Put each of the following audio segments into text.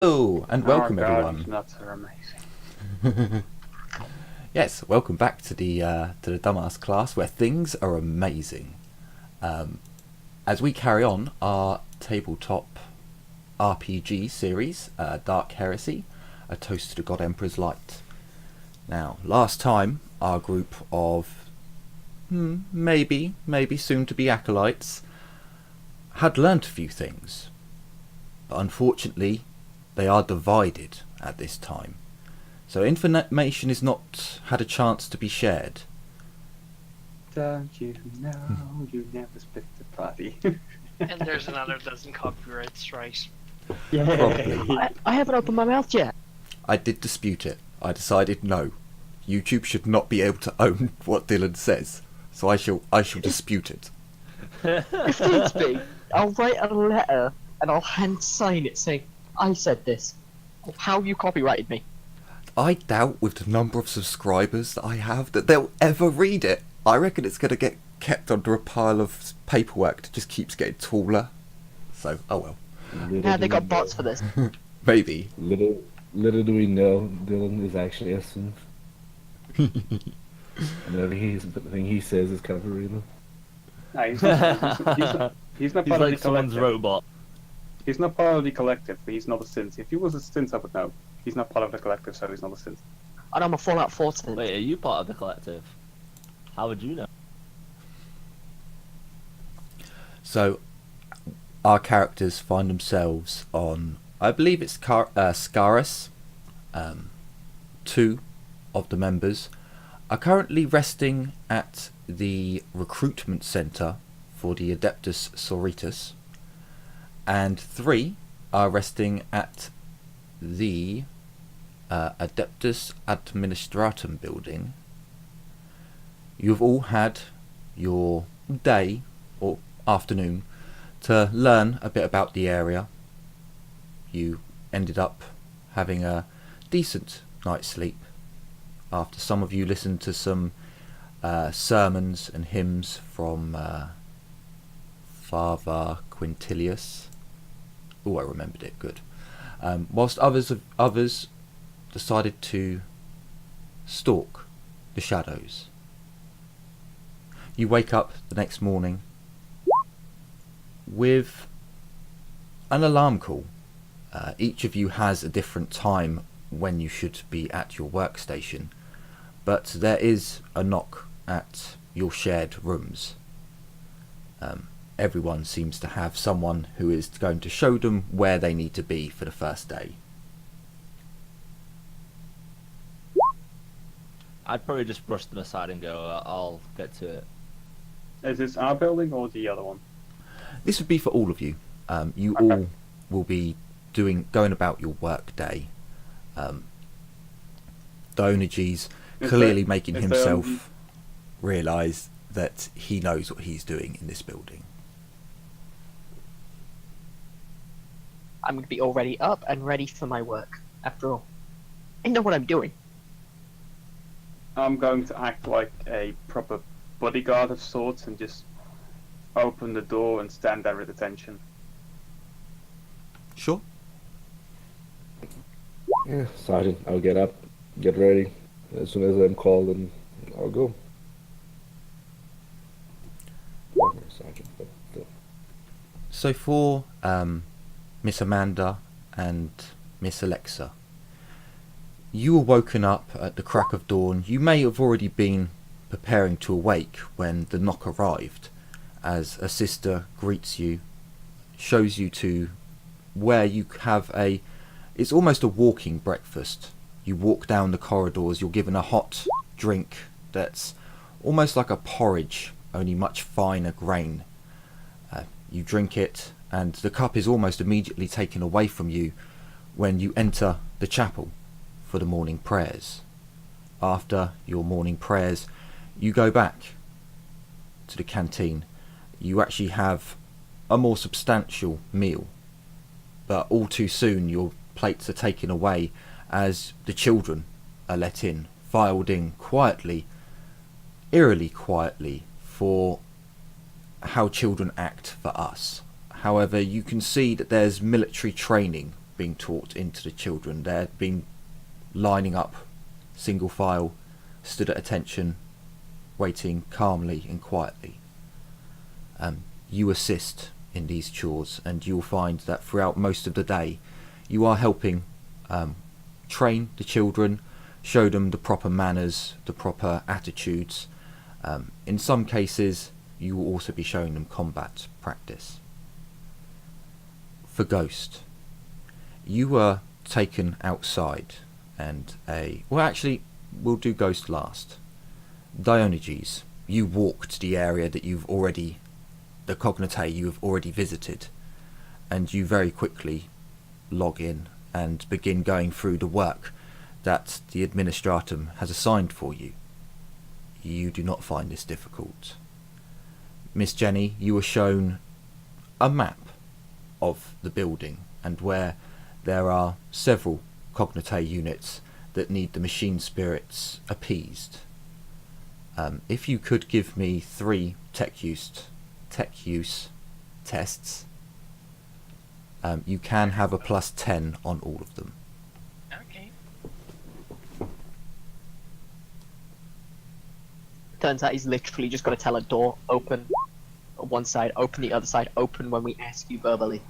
Hello and welcome God, everyone. nuts are amazing. Yes, welcome back to the dumbass class where things are amazing. As we carry on our tabletop RPG series, Dark Heresy, A Toast to the God Emperor's Light. Now, last time our group of maybe soon to be acolytes had learnt a few things, but unfortunately they are divided at this time. So information is not had a chance to be shared. Don't you know you never split the party? And there's another dozen copyright strikes. Probably. I haven't opened my mouth yet. I did dispute it. I decided no. YouTube should not be able to own what Dylan says. So I shall dispute it. If needs be, I'll write a letter and I'll hand sign it saying, I said this. How you copyrighted me. I doubt with the number of subscribers that I have that they'll ever read it. I reckon it's going to get kept under a pile of paperwork that just keeps getting taller. So, oh well. Nah, they got bots for this. Maybe. Little do we know, Dylan is actually a synth. And everything he says is kind of a real. No, he's not He's part of like the someone's collective. robot. He's not part of the collective, but he's not a synth. If he was a synth, I would know. He's not part of the collective, so he's not a synth. And I'm a Fallout 14. Wait, are you part of the collective? How would you know? So, our characters find themselves on, I believe it's Scaris. Two of the members are currently resting at the recruitment centre for the Adeptus Sororitas, and three are resting at the Adeptus Administratum building. You've all had your day or afternoon to learn a bit about the area. You ended up having a decent night's sleep after some of you listened to some sermons and hymns from Father Quintilius. Oh, I remembered it, good. Whilst others decided to stalk the shadows. You wake up the next morning with an alarm call. Each of you has a different time when you should be at your workstation, but there is a knock at your shared rooms. Everyone seems to have someone who is going to show them where they need to be for the first day. I'd probably just brush them aside and go, I'll get to it. Is this our building or the other one? This would be for all of you. You Okay. all will be going about your work day. Diogenes clearly making is himself realise that he knows what he's doing in this building. I'm going to be already up and ready for my work. After all, I know what I'm doing. I'm going to act like a proper bodyguard of sorts and just open the door and stand there at attention. Sure. Yeah, Sergeant, I'll get up, get ready. As soon as I'm called, and I'll go. Sergeant, but still. So for Miss Amanda and Miss Alexa, you were woken up at the crack of dawn. You may have already been preparing to awake when the knock arrived, as a sister greets you, shows you to where you have it's almost a walking breakfast. You walk down the corridors, you're given a hot drink that's almost like a porridge, only much finer grain. You drink it, and the cup is almost immediately taken away from you when you enter the chapel for the morning prayers. After your morning prayers, you go back to the canteen. You actually have a more substantial meal, but all too soon your plates are taken away as the children are let in, filed in quietly, eerily quietly, for how children act for us. However, you can see that there's military training being taught into the children. They're being lining up, single file, stood at attention, waiting calmly and quietly. You assist in these chores, and you'll find that throughout most of the day you are helping train the children, show them the proper manners, the proper attitudes. In some cases you will also be showing them combat practice. For Ghost, you were taken outside, and we'll do Ghost last. Diogenes, you walked the area that the Cognitae you have already visited, and you very quickly log in and begin going through the work that the Administratum has assigned for you. You do not find this difficult. Miss Jenny, you were shown a map of the building, and where there are several Cognitae units that need the machine spirits appeased. If you could give me 3 tech use tests, you can have a +10 on all of them. Okay. Turns out he's literally just got to tell a door, open on one side, open the other side, open when we ask you verbally.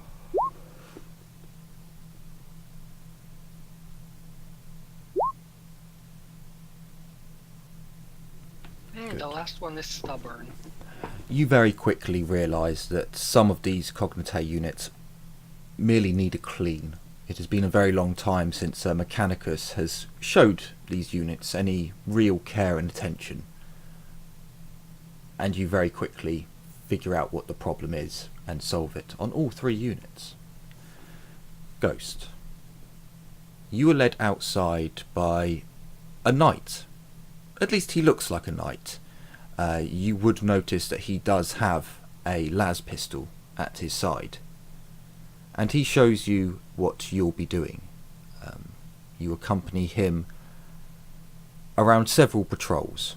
The last one is stubborn. You very quickly realise that some of these Cognitae units merely need a clean. It has been a very long time since Mechanicus has showed these units any real care and attention, and you very quickly figure out what the problem is and solve it on all 3 units. Ghost, you were led outside by a knight. At least he looks like a knight. You would notice that he does have a las pistol at his side, and he shows you what you'll be doing. You accompany him around several patrols.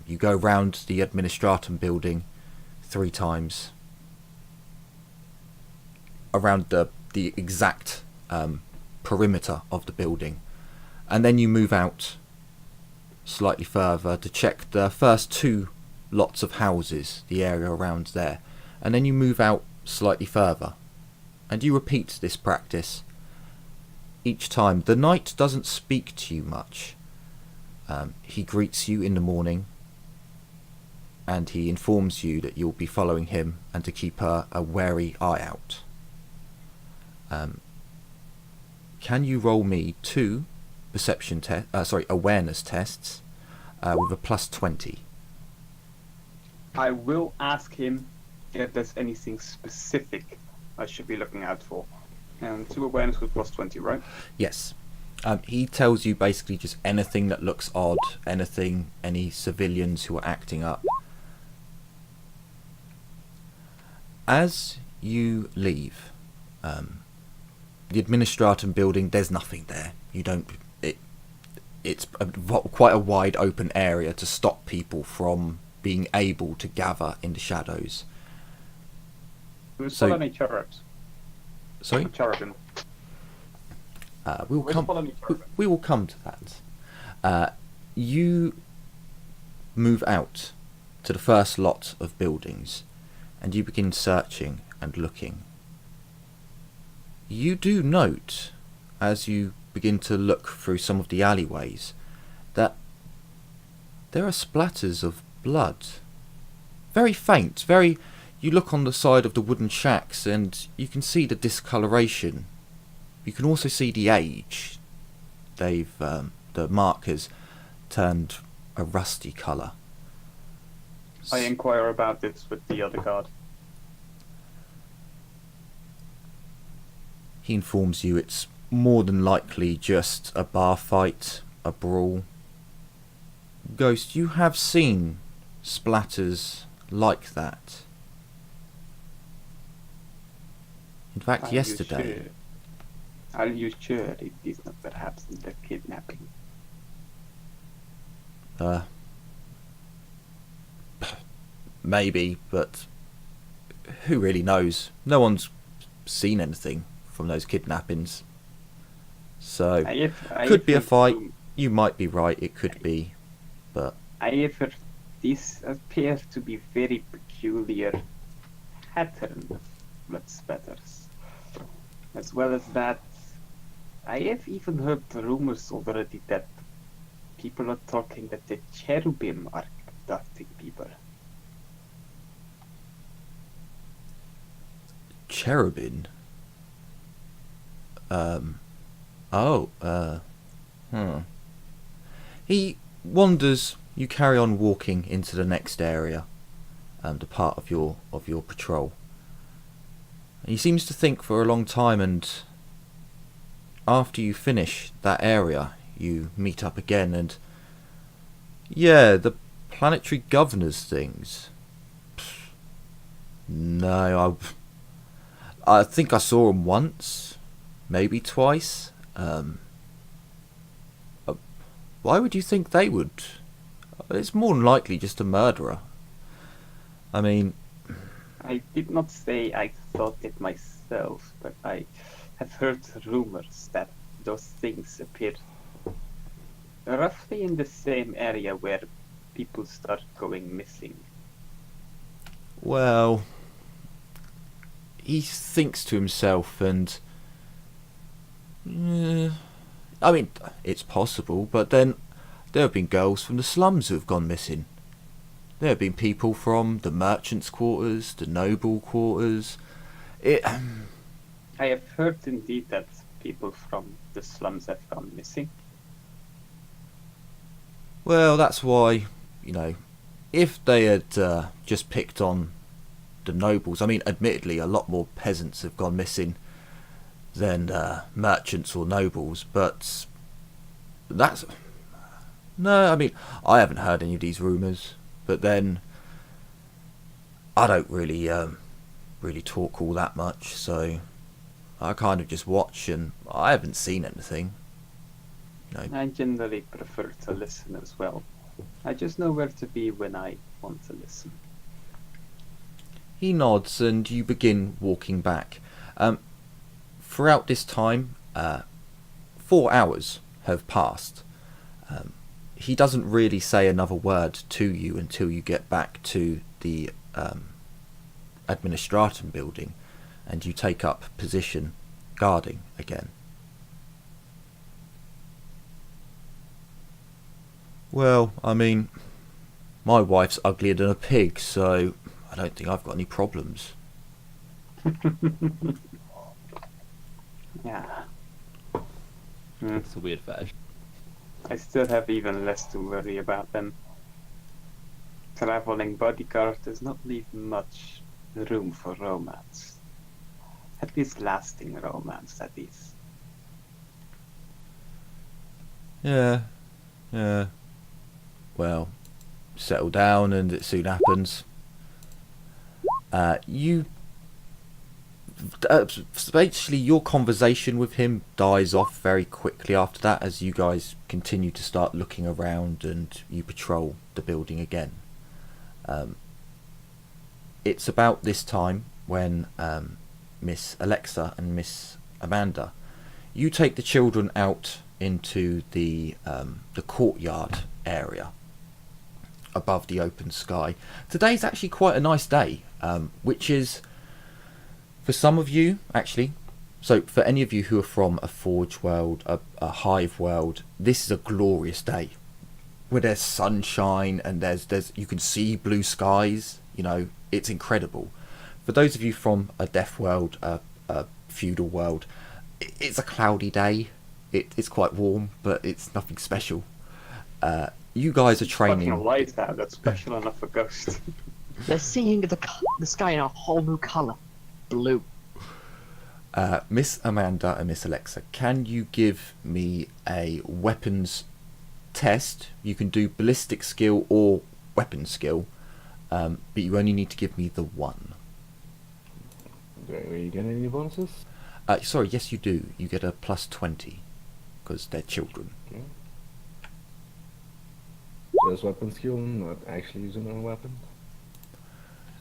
You go round the Administratum building 3 times, around the exact perimeter of the building, and then you move out slightly further to check the first 2 lots of houses, the area around there, and then you move out slightly further, and you repeat this practice each time. The knight doesn't speak to you much. He greets you in the morning, and he informs you that you'll be following him and to keep a wary eye out. Can you roll me 2 awareness tests with a +20? I will ask him if there's anything specific I should be looking out for. And 2 awareness with +20, right? Yes. He tells you basically just anything that looks odd, any civilians who are acting up. As you leave the Administratum building, there's nothing there. It's quite a wide open area to stop people from being able to gather in the shadows. Who's So- following cherubs? Sorry? Cherubim. We will come to that. You move out to the first lot of buildings, and you begin searching and looking. You do note, as you begin to look through some of the alleyways, that there are splatters of blood. Very faint, you look on the side of the wooden shacks and you can see the discoloration. You can also see the age. The mark has turned a rusty colour. I inquire about this with the other guard. He informs you it's more than likely just a bar fight, a brawl. Ghost, you have seen splatters like that. In fact, yesterday. Are you sure it is not perhaps the kidnapping? Maybe, but who really knows? No one's seen anything from those kidnappings. So, I could be a have fight. heard You might be right, it could be. But, I have heard these appear to be very peculiar pattern of blood spatters. As well as that, I have even heard rumors already that people are talking that the cherubim are abducting people. cherubin? He wanders. You carry on walking into the next area, the part of your patrol. He seems to think for a long time, and after you finish that area, you meet up again, and yeah, the planetary governors things. No, I think I saw him once, maybe twice. Why would you think they would? It's more than likely just a murderer. I mean, I did not say I thought it myself, but I have heard rumors that those things appear roughly in the same area where people start going missing. well, he thinks to himself, and I mean, it's possible, but then there have been girls from the slums who have gone missing. There have been people from the merchants' quarters, the noble quarters. I have heard indeed that people from the slums have gone missing. Well, that's why, if they had just picked on the nobles, I mean, admittedly, a lot more peasants have gone missing than merchants or nobles, but that's... No, I mean, I haven't heard any of these rumours, but then I don't really talk all that much, so I kind of just watch, and I haven't seen anything. I generally prefer to listen as well. I just know where to be when I want to listen. He nods, and you begin walking back. Throughout this time, 4 hours have passed. He doesn't really say another word to you until you get back to the Administratum building, and you take up position guarding again. Well, I mean, my wife's uglier than a pig, so I don't think I've got any problems. Yeah. It's a weird fetish. I still have even less to worry about them. Traveling bodyguard does not leave much room for romance. At least lasting romance, that is. Yeah. Well, settle down and it soon happens. Basically, your conversation with him dies off very quickly after that, as you guys continue to start looking around and you patrol the building again. It's about this time when Miss Alexa and Miss Amanda, you take the children out into the courtyard area above the open sky. Today's actually quite a nice day, which is, for some of you, actually, so for any of you who are from a Forge world, a Hive world, this is a glorious day, where there's sunshine and there's you can see blue skies. It's incredible. For those of you from a Death world, a feudal world, it's a cloudy day. It's quite warm, but it's nothing special. You guys are training. Fucking light out, that's special enough for Ghost. They're seeing the sky in a whole new colour. Blue. Miss Amanda and Miss Alexa, can you give me a weapons test? You can do ballistic skill or weapon skill, but you only need to give me the one. Are you getting any bonuses? Sorry, yes you do. You get a plus 20, because they're children. Okay. Just weapon skill, not actually using a weapon?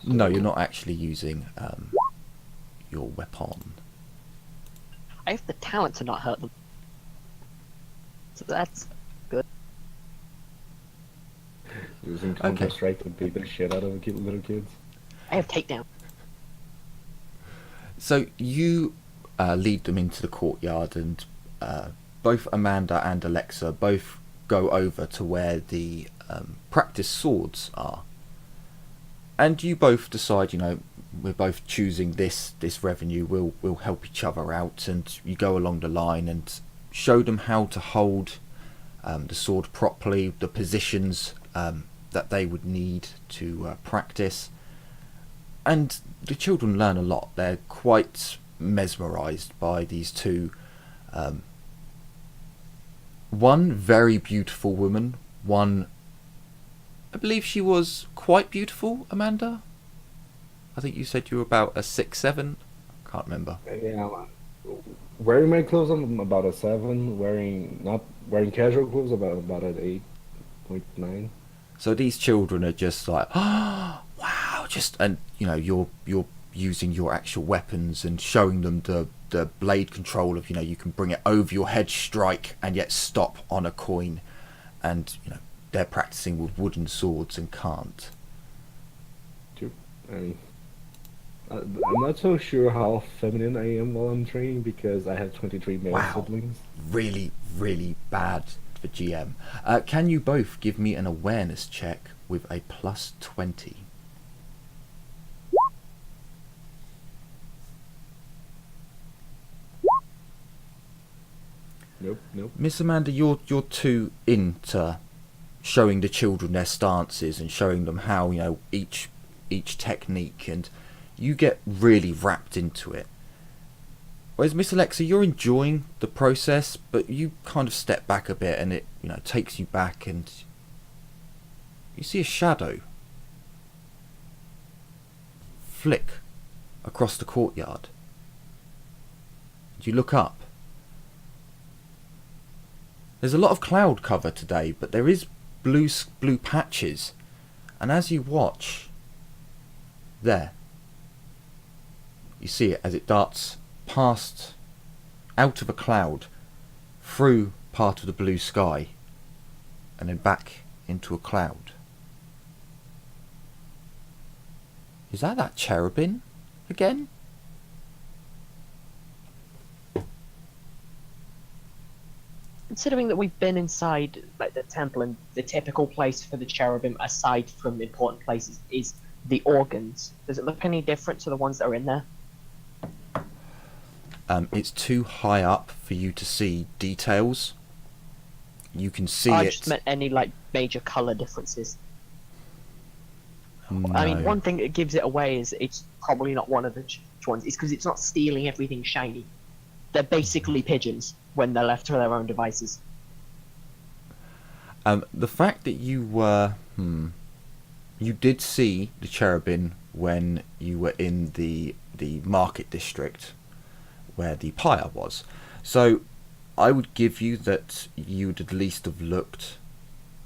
No, you're not actually using your weapon. I have the talent to not hurt them. So that's good. Using Counter-Strike to beat the shit out of little kids. I have takedown. So you lead them into the courtyard, and both Amanda and Alexa both go over to where the practice swords are. And you both decide, we're both choosing this revenue, we'll help each other out, and you go along the line and show them how to hold the sword properly, the positions that they would need to practice. And the children learn a lot. They're quite mesmerised by these two. One very beautiful woman, one, I believe she was quite beautiful, Amanda? I think you said you were about a 6'7". Can't remember. Yeah, wearing my clothes, I'm about a 7. Not wearing casual clothes, about an 8.9. So these children are just like, oh, wow, and you're using your actual weapons and showing them the blade control of, you can bring it over your head, strike, and yet stop on a coin, and they're practicing with wooden swords and can't. True. I mean, I'm not so sure how feminine I am while I'm training because I have 23 male siblings. Really, really bad for GM. Can you both give me an awareness check with a +20? Nope. Miss Amanda, you're too into showing the children their stances and showing them how each technique, and you get really wrapped into it. Whereas Miss Alexa, you're enjoying the process, but you kind of step back a bit, and it takes you back, and you see a shadow flick across the courtyard. You look up. There's a lot of cloud cover today, but there is blue patches, and as you watch, there, you see it as it darts past, out of a cloud, through part of the blue sky, and then back into a cloud. Is that cherubim again? Considering that we've been inside the temple, and the typical place for the cherubim, aside from important places, is the organs, does it look any different to the ones that are in there? It's too high up for you to see details. You can see I it. just meant any major colour differences. No. I mean, one thing that gives it away is it's probably not one of the ones. It's because it's not stealing everything shiny. They're basically pigeons when they're left to their own devices. The fact that you were, you did see the cherubim when you were in the market district where the pyre was. So I would give you that you'd at least have looked.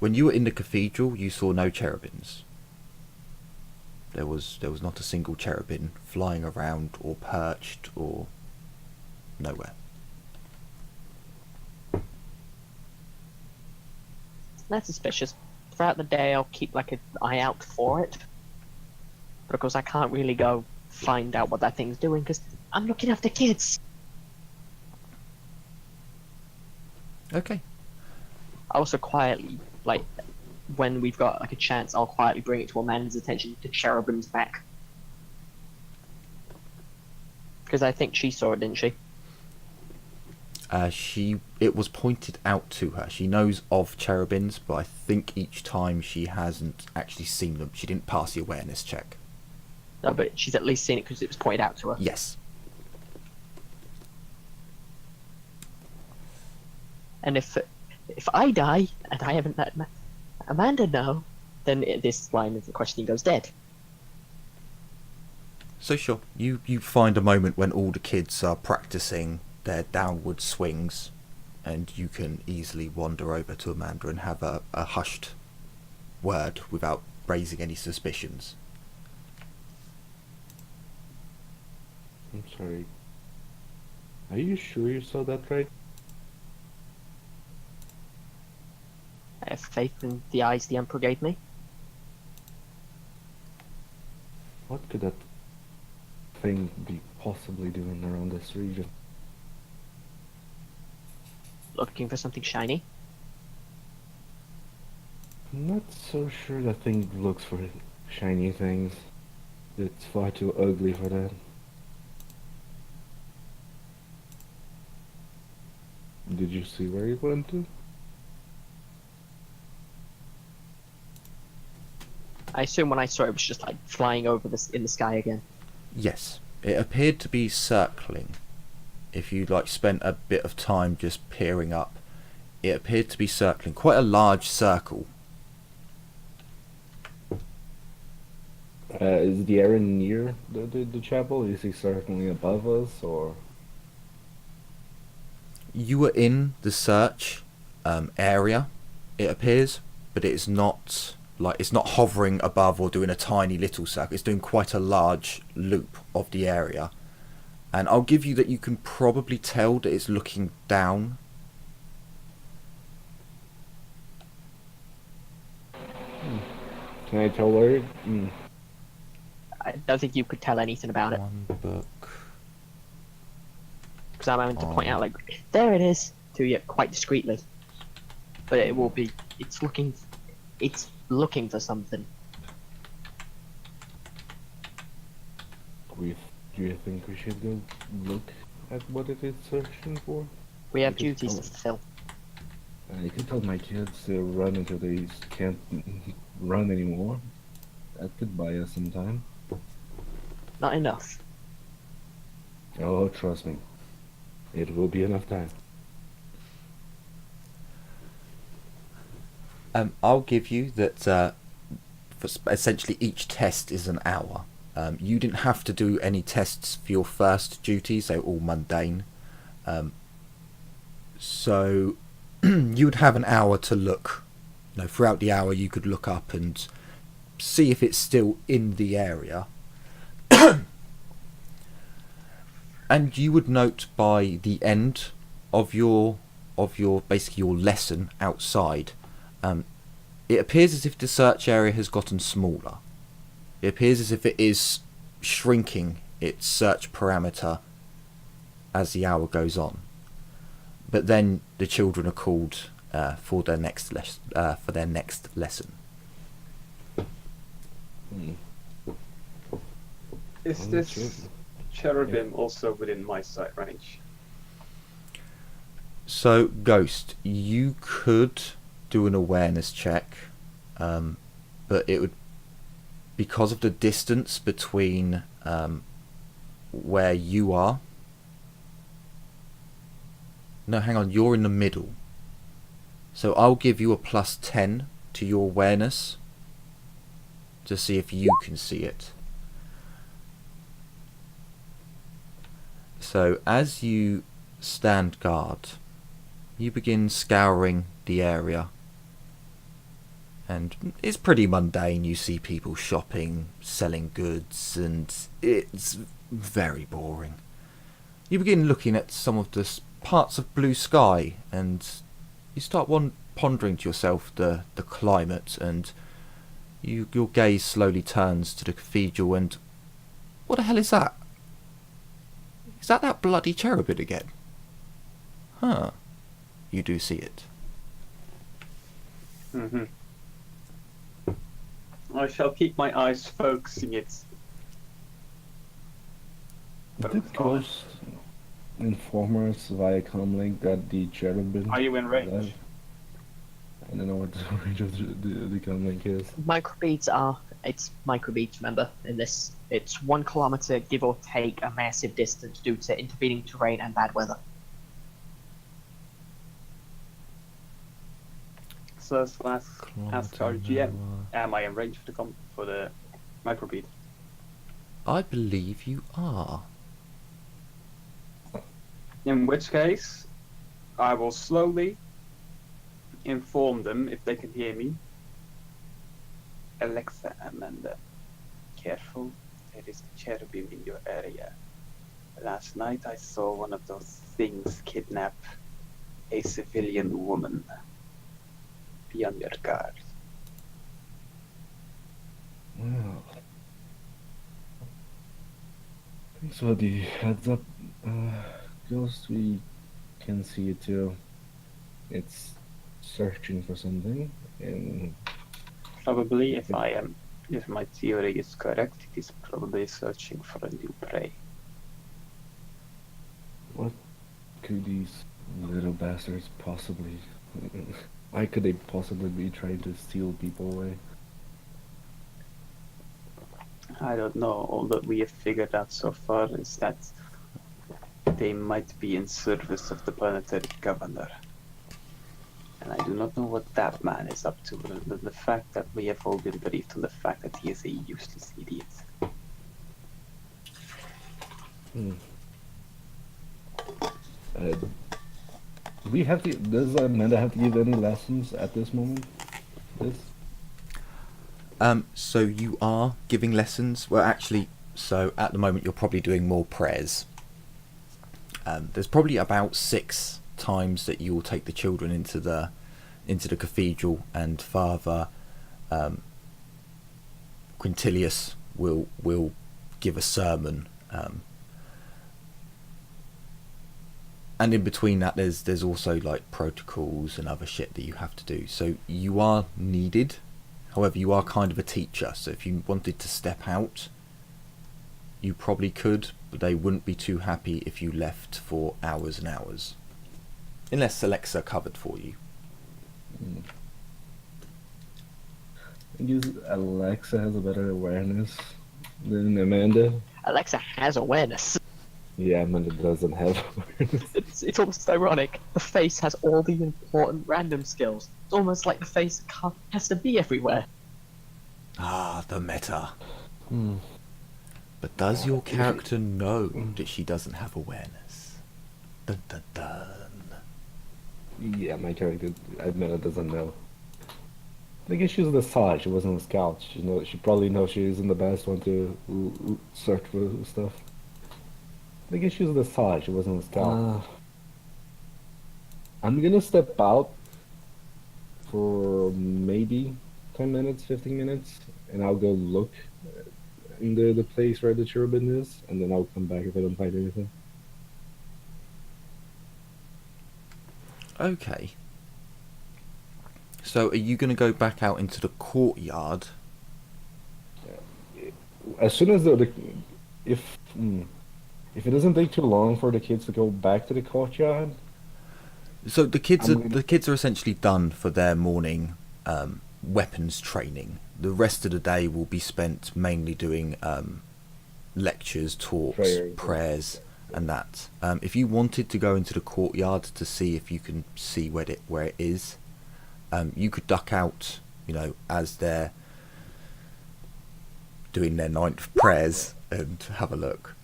When you were in the cathedral, you saw no cherubims. There was not a single cherubim flying around or perched or nowhere. That's suspicious. Throughout the day, I'll keep an eye out for it, because I can't really go find out what that thing's doing because I'm looking after kids. Okay. I also quietly, when we've got a chance, I'll quietly bring it to Amanda's attention to Cherubim's back. Because I think she saw it, didn't she? It was pointed out to her. She knows of cherubims, but I think each time she hasn't actually seen them. She didn't pass the awareness check. No, but she's at least seen it because it was pointed out to her. Yes. And if I die and I haven't let Amanda know, then this line of the questioning goes dead. So sure, you find a moment when all the kids are practicing their downward swings, and you can easily wander over to Amanda and have a hushed word without raising any suspicions. I'm sorry. Are you sure you saw that right? I have faith in the eyes the Emperor gave me. What could that thing be possibly doing around this region? Looking for something shiny. I'm not so sure that thing looks for shiny things. It's far too ugly for that. Did you see where he went to? I assume when I saw it, it was just like flying over this in the sky again. Yes, it appeared to be circling. If you'd like spent a bit of time just peering up, it appeared to be circling, quite a large circle. Is the area near the chapel? Is he circling above us, or? You were in the search area, it appears, but it's not hovering above or doing a tiny little circle. It's doing quite a large loop of the area, and I'll give you that you can probably tell that it's looking down. Can I tell where? I don't think you could tell anything about it. One book. Because I'm having to point out, like, there it is, to you quite discreetly. But it will be, it's looking for something. Do you think we should go look at what it is searching for? We have Okay, duties to so- fulfill. You can tell my kids to run until they can't run anymore. That could buy us some time. Not enough. Oh, trust me. It will be enough time. I'll give you that essentially each test is an hour. You didn't have to do any tests for your first duties, they're all mundane. So you would have an hour to look. Throughout the hour you could look up and see if it's still in the area. And you would note by the end of your basically your lesson outside, it appears as if the search area has gotten smaller. It appears as if it is shrinking its search parameter as the hour goes on. But then the children are called for their next lesson. Is I'm not this sure. cherubim also within my sight range? So, Ghost, you could do an awareness check, but it would, because of the distance between where you are. No, hang on, you're in the middle. So I'll give you a +10 to your awareness to see if you can see it. So as you stand guard, you begin scouring the area, and it's pretty mundane. You see people shopping, selling goods, and it's very boring. You begin looking at some of the parts of blue sky, and you start pondering to yourself the climate, and your gaze slowly turns to the cathedral, and what the hell is that? Is that bloody cherubim again? Huh. You do see it. Mm-hmm. I shall keep my eyes focusing it. Did Ghost inform us via comlink that the cherubim... Are you in range? I don't know what the range of the comlink is. It's microbeats, remember, in this. It's 1 kilometer, give or take, a massive distance due to intervening terrain and bad weather. So let's ask our GM. Am I in range for the microbeat? I believe you are. In which case, I will slowly inform them if they can hear me. Alexa, Amanda, careful, there is a cherubim in your area. Last night I saw one of those things kidnap a civilian woman. Be on your guard. Well, thanks for the heads up. Ghost, we can see it too. It's searching for something, and Probably, if my theory is correct, it is probably searching for a new prey. what could these little bastards possibly? Why could they possibly be trying to steal people away? I don't know. All that we have figured out so far is that they might be in service of the planetary governor. And I do not know what that man is up to, other than the fact that we have all been briefed on the fact that he is a useless idiot. Does Amanda have to give any lessons at this moment? So you are giving lessons. Well, actually, so at the moment you're probably doing more prayers. There's probably about 6 times that you will take the children into the cathedral, and Father Quintilius will give a sermon. And in between that, there's also like protocols and other shit that you have to do. So you are needed. However, you are kind of a teacher, so if you wanted to step out, you probably could, but they wouldn't be too happy if you left for hours and hours. Unless Alexa covered for you. I guess Alexa has a better awareness than Amanda. Alexa has awareness. Yeah, Amanda doesn't have awareness. It's almost ironic. The face has all the important random skills. It's almost like the face has to be everywhere. Ah, the meta. But does your character know that she doesn't have awareness? Dun dun dun. Yeah, my character, Amanda doesn't know. I guess she's the side. She wasn't a scout. She probably knows she isn't the best one to search for stuff. I guess she's the side. She wasn't a scout. I'm gonna step out for maybe 10 minutes, 15 minutes, and I'll go look in the place where the cherubim is, and then I'll come back if I don't find anything. Okay. So are you going to go back out into the courtyard? As soon as if it doesn't take too long for the kids to go back to the courtyard. So the kids are essentially done for their morning weapons training. The rest of the day will be spent mainly doing lectures, talks, prayers, and that. If you wanted to go into the courtyard to see if you can see where it is, you could duck out, as they're doing their 9th prayers, and have a look.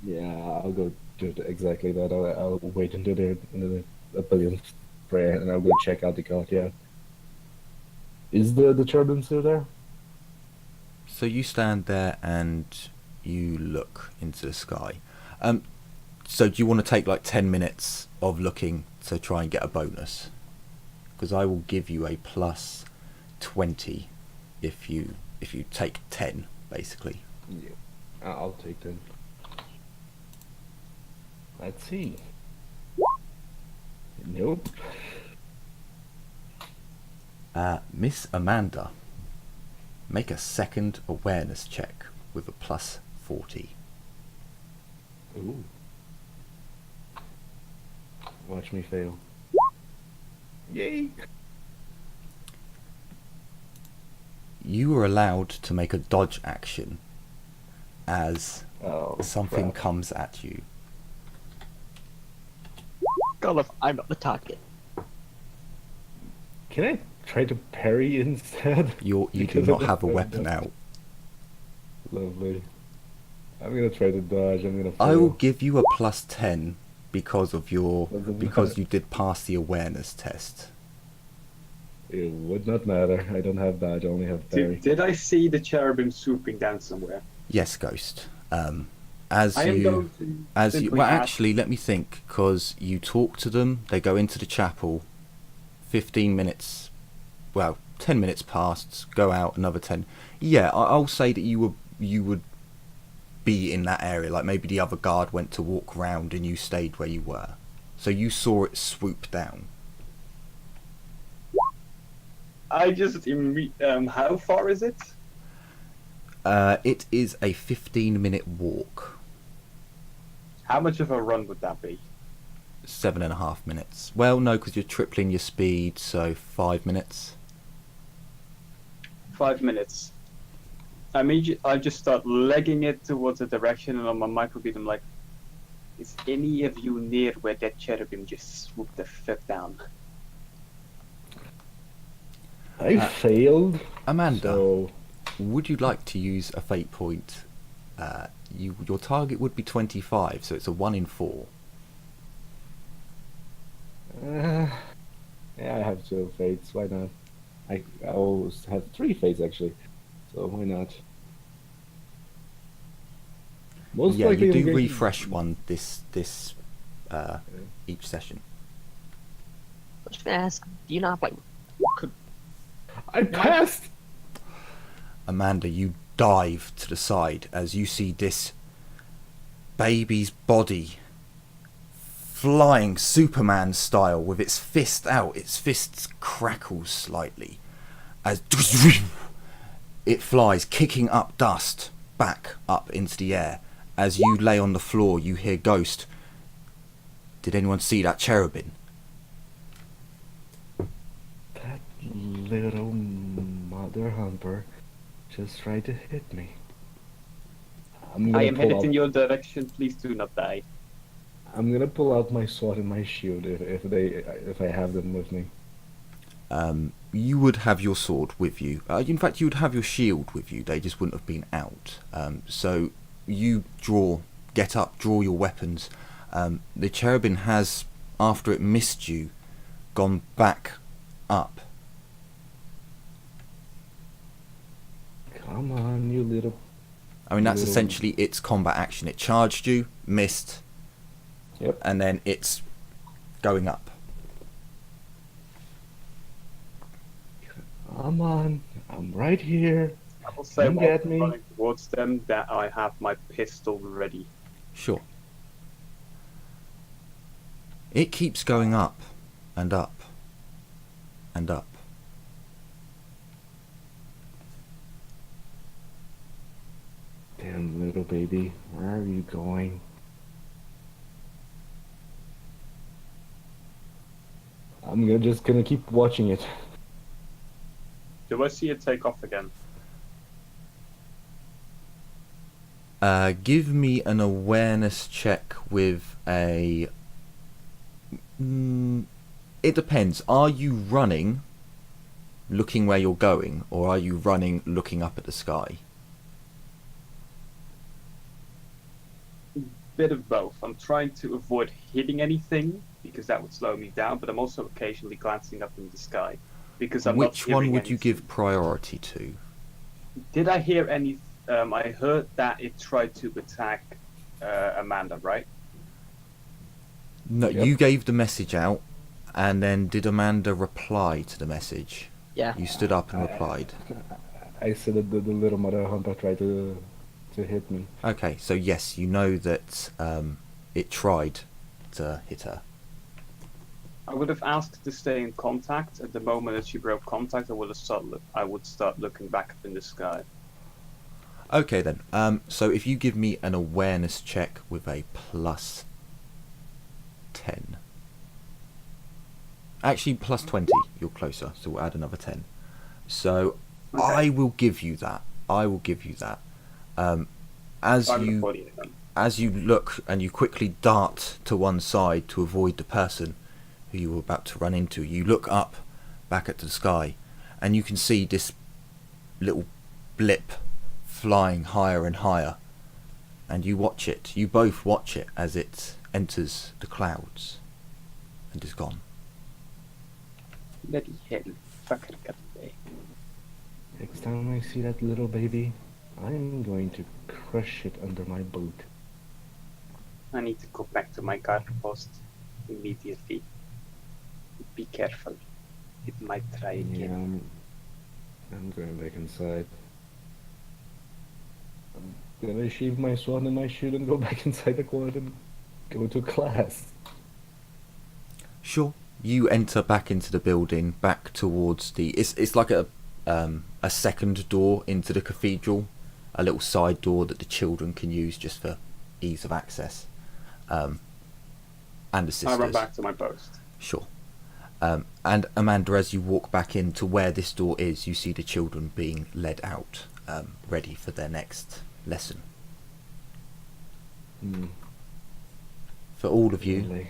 Yeah, I'll go do exactly that. I'll wait until they're in the billionth prayer, and I'll go check out the courtyard. Is the cherubim still there? So you stand there and you look into the sky. So do you want to take like 10 minutes of looking to try and get a bonus? Because I will give you a plus 20 if you take 10, basically. Yeah, I'll take 10. Let's see. Nope. Miss Amanda, make a second awareness check with a plus 40. Ooh. Watch me fail. Yay! You are allowed to make a dodge action as something crap. comes at you. God, I'm not the target. Can I try to parry instead? You do Because not of have a the- weapon out. Lovely. I'm gonna try to dodge. I'm gonna fail. I will give you a plus 10 because Doesn't you did pass the awareness test. It would not matter. I don't have dodge. I only have parry. Did I see the cherubim swooping down somewhere? Yes, Ghost. as I am you going to as you simply well, ask- actually, let me think, because you talk to them, they go into the chapel. 15 minutes, well, 10 minutes passed. Go out another 10. Yeah, I'll say that you would be in that area. Like maybe the other guard went to walk round and you stayed where you were, so you saw it swoop down. I just how far is it? It is a 15-minute walk. How much of a run would that be? 7.5 minutes. Well, no, because you're tripling your speed, so 5 minutes. 5 minutes. I just start legging it towards a direction, and on my microbeat I'm like, is any of you near where that cherubim just swooped the fuck down? I failed. Amanda, So would you like to use a fate point? Your target would be 25, so it's a 1 in 4. yeah, I have 2 fates. Why not? I always have 3 fates actually, so why not? Most Yeah, likely you I'm do going to- refresh one this each session. I'm just gonna ask, do you not have like I passed. Amanda, you dive to the side as you see this baby's body flying Superman style with its fist out. Its fists crackle slightly as it flies, kicking up dust back up into the air. As you lay on the floor, you hear Ghost. Did anyone see that cherubim? That little mother humper just tried to hit me. I'm I gonna am pull headed out, in your direction, please do not die. I'm gonna pull out my sword and my shield if I have them with me. You would have your sword with you. In fact, you would have your shield with you. They just wouldn't have been out. So you get up, draw your weapons. The cherubim has, after it missed you, gone back up. Come on, you little. I mean, that's Little- essentially its combat action. It charged you, missed, Yep. and then it's going up. Come on, I'm right here. I will say Come while get I'm me. running towards them that I have my pistol ready. Sure. It keeps going up and up and up. Damn little baby, where are you going? Just gonna keep watching it. Do I see it take off again? Give me an awareness check with a... it depends. Are you running, looking where you're going, or are you running, looking up at the sky? Bit of both. I'm trying to avoid hitting anything because that would slow me down, but I'm also occasionally glancing up in the sky because I'm not Which one hearing would you anything. give priority to? Did I hear any? I heard that it tried to attack Amanda, right? No, Yep. you gave the message out, and then did Amanda reply to the message? yeah? You stood up and replied. I said that the little mother humper tried to hit me. Okay, so yes, you know that it tried to hit her. I would have asked to stay in contact. At the moment that she broke contact, I would start looking back up in the sky. Okay then. So if you give me an awareness check with a plus 10. Actually, plus 20. You're closer, so we'll add another 10. So Okay. I will give you that. I will give you that. As I'm you avoiding them. as you look and you quickly dart to one side to avoid the person who you were about to run into, you look up back at the sky and you can see this little blip flying higher and higher, and you watch it. You both watch it as it enters the clouds and is gone. Bloody hell, fucking got away. Next time I see that little baby, I'm going to crush it under my boot. I need to go back to my guard post immediately. Be careful. It might try Yeah, again. I'm going back inside. I'm gonna sheathe my sword and my shield and go back inside the quad and go to class. Sure. You enter back into the building, back towards the. It's like a second door into the cathedral, a little side door that the children can use just for ease of access. And the sisters. I run back to my post. Sure. And Amanda, as you walk back into where this door is, you see the children being led out, ready for their next lesson. For all of you,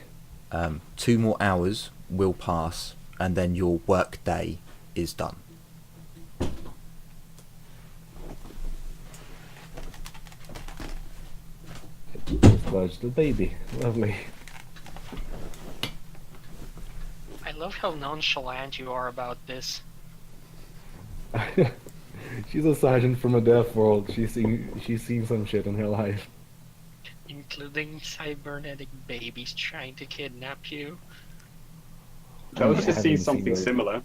Really. 2 more hours will pass, and then your work day is done. Dislodge the baby. Lovely. I love how nonchalant you are about this. She's a sergeant from a deaf world. She's seen some shit in her life. Including cybernetic babies trying to kidnap you. I was I just haven't seeing seen something those. similar.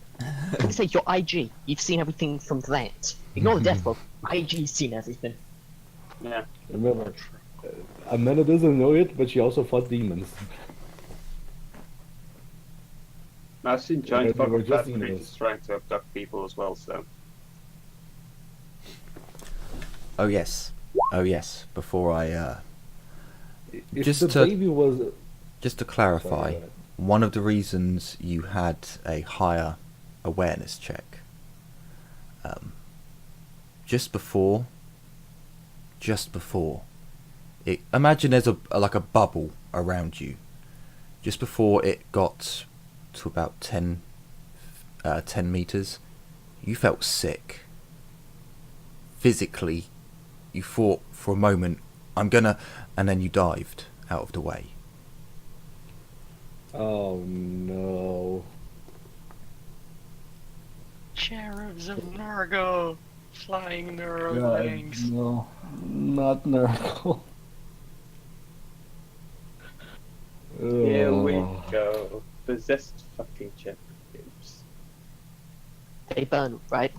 Say you're IG. You've seen everything from that. Ignore the death book. IG's seen everything. Yeah. Remember, Amanda doesn't know it, but she also fought demons. I've seen Yeah, giant they were fucking just fat demons. creatures trying to abduct people as well, so. Oh yes. Before I If Just the to- baby was... just to clarify, Sorry, one of the reasons you had a higher awareness check, just before, imagine there's like a bubble around you. Just before it got to about 10 meters, you felt sick. Physically, you thought for a moment, and then you dived out of the way. Oh no. Cherubs of Nargo! Flying neurolinks. No, not Nurgle. Here we go. Possessed fucking champions. They burn, right?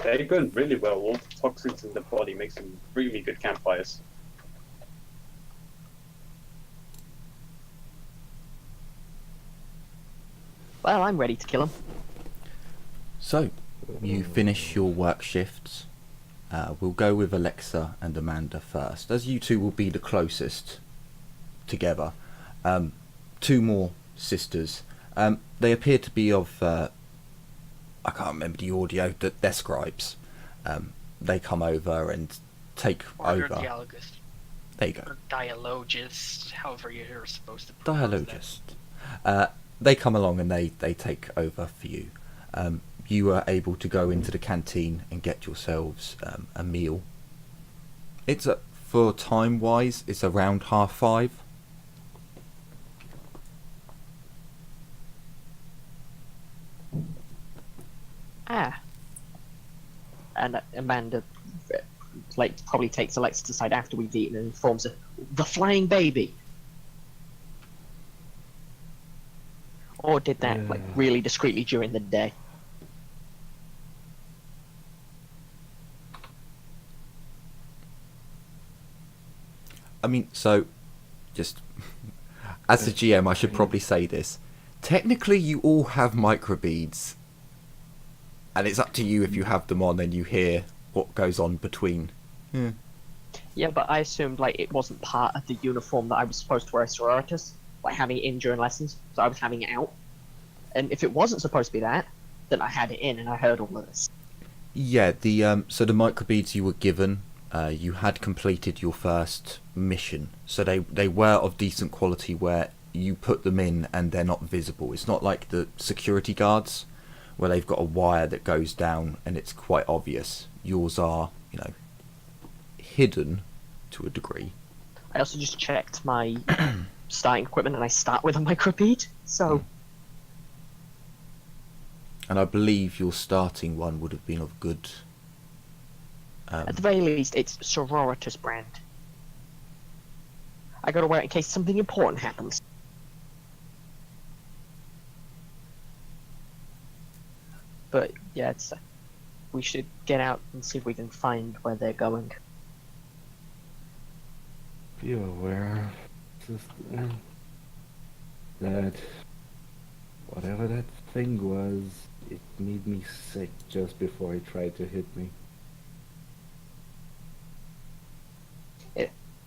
They burn really well. All the toxins in the body makes them really good campfires. Well, I'm ready to kill him. So, you finish your work shifts. We'll go with Alexa and Amanda first, as you two will be the closest together. 2 more sisters. They appear to be of... I can't remember the audio, that they're scribes. They come over and take Or over. dialogist. There you go. Or dialogist, however you're supposed to pronounce Dialogist. They come along and they take over for you. You are able to go into the canteen and get yourselves a meal. It's for time wise, it's around 5:30. Ah. And Amanda, like, probably takes Alexa aside after we've eaten and informs her, the flying baby. Or did that, like, really discreetly during the day. I mean, so, just as the GM, I should probably say this. Technically, you all have microbeads, and it's up to you if you have them on and you hear what goes on between. Yeah, but I assumed, like, it wasn't part of the uniform that I was supposed to wear as sororitas, like having it in during lessons, so I was having it out. And if it wasn't supposed to be that, then I had it in and I heard all of this. Yeah, the so the microbeads you were given, you had completed your first mission, so they were of decent quality where you put them in and they're not visible. It's not like the security guards where they've got a wire that goes down and it's quite obvious. Yours are, hidden to a degree. I also just checked my starting equipment and I start with a microbead, so... And I believe your starting one would have been of good... At the very least, it's sororitas brand. I gotta wear it in case something important happens. But yeah, it's we should get out and see if we can find where they're going. Be aware, sister, that whatever that thing was, it made me sick just before it tried to hit me.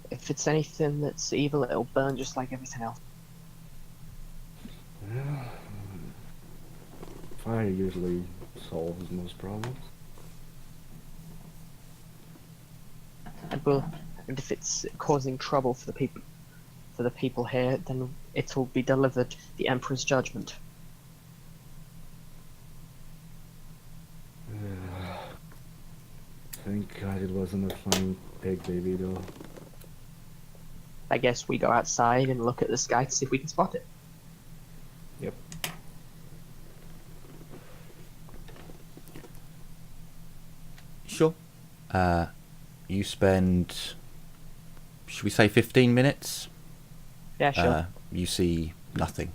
If it's anything that's evil, it'll burn just like everything else. Well, fire usually solves most problems. And if it's causing trouble for the people here, then it'll be delivered the Emperor's judgment. Thank God it wasn't a flying pig baby though. I guess we go outside and look at the sky to see if we can spot it. Yep. Sure. You spend, should we say 15 minutes? Yeah, sure. You see nothing.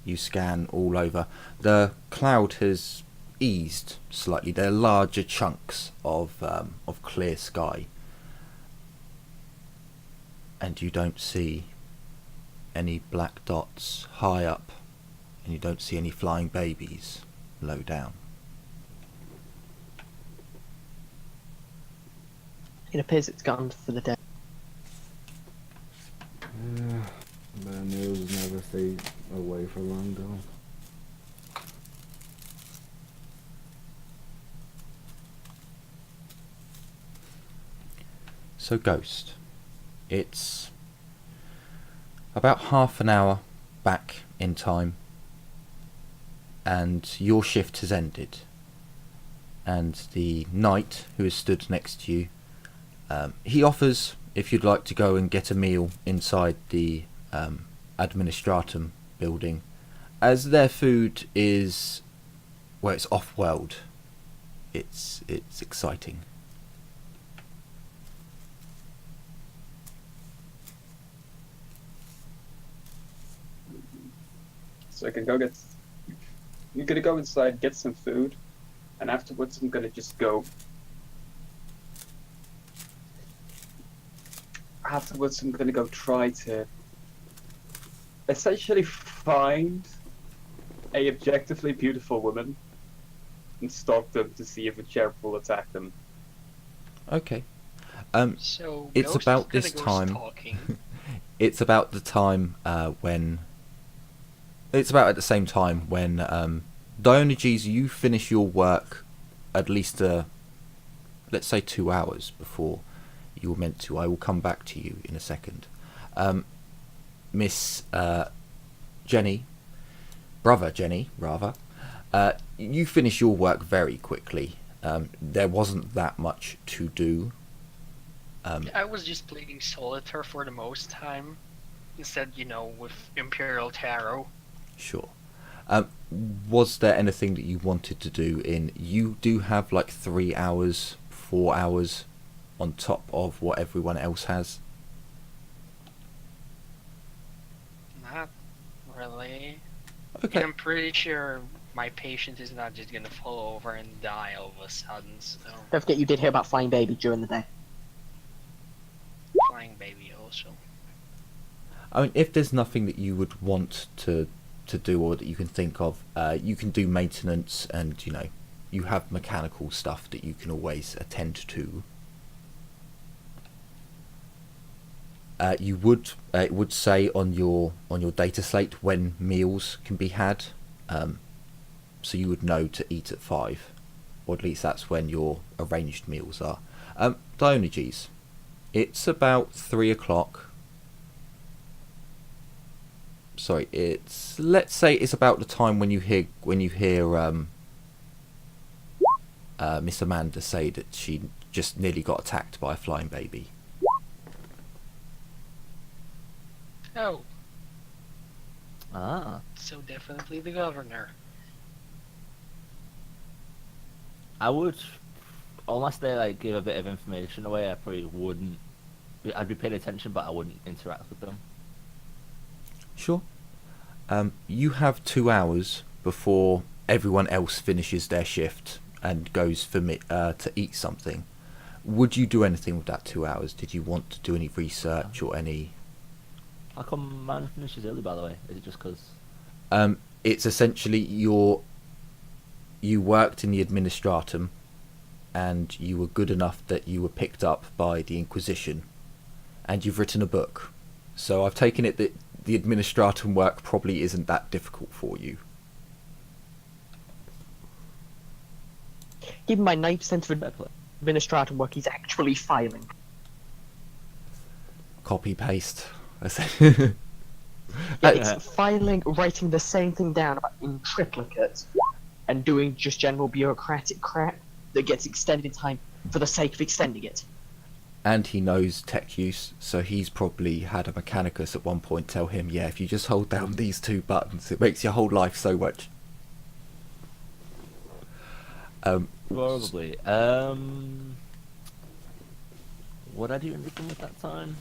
You scan all over. The cloud has eased slightly. There are larger chunks of clear sky. And you don't see any black dots high up. And you don't see any flying babies low down. It appears it's gone for the day. Bad news never stay away for long though. So Ghost, it's about half an hour back in time and your shift has ended, and the knight who has stood next to you, he offers if you'd like to go and get a meal inside the administratum building, as their food is, well, it's off-world. It's exciting. So I can go get. I'm gonna go inside, get some food, and afterwards I'm gonna just go. Afterwards I'm gonna go try to essentially find a objectively beautiful woman and stalk them to see if a sheriff will attack them. Okay. So It's Ghost about is this gonna go time. stalking. It's about the time when. It's about at the same time when Diogenes, you finish your work at least, let's say 2 hours before you were meant to. I will come back to you in a second. Miss Jenny, Brother Jenny, rather, you finish your work very quickly. There wasn't that much to do. I was just playing solitaire for the most time, instead, with Imperial Tarot. Sure. Was there anything that you wanted to do you do have like 3 hours, 4 hours on top of what everyone else has? Not really. Okay. I'm pretty sure my patient is not just gonna fall over and die all of a sudden, so... Don't forget you did hear about Flying Baby during the day. Flying baby also. I mean, if there's nothing that you would want to do or that you can think of, you can do maintenance, and you have mechanical stuff that you can always attend to. It would say on your data slate when meals can be had, so you would know to eat at 5, or at least that's when your arranged meals are. Diogenes, it's about 3 o'clock. Sorry, let's say it's about the time when you hear Miss Amanda say that she just nearly got attacked by a flying baby. Oh, Ah. so definitely the governor. I would, unless they give a bit of information away, I probably wouldn't I'd be paying attention, but I wouldn't interact with them. Sure. You have 2 hours before everyone else finishes their shift and goes to eat something. Would you do anything with that 2 hours? Did you want to do any research or any... How come mine finishes early, by the way? Is it just because... It's essentially you worked in the administratum and you were good enough that you were picked up by the Inquisition and you've written a book. So I've taken it that the administratum work probably isn't that difficult for you. Given my 9% of administrative work, he's actually filing. Copy paste. Yeah, it's filing, writing the same thing down in triplicate, and doing just general bureaucratic crap that gets extended in time for the sake of extending it. And he knows tech use, so he's probably had a mechanicus at one point tell him, yeah, if you just hold down these 2 buttons, it makes your whole life so much. Probably. Would I do anything with that time?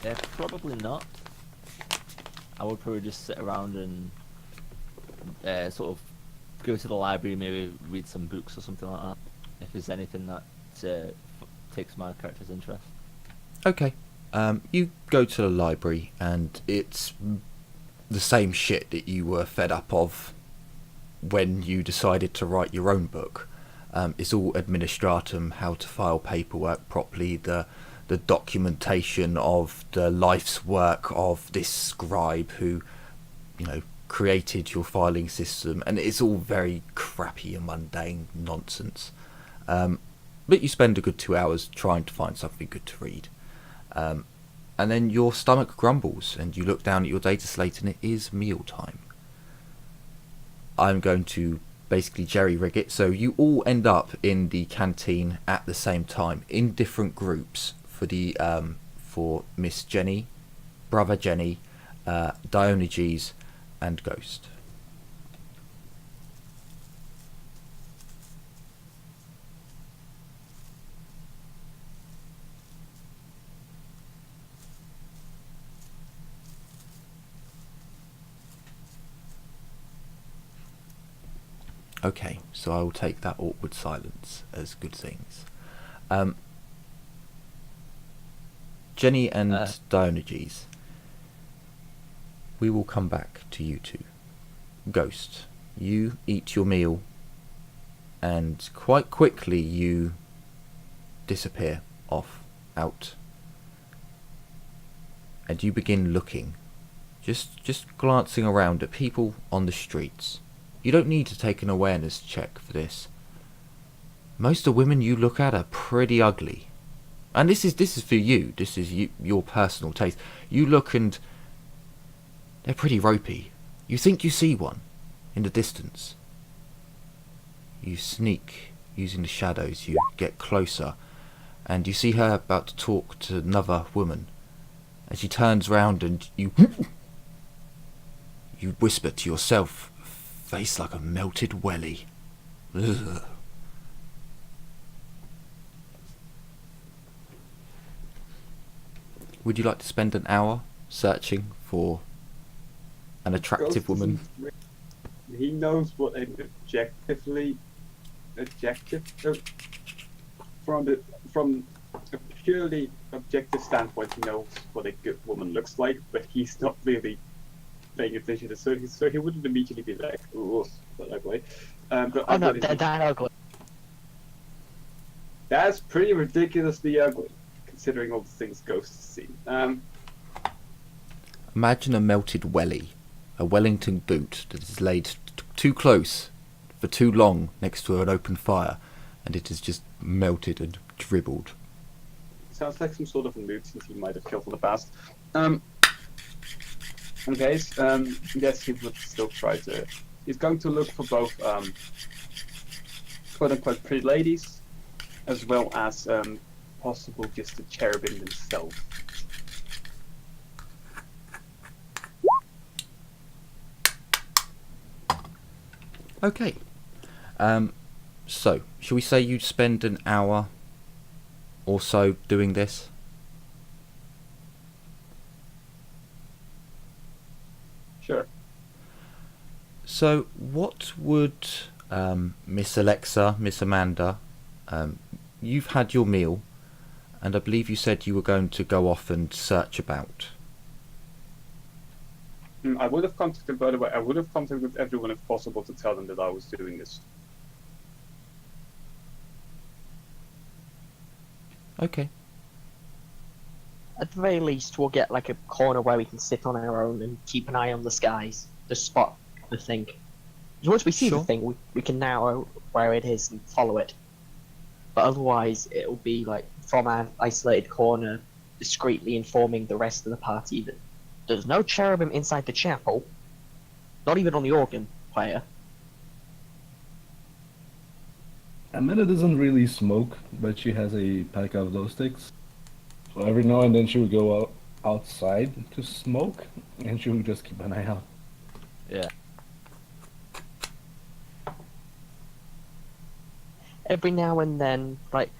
Yeah, probably not. I would probably just sit around and sort of go to the library, maybe read some books or something like that. If there's anything that takes my character's interest. Okay. You go to the library and it's the same shit that you were fed up of when you decided to write your own book. It's all administratum, how to file paperwork properly, the documentation of the life's work of this scribe who, created your filing system, and it's all very crappy and mundane nonsense. But you spend a good 2 hours trying to find something good to read. And then your stomach grumbles and you look down at your data slate and it is mealtime. I'm going to basically jerry-rig it, so you all end up in the canteen at the same time, in different groups, for Miss Jenny, Brother Jenny, Diogenes, and Ghost. Okay, so I will take that awkward silence as good things. Jenny and Diogenes, we will come back to you two. Ghost, you eat your meal and quite quickly you disappear out, and you begin looking, just glancing around at people on the streets. You don't need to take an awareness check for this. Most of the women you look at are pretty ugly. And this is for you. This is your personal taste. You look and they're pretty ropey. You think you see one in the distance. You sneak using the shadows. You get closer and you see her about to talk to another woman. And she turns round and you whisper to yourself, face like a melted welly. Ugh. Would you like to spend an hour searching for an attractive woman? He knows what an from a purely objective standpoint, he knows what a good woman looks like, but he's not really paying attention to it, so he wouldn't immediately be like, "Ooh, that ugly." But oh no, that ugly. That's pretty ridiculously ugly, considering all the things Ghost has seen. Imagine a melted welly, a Wellington boot that is laid too close for too long next to an open fire, and it is just melted and dribbled. Sounds like some sort of a mood since he might have killed in the past. Okay, yes, he would still try to. He's going to look for both quote-unquote pretty ladies, as well as possible just the cherubim themselves. Okay. So, shall we say you'd spend an hour or so doing this? So, what would Miss Alexa, Miss Amanda, you've had your meal, and I believe you said you were going to go off and search about. I would have contacted, by the way, I would have contacted everyone if possible to tell them that I was doing this. Okay. At the very least, we'll get like a corner where we can sit on our own and keep an eye on the skies to spot the thing. 'Cause once we see Sure. the thing, we can narrow where it is and follow it. But otherwise, it'll be like from our isolated corner, discreetly informing the rest of the party that there's no cherubim inside the chapel, not even on the organ player. Amanda doesn't really smoke, but she has a pack of glow sticks. So every now and then she would go outside to smoke, and she would just keep an eye out. Yeah. Every now and then, like,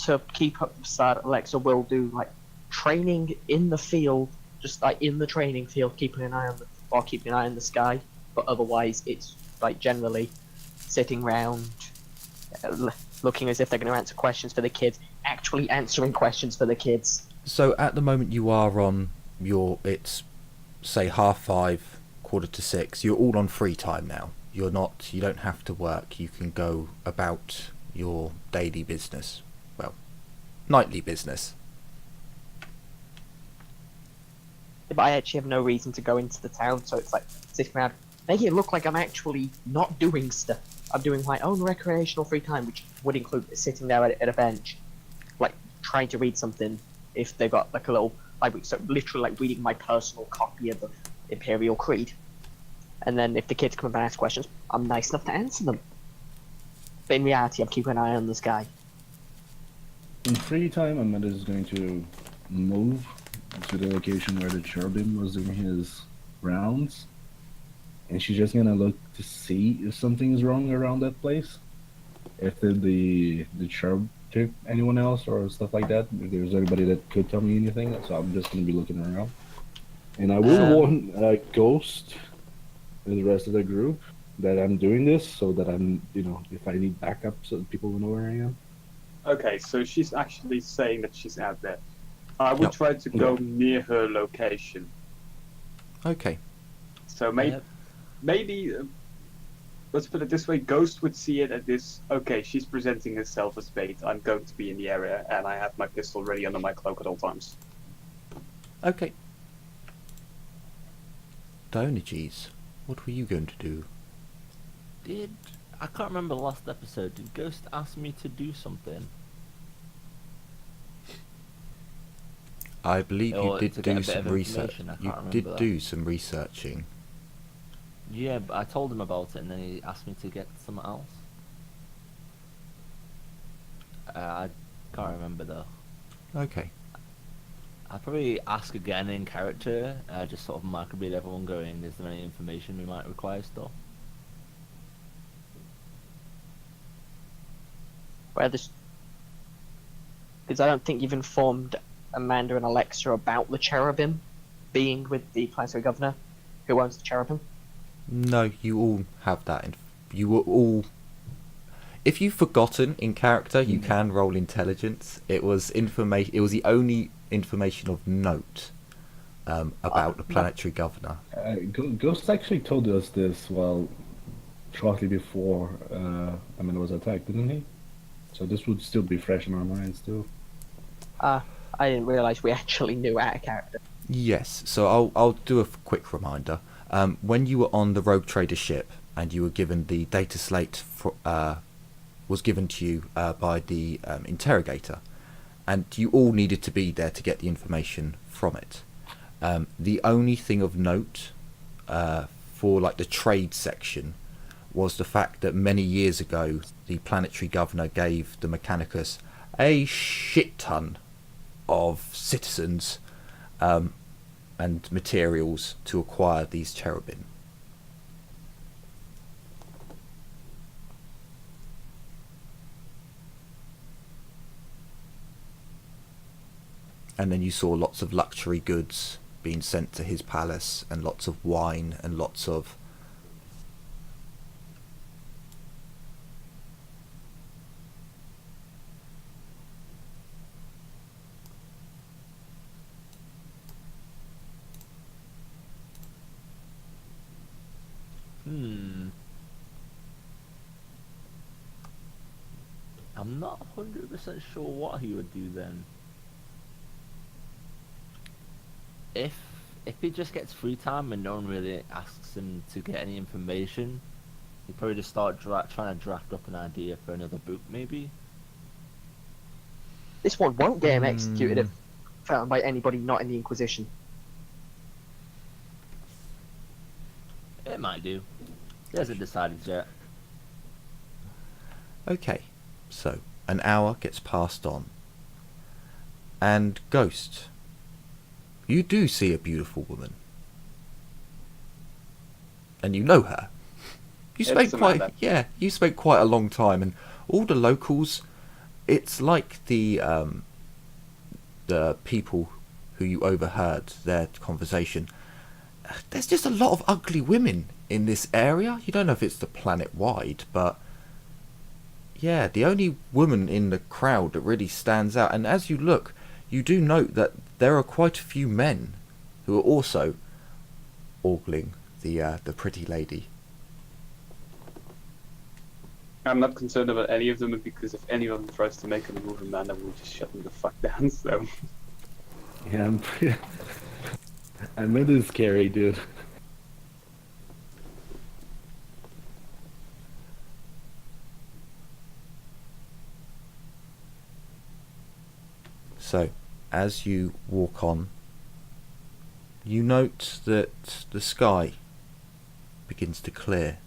to keep up the start, Alexa will do like training in the field, just like in the training field, keeping an eye on the sky. But otherwise, it's like generally sitting round, looking as if they're going to answer questions for the kids, actually answering questions for the kids. So at the moment you are on it's say 5:30, 5:45. You're all on free time now. You don't have to work. You can go about your daily business. Well, nightly business. But I actually have no reason to go into the town, so it's like sitting around, making it look like I'm actually not doing stuff. I'm doing my own recreational free time, which would include sitting there at a bench, like trying to read something. If they've got like a little library, so literally like reading my personal copy of the Imperial Creed. And then if the kids come up and ask questions, I'm nice enough to answer them. But in reality, I'm keeping an eye on the sky. In free time, Amanda is going to move to the location where the cherubim was doing his rounds, and she's just gonna look to see if something is wrong around that place. If the cherub took anyone else or stuff like that, if there's anybody that could tell me anything, so I'm just gonna be looking around. And I will warn Ghost and the rest of the group that I'm doing this, so that I'm, if I need backup, so people will know where I am. Okay, so she's actually saying that she's out there. I would try to go near her location. Okay. So maybe let's put it this way, Ghost would see it at this, okay, she's presenting herself as bait, I'm going to be in the area, and I have my pistol ready under my cloak at all times. Okay. Diogenes, what were you going to do? I can't remember the last episode, did Ghost ask me to do something? I believe you did do some research. You did do that. some researching. Yeah, but I told him about it and then he asked me to get something else. I can't remember though. Okay. I'll probably ask again in character, just sort of mark a bit everyone going, is there any information we might require still? Because I don't think you've informed Amanda and Alexa about the cherubim being with the planetary governor who owns the cherubim. No, you all have that. You were all. If you've forgotten in character, you can roll intelligence. It was information. It was the only information of note about the planetary governor. Ghost actually told us this shortly before Amanda was attacked, didn't he? So this would still be fresh in our minds too. I didn't realise we actually knew our character. Yes, so I'll do a quick reminder. When you were on the Rogue Trader ship and you were given the data slate was given to you by the interrogator, and you all needed to be there to get the information from it. The only thing of note for like the trade section was the fact that many years ago the planetary governor gave the Mechanicus a shit ton of citizens and materials to acquire these cherubim. And then you saw lots of luxury goods being sent to his palace, and lots of wine, and lots of I'm not 100% sure what he would do then. If he just gets free time and no one really asks him to get any information, he'd probably just start trying to draft up an idea for another book, maybe. This one won't get him executed if found by anybody not in the Inquisition. It might do. He hasn't decided yet. Okay, so an hour gets passed on. And Ghost, you do see a beautiful woman. And you know her. You spent quite a long time, and all the locals, it's like the people who you overheard their conversation. There's just a lot of ugly women in this area. You don't know if it's the planet wide, but yeah, the only woman in the crowd that really stands out. And as you look, you do note that there are quite a few men who are also ogling the pretty lady. I'm not concerned about any of them because if any of them tries to make a move, Amanda will just shut them the fuck down. So Yeah, Amanda's scary, dude. So, as you walk on, you note that the sky begins to clear.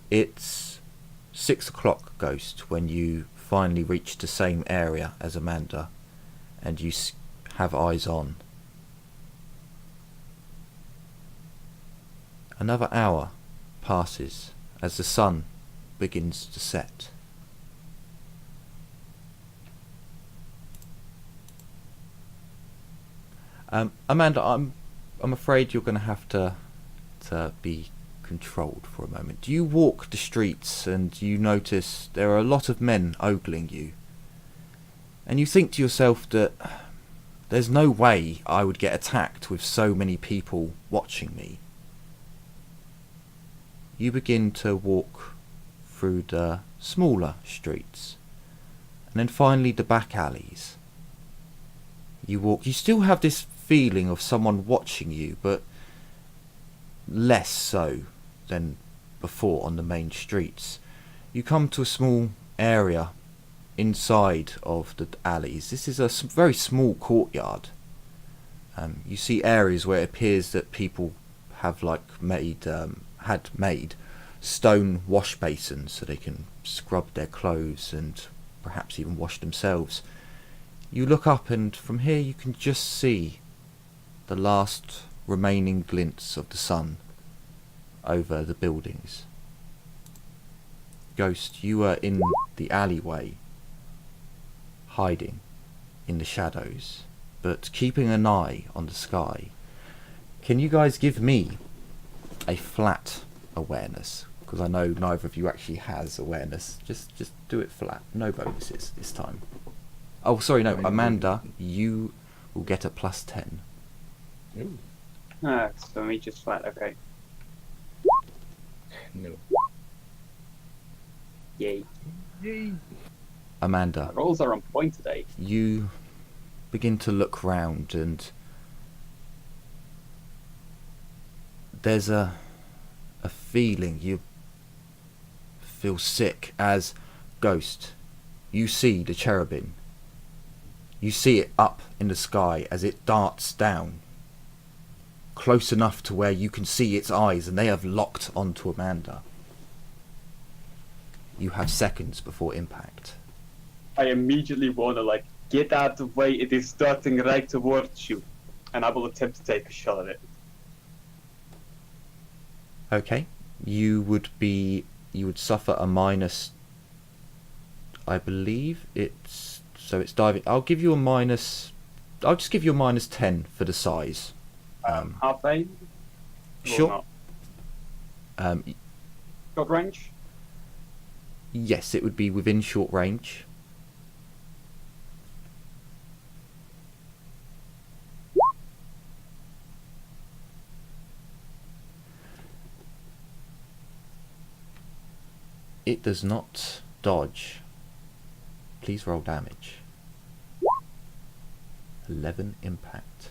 It's 6 o'clock, Ghost, when you finally reach the same area as Amanda, and you have eyes on. Another hour passes as the sun begins to set. Amanda, I'm afraid you're going to have to be controlled for a moment. You walk the streets and you notice there are a lot of men ogling you. And you think to yourself that there's no way I would get attacked with so many people watching me. You begin to walk through the smaller streets, and then finally the back alleys. You still have this feeling of someone watching you, but less so than before on the main streets. You come to a small area inside of the alleys. This is a very small courtyard. You see areas where it appears that people have had made stone wash basins so they can scrub their clothes and perhaps even wash themselves. You look up, and from here you can just see the last remaining glints of the sun over the buildings. Ghost, you are in the alleyway, hiding in the shadows, but keeping an eye on the sky. Can you guys give me a flat awareness? Because I know neither of you actually has awareness. Just do it flat. No bonuses this time. Oh, sorry, no. Amanda, you will get a +10. Ooh. it's for me just flat. Okay. No. Yay. Amanda, The rolls are on point today. you begin to look round, and there's a feeling. You feel sick as Ghost, you see the cherubim. You see it up in the sky as it darts down, close enough to where you can see its eyes, and they have locked onto Amanda. You have seconds before impact. I immediately want to get out of the way. It is starting right towards you, and I will attempt to take a shot at it. Okay, you would suffer a minus. I believe it's diving. I'll just give you a -10 for the size. Half aim? Sure. Short range? Yes, it would be within short range. It does not dodge. Please roll damage. 11 impact.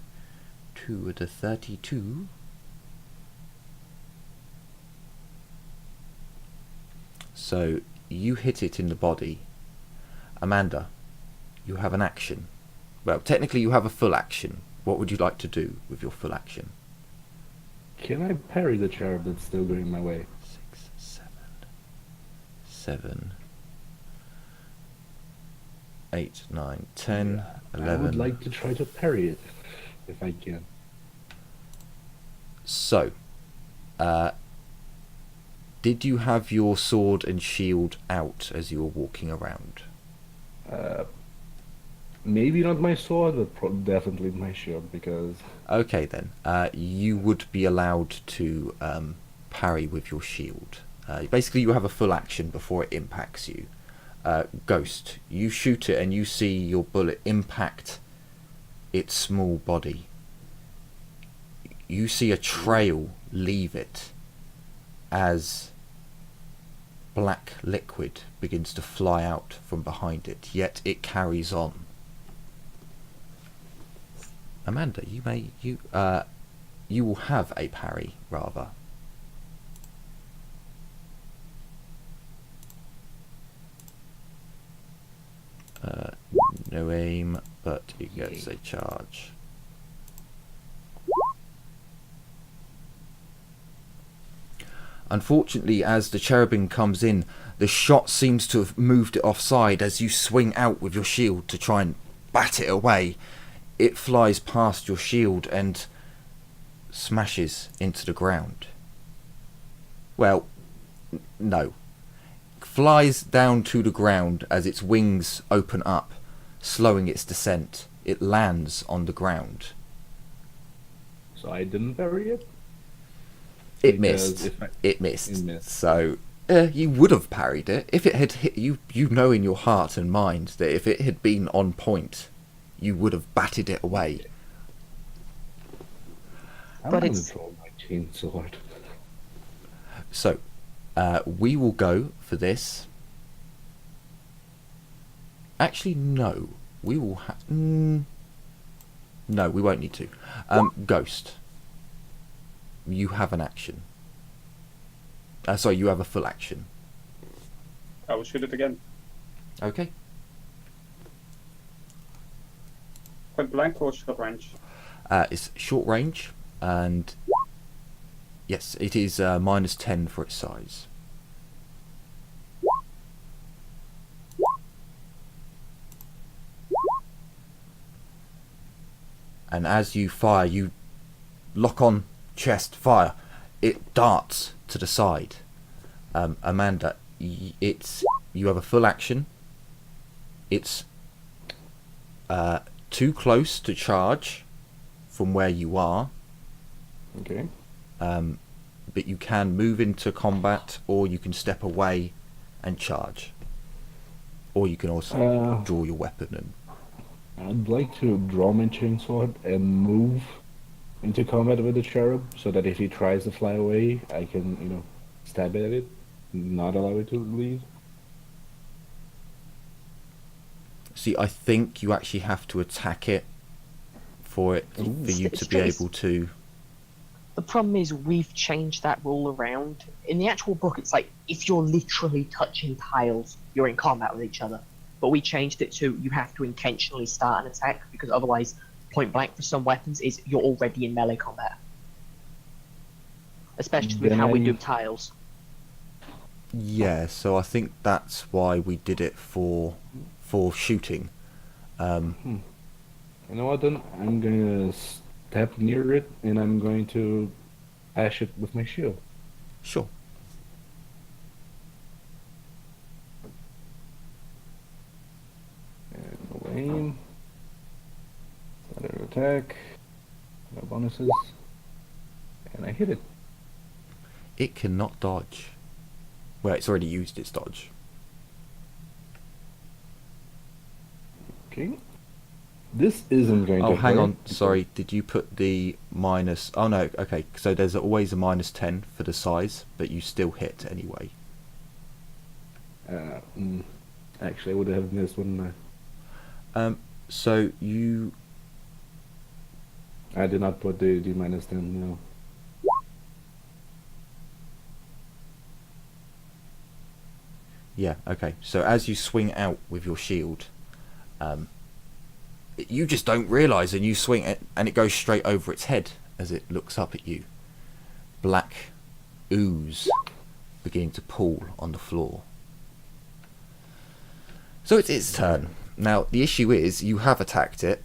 2 to 32. So you hit it in the body. Amanda, you have an action. Well, technically you have a full action. What would you like to do with your full action? Can I parry the cherub that's still going my way? 6, 7, 8, 9, 10, 11. I would like to try to parry it, if I can. So, did you have your sword and shield out as you were walking around? Maybe not my sword, but definitely my shield, because... Okay then, you would be allowed to parry with your shield. Basically you have a full action before it impacts you. Ghost, you shoot it and you see your bullet impact its small body. You see a trail leave it as black liquid begins to fly out from behind it, yet it carries on. Amanda, you will have a parry, rather. No aim, but it gets a charge. Unfortunately, as the cherubim comes in, the shot seems to have moved it offside. As you swing out with your shield to try and bat it away, it flies past your shield and smashes into the ground. Well, no. Flies down to the ground as its wings open up, slowing its descent. It lands on the ground. So I didn't parry it? It missed. It missed. So you would have parried it if it had hit you. You know in your heart and mind that if it had been on point, you would have batted it away. But it's my chain sword. So we will go for this. Actually, no. We will have. No, we won't need to. Ghost. You have an action. Sorry, you have a full action. I will shoot it again. Okay. Point blank or short range? It's short range, and yes, it is -10 for its size. And as you fire, you lock on chest, fire. It darts to the side. Amanda, you have a full action. It's too close to charge from where you are. Okay. But you can move into combat, or you can step away and charge. Or you can also draw your weapon and... I'd like to draw my chainsword and move into combat with the cherub, so that if he tries to fly away, I can, stab at it, not allow it to leave. See, I think you actually have to attack it for you to be able to... The problem is we've changed that rule around. In the actual book, it's like, if you're literally touching tiles, you're in combat with each other. But we changed it to, you have to intentionally start an attack, because otherwise, point blank for some weapons is you're already in melee combat. Especially with how we do tiles. Yeah, so I think that's why we did it for shooting. You know what then? I'm gonna step near it and I'm going to bash it with my shield. Sure. And no aim. Another attack. No bonuses. And I hit it. It cannot dodge. Well, it's already used its dodge. Okay. This isn't going to Oh, hang hurt. on. Sorry, did you put the minus... Oh, no, okay. So there's always a -10 for the size, but you still hit anyway. Mm, actually, I would have missed, wouldn't I? So you... I did not put the -10, no. Yeah, okay. So as you swing out with your shield, you just don't realise, and you swing it, and it goes straight over its head as it looks up at you. Black ooze beginning to pool on the floor. So it's its turn. Now, the issue is, you have attacked it.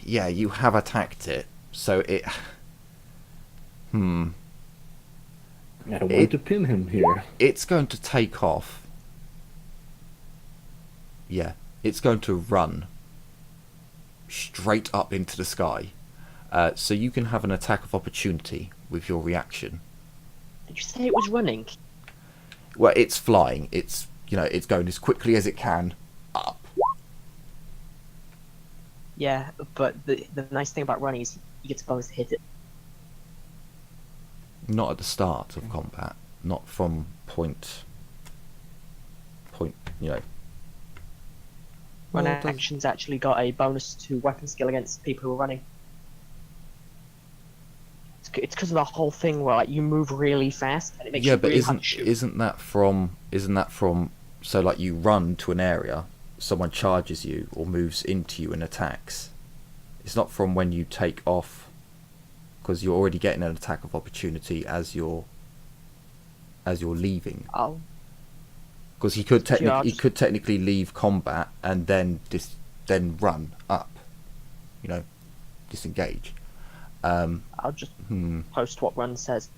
Yeah, you have attacked it. So it... I want to pin him here. It's going to take off. Yeah, it's going to run straight up into the sky. So you can have an attack of opportunity with your reaction. Did you say it was running? Well, it's flying. It's, it's going as quickly as it can up. Yeah, but the nice thing about running is you get to both hit it. Not at the start of combat. Not from point. Run Well, it does- action's actually got a bonus to weapon skill against people who are running. It's because of the whole thing where like you move really fast and it makes Yeah, you but really hard to shoot. isn't that from so like you run to an area, someone charges you or moves into you and attacks. It's not from when you take off, because you're already getting an attack of opportunity as you're leaving. Oh, Because he could Yeah, he could technically leave combat and then run up, disengage. I'll just post what run says.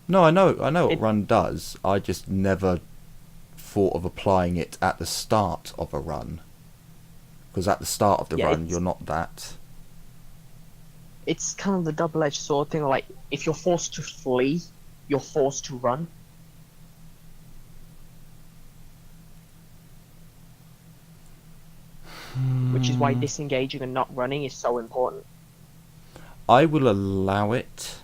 No, I know what It- run does. I just never thought of applying it at the start of a run. Because at the start of the Yeah, run, it's- you're not that. It's kind of the double-edged sword thing. Like if you're forced to flee, you're forced to run. Which is why disengaging and not running is so important. I will allow it,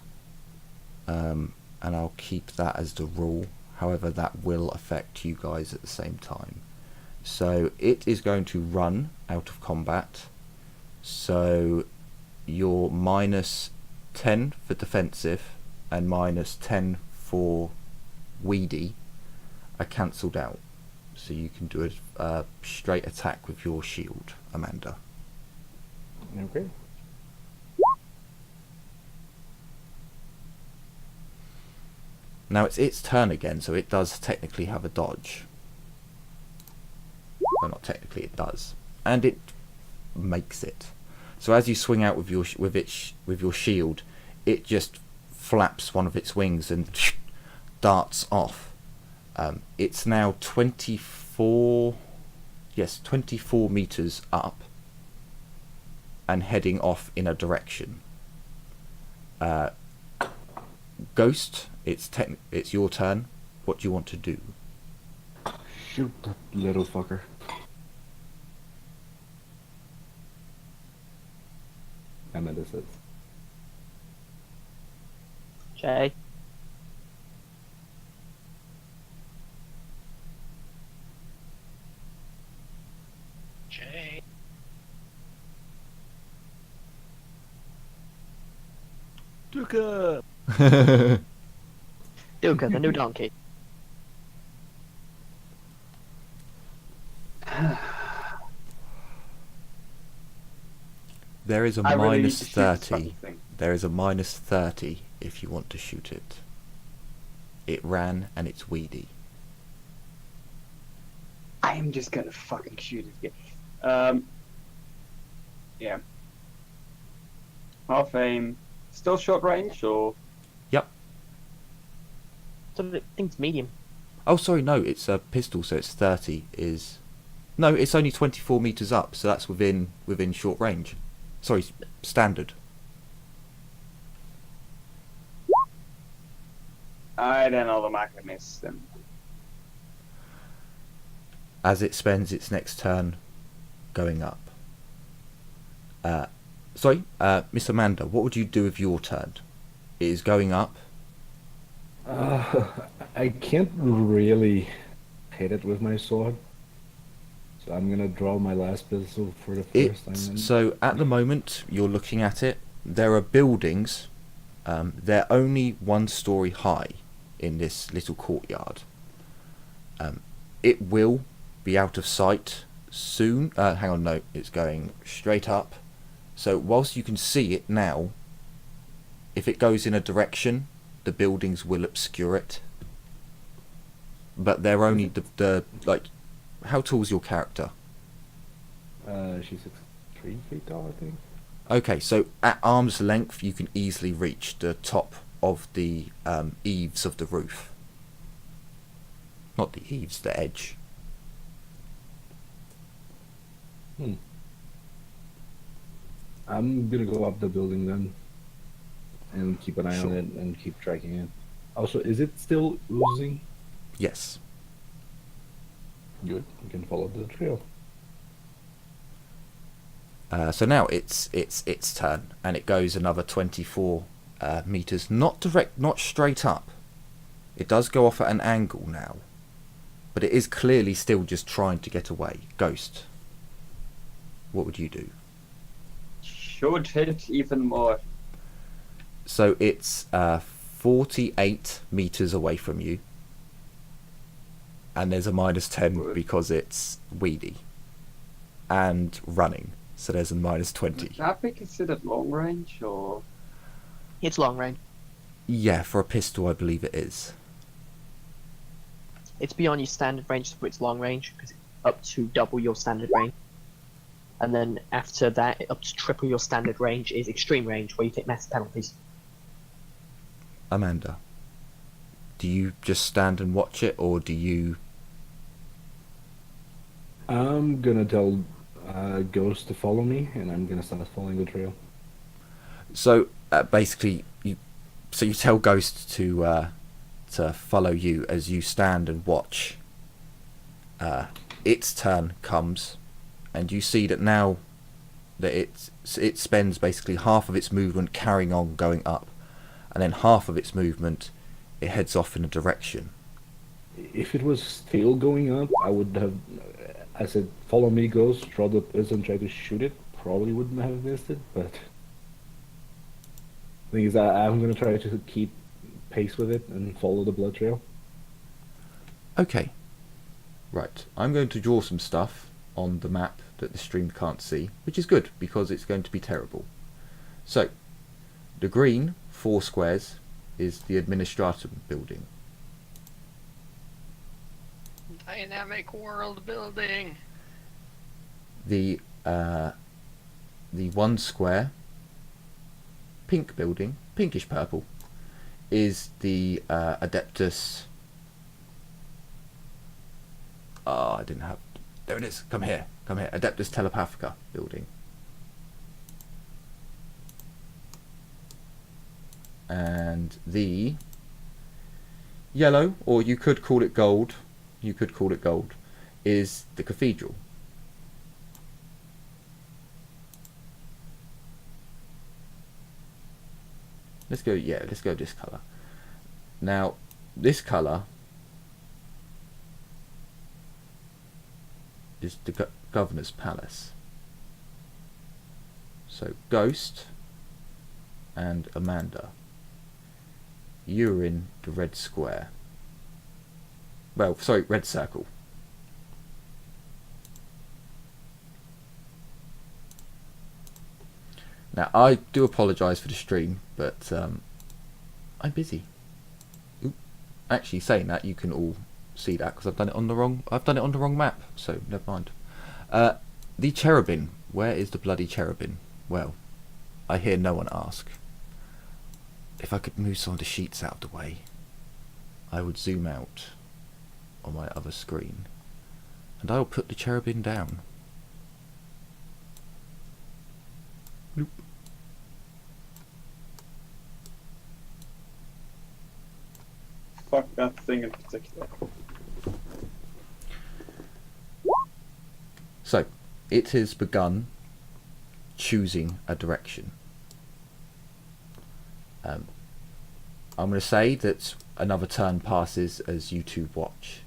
and I'll keep that as the rule. However, that will affect you guys at the same time. So it is going to run out of combat. So your -10 for defensive and -10 for weedy are cancelled out. So you can do a straight attack with your shield, Amanda. Okay. Now it's its turn again, so it does technically have a dodge. Well, not technically, it does, and it makes it. So as you swing out with your shield, it just flaps one of its wings and darts off. It's now 24 meters up and heading off in a direction. Ghost, it's your turn. What do you want to do? Shoot that little fucker. Amanda says. Jay, Jay. Duka! Duka, the new donkey. There is a I really need to shoot this -30. fucking thing. There is a -30 if you want to shoot it. It ran and it's weedy. I am just gonna fucking shoot it again. Yeah. Half aim. Still short range, or Yep. So I think it's medium. Oh, sorry, no, it's a pistol, so it's 30 is... No, it's only 24 meters up, so that's within short range. Sorry, standard. I then automatically miss them. As it spends its next turn going up. Miss Amanda, what would you do with your turn? It is going up, I can't really hit it with my sword, so I'm gonna draw my last pistol for the first time. So at the moment you're looking at it, there are buildings. They're only 1 story high in this little courtyard. It will be out of sight soon. Hang on, no, it's going straight up. So whilst you can see it now, if it goes in a direction, the buildings will obscure it. But they're only the like. How tall's your character? She's 3 feet tall, I think. Okay, so at arm's length, you can easily reach the top of the eaves of the roof. Not the eaves, the edge. I'm gonna go up the building then, and keep an eye on it and keep tracking it. Also, is it still oozing? Yes. Good. We can follow the trail. So now it's turn, and it goes another 24 meters. Not straight up. It does go off at an angle now, but it is clearly still just trying to get away. Ghost, what would you do? Should hit even more. So it's 48 meters away from you, and there's a -10 because it's weedy and running. So there's a -20. Would that be considered long range, or? It's long range. Yeah, for a pistol, I believe it is. It's beyond your standard range for its long range, because it's up to double your standard range. And then after that, up to triple your standard range is extreme range, where you take massive penalties. Amanda, do you just stand and watch it, or do you... I'm gonna tell Ghost to follow me, and I'm gonna start following the trail. So basically, you tell Ghost to follow you as you stand and watch. Its turn comes, and you see that now that it spends basically half of its movement carrying on going up, and then half of its movement it heads off in a direction. If it was still going up, I would have. I said, "Follow me, Ghost." Draw the pistol and try to shoot it. Probably wouldn't have missed it, but the thing is, I'm gonna try to keep pace with it and follow the blood trail. Okay. Right. I'm going to draw some stuff on the map that the stream can't see, which is good because it's going to be terrible. So, the green 4 squares is the administratum building. Dynamic world building. The 1 square pink building, pinkish purple, is the Adeptus. Oh, I didn't have. There it is. Come here. Adeptus Telepathica building. And the yellow, or you could call it gold. Is the cathedral. Let's go this colour. Now, this colour is the governor's palace. So, Ghost and Amanda, you're in the red square. Well, sorry, red circle. Now, I do apologise for the stream, but I'm busy. Oop. Actually, saying that, you can all see that because I've done it on the wrong map. So never mind. The cherubim. Where is the bloody cherubim? Well, I hear no one ask. If I could move some of the sheets out of the way, I would zoom out on my other screen, and I'll put the cherubim down. Bloop. Fuck that thing in particular. So, it has begun choosing a direction. I'm going to say that another turn passes as you two watch.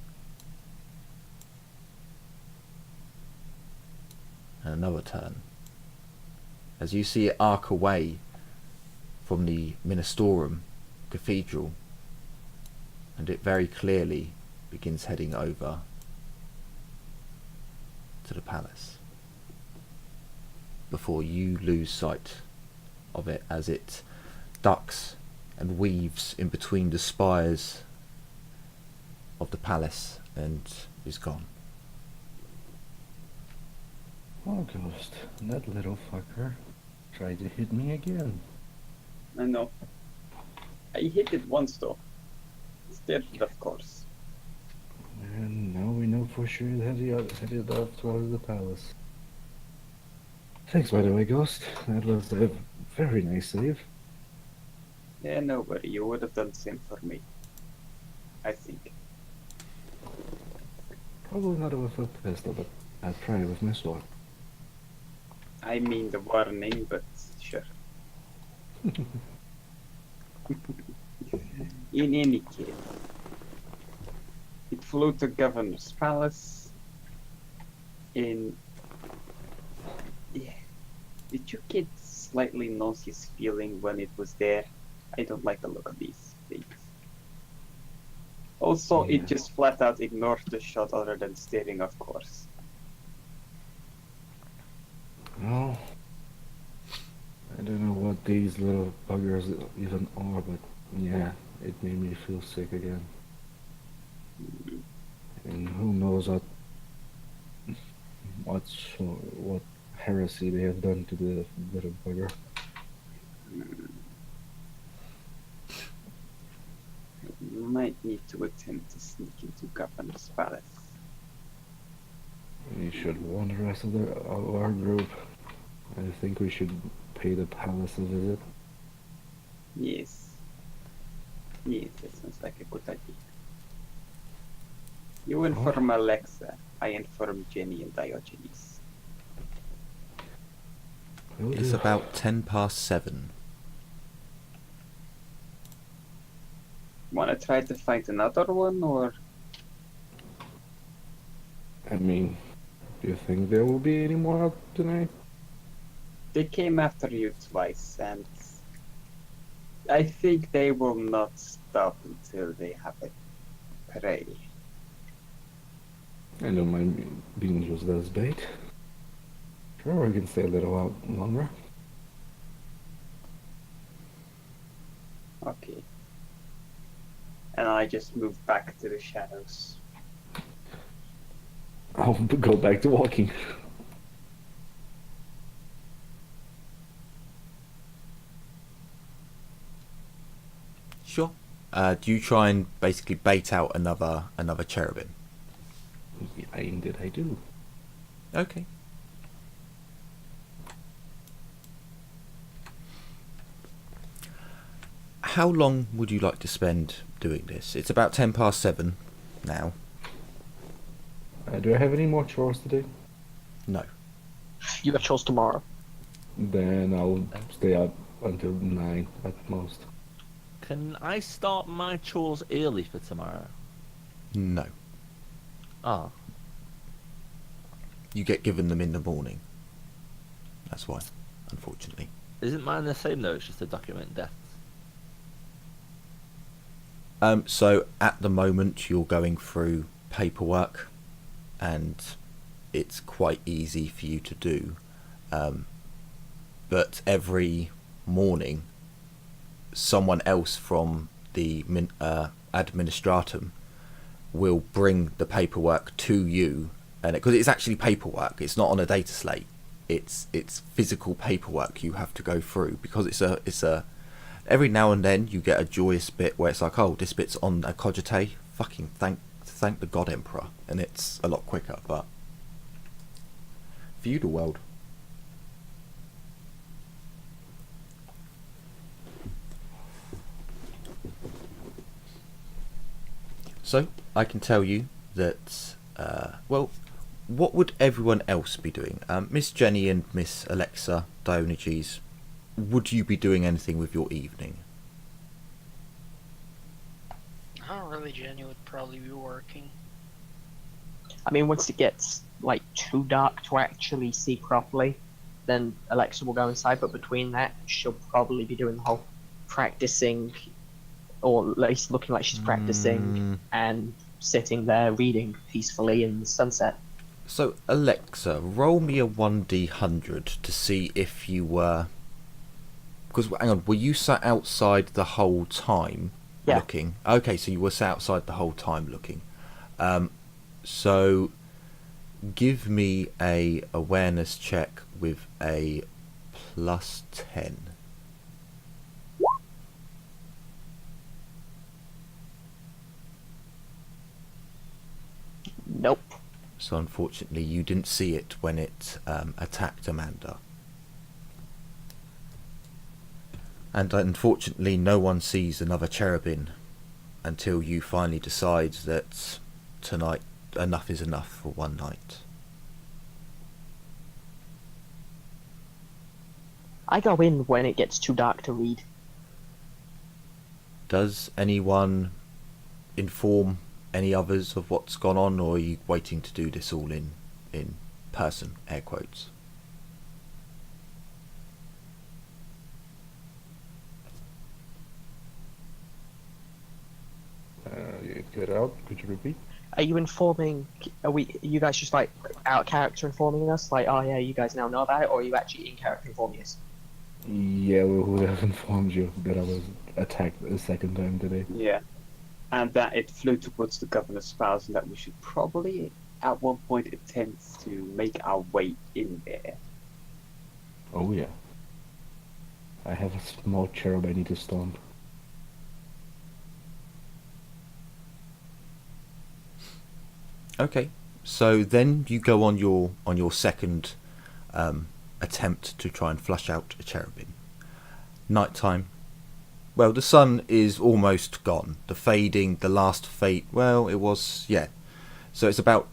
And another turn. As you see it arc away from the Ministorum Cathedral, and it very clearly begins heading over to the palace, before you lose sight of it as it ducks and weaves in between the spires of the palace and is gone. Oh, Ghost, that little fucker tried to hit me again. I know. I hit it once though. Instead, of course. And now we know for sure that he headed off towards the palace. Thanks, by the way, Ghost. That was a very nice save. Yeah, no worry. You would have done the same for me. I think. Probably not with a pistol, but I'd try it with my sword. I mean the warning, but sure. In any case, it flew to Governor's Palace. Yeah. Did you get slightly nauseous feeling when it was there? I don't like the look of these things. Also, Yeah. it just flat out ignored the shot other than staring, of course. Well, I don't know what these little buggers even are, but yeah, it made me feel sick again. And who knows what heresy they have done to the little bugger. You might need to attempt to sneak into Governor's Palace. We should warn the rest of our group. I think we should pay the palace a visit. Yes. Yes, that sounds like a good idea. You inform Alexa. I inform Jenny and Diogenes. Will It's do. about 7:10. Wanna try to find another one, or I mean, do you think there will be any more out tonight? they came after you twice, and I think they will not stop until they have a prey. I don't mind being used as bait. Sure, we can stay a little while longer. Okay. And I just move back to the shadows. I'll go back to walking. Sure. Do you try and basically bait out another cherubim? Yeah, indeed I do. Okay. How long would you like to spend doing this? It's about 7:10 now. Do I have any more chores to do? No. You have chores tomorrow. Then I'll stay up until 9 at most. Can I start my chores early for tomorrow? No. Oh, You get given them in the morning. That's why, unfortunately. isn't mine the same though? It's just to document deaths. So at the moment you're going through paperwork, and it's quite easy for you to do. But every morning, someone else from the administratum will bring the paperwork to you, and because it's actually paperwork, it's not on a data slate. It's physical paperwork you have to go through, because it's a every now and then you get a joyous bit where it's like, oh, this bit's on a cogite. Fucking thank the God Emperor, and it's a lot quicker. But feudal world. So I can tell you that, well, what would everyone else be doing? Miss Jenny and Miss Alexa Diogenes, would you be doing anything with your evening? probably Jenny would probably be working. I mean, once it gets like too dark to actually see properly, then Alexa will go inside. But between that, she'll probably be doing the whole practicing, or at least looking like she's practicing, and sitting there reading peacefully in the sunset. So, Alexa, roll me a 1d100 to see if you were... Because, hang on, were you sat outside the whole time looking? Okay, so you were sat outside the whole time looking. So, give me a awareness check with a +10. Nope. So unfortunately you didn't see it when it attacked Amanda. And unfortunately no one sees another cherubim until you finally decide that tonight enough is enough for one night. I go in when it gets too dark to read. Does anyone inform any others of what's gone on, or are you waiting to do this all in person, air quotes? You cut out. Could you repeat? Are you informing? Are you guys just like out of character informing us? Like, oh yeah, you guys now know about it, or are you actually in character informing us? Yeah, we would have informed you that I was attacked a second time today. Yeah. And that it flew towards the governor's spouse, and that we should probably, at one point, attempt to make our way in there. Oh yeah. I have a small cherub I need to stomp. Okay, so then you go on your second attempt to try and flush out a cherubim. Nighttime. Well, the sun is almost gone. The fading, the last fade. Well, it was, yeah. So it's about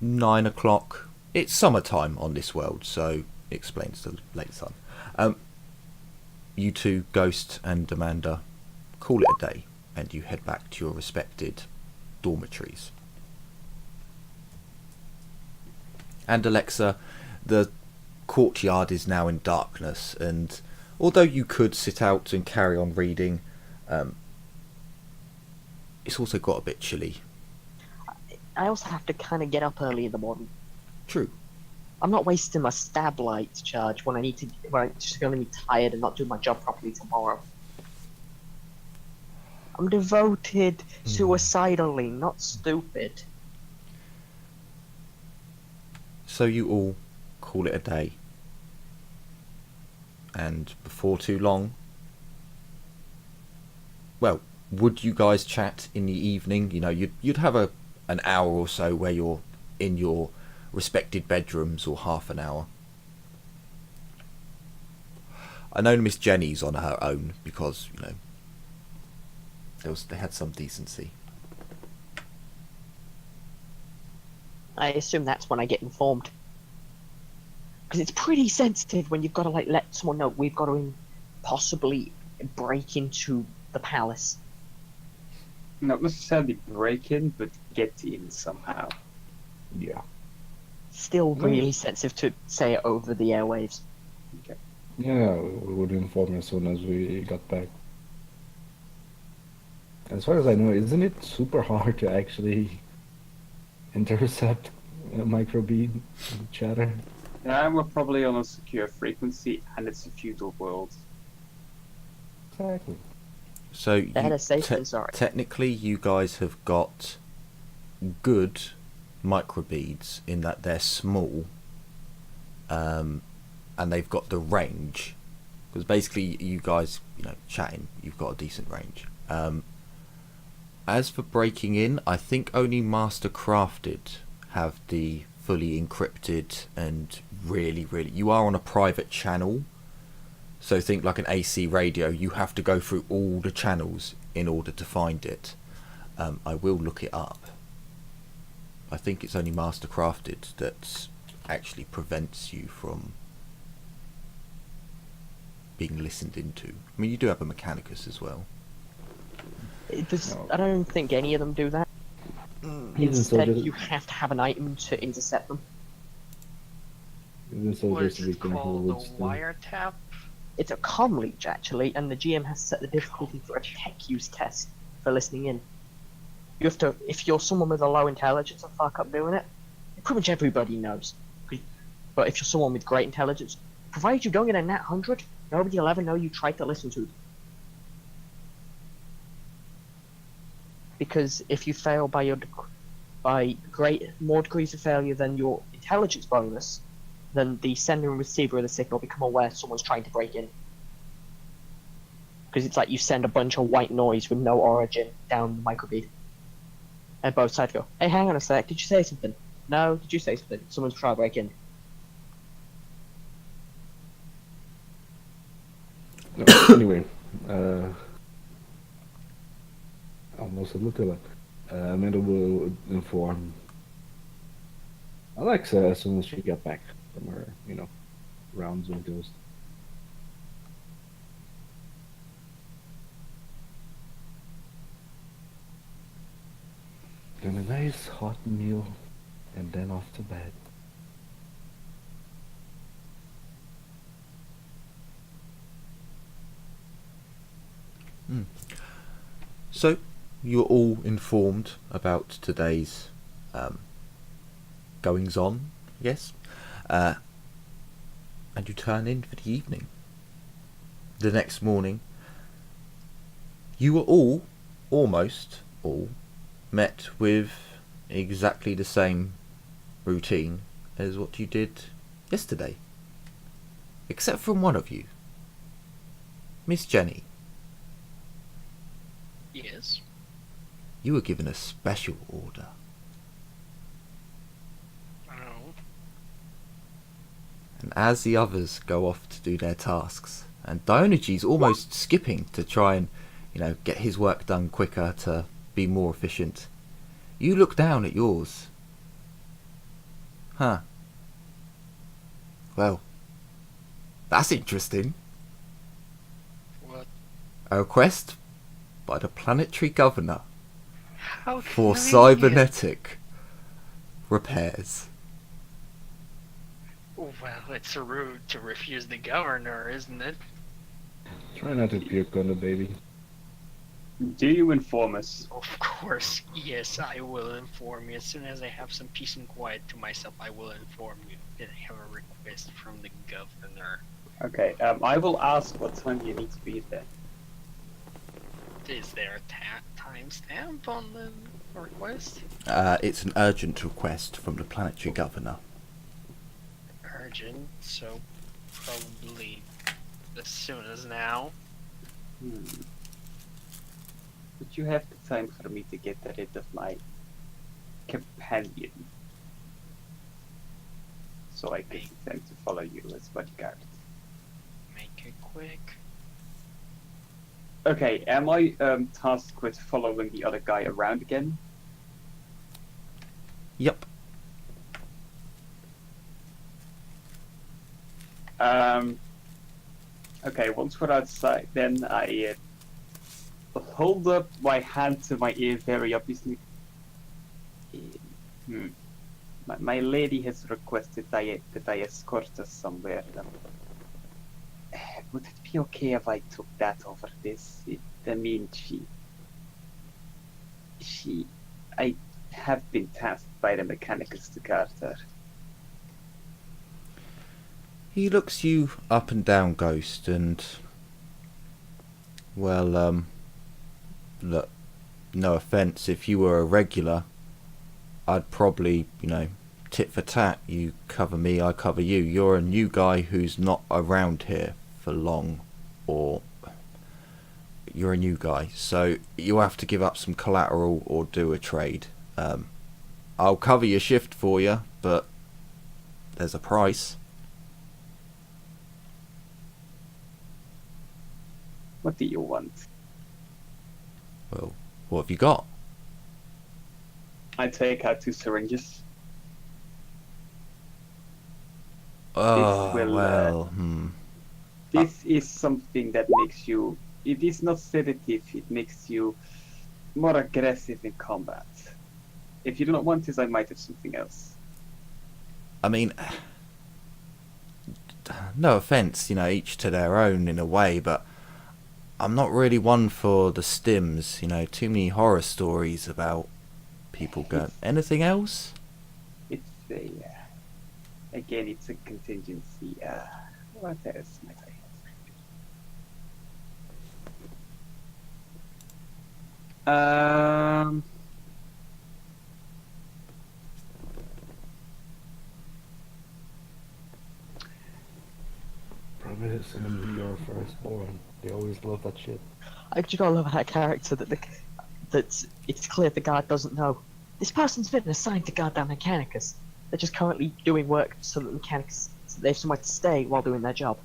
9 o'clock. It's summertime on this world, so it explains the late sun. You two, Ghost and Amanda, call it a day, and you head back to your respected dormitories. And Alexa, the courtyard is now in darkness, and although you could sit out and carry on reading, it's also got a bit chilly. I also have to kind of get up early in the morning. True. I'm not wasting my stab light charge when I'm just going to be tired and not do my job properly tomorrow. I'm devoted suicidally, not stupid. So you all call it a day. And before too long, well, would you guys chat in the evening? You know, you'd have an hour or so where you're in your respected bedrooms, or half an hour. I know Miss Jenny's on her own because, you know, they had some decency. I assume that's when I get informed. Because it's pretty sensitive when you've got to like let someone know we've got to possibly break into the palace. Not necessarily break in, but get in somehow. Yeah. Still really sensitive to say it over the airwaves. Okay. Yeah, we would inform you as soon as we got back. As far as I know, isn't it super hard to actually intercept a microbead chatter? Yeah, we're probably on a secure frequency, and it's a feudal world. Exactly. So Better safe than sorry. Technically, you guys have got good microbeads in that they're small, and they've got the range. Because basically, you guys, you know, chatting, you've got a decent range. As for breaking in, I think only Master Crafted have the fully encrypted and really, you are on a private channel. So think like an AC radio, you have to go through all the channels in order to find it. I will look it up. I think it's only Master Crafted that actually prevents you from being listened into. I mean, you do have a Mechanicus as well. No. I don't think any of them do that. Even so, Instead, just, you have to have an item to intercept them. even so, What just is to be it careful called? with A stuff. wiretap? It's a comm leech, actually, and the GM has set the difficulty for a tech use test for listening in. You have to, if you're someone with a low intelligence and fuck up doing it, pretty much everybody knows. But if you're someone with great intelligence, provided you don't get a nat 100, nobody will ever know you tried to listen to them. Because if you fail by more degrees of failure than your intelligence bonus, then the sender and receiver of the signal become aware someone's trying to break in. Because it's like you send a bunch of white noise with no origin down the microbead. And both sides go, hey, hang on a sec, did you say something? No, did you say something? Someone's trying to break in. No, anyway, almost a little. Amanda will inform Alexa as soon as she get back from her, rounds with Ghost. Then a nice hot meal, and then off to bed. So, you're all informed about today's goings on, I guess, and you turn in for the evening. The next morning, you were almost all, met with exactly the same routine as what you did yesterday. Except from one of you, Miss Jenny. Yes. You were given a special order. Oh. And as the others go off to do their tasks, and Diogenes almost skipping to try and, get his work done quicker to be more efficient, you look down at yours. Huh. Well, that's interesting. What? A request by the planetary governor How for convenient. cybernetic repairs. Well, it's rude to refuse the governor, isn't it? Try not to puke on the baby. Do you inform us? Of course, yes, I will inform you. As soon as I have some peace and quiet to myself, I will inform you that I have a request from the governor. Okay, I will ask what time you need to be there. Is there a timestamp on the request? It's an urgent request from the planetary governor. Urgent, so probably as soon as now. Would you have the time for me to get rid of my companion? So I can intend to follow you as bodyguard. Make it quick. Okay, am I tasked with following the other guy around again? Yep. Okay, once we're outside, then I hold up my hand to my ear very obviously. My lady has requested that I escort us somewhere. Would it be okay if I took that over this? I have been tasked by the mechanicals to guard her. He looks you up and down, Ghost, and... Well, look, no offence, if you were a regular, I'd probably, tit for tat, you cover me, I cover you. You're a new guy who's not around here for long, or you're a new guy, so you'll have to give up some collateral or do a trade. I'll cover your shift for you, but there's a price. What do you want? Well, what have you got? I take out 2 syringes. This is something that makes you... It is not sedative, it makes you more aggressive in combat. If you do not want this, I might have something else. I mean, no offense, you know, each to their own in a way, but I'm not really one for the stims, you know, too many horror stories about people going. Anything else? It's a, again, it's a contingency. What else might I have? Probably some your firstborn. They always love that shit. I just gotta love that character that it's clear the guard doesn't know. This person's been assigned to guard down Mechanicus. They're just currently doing work so that Mechanicus, so they have somewhere to stay while doing their job.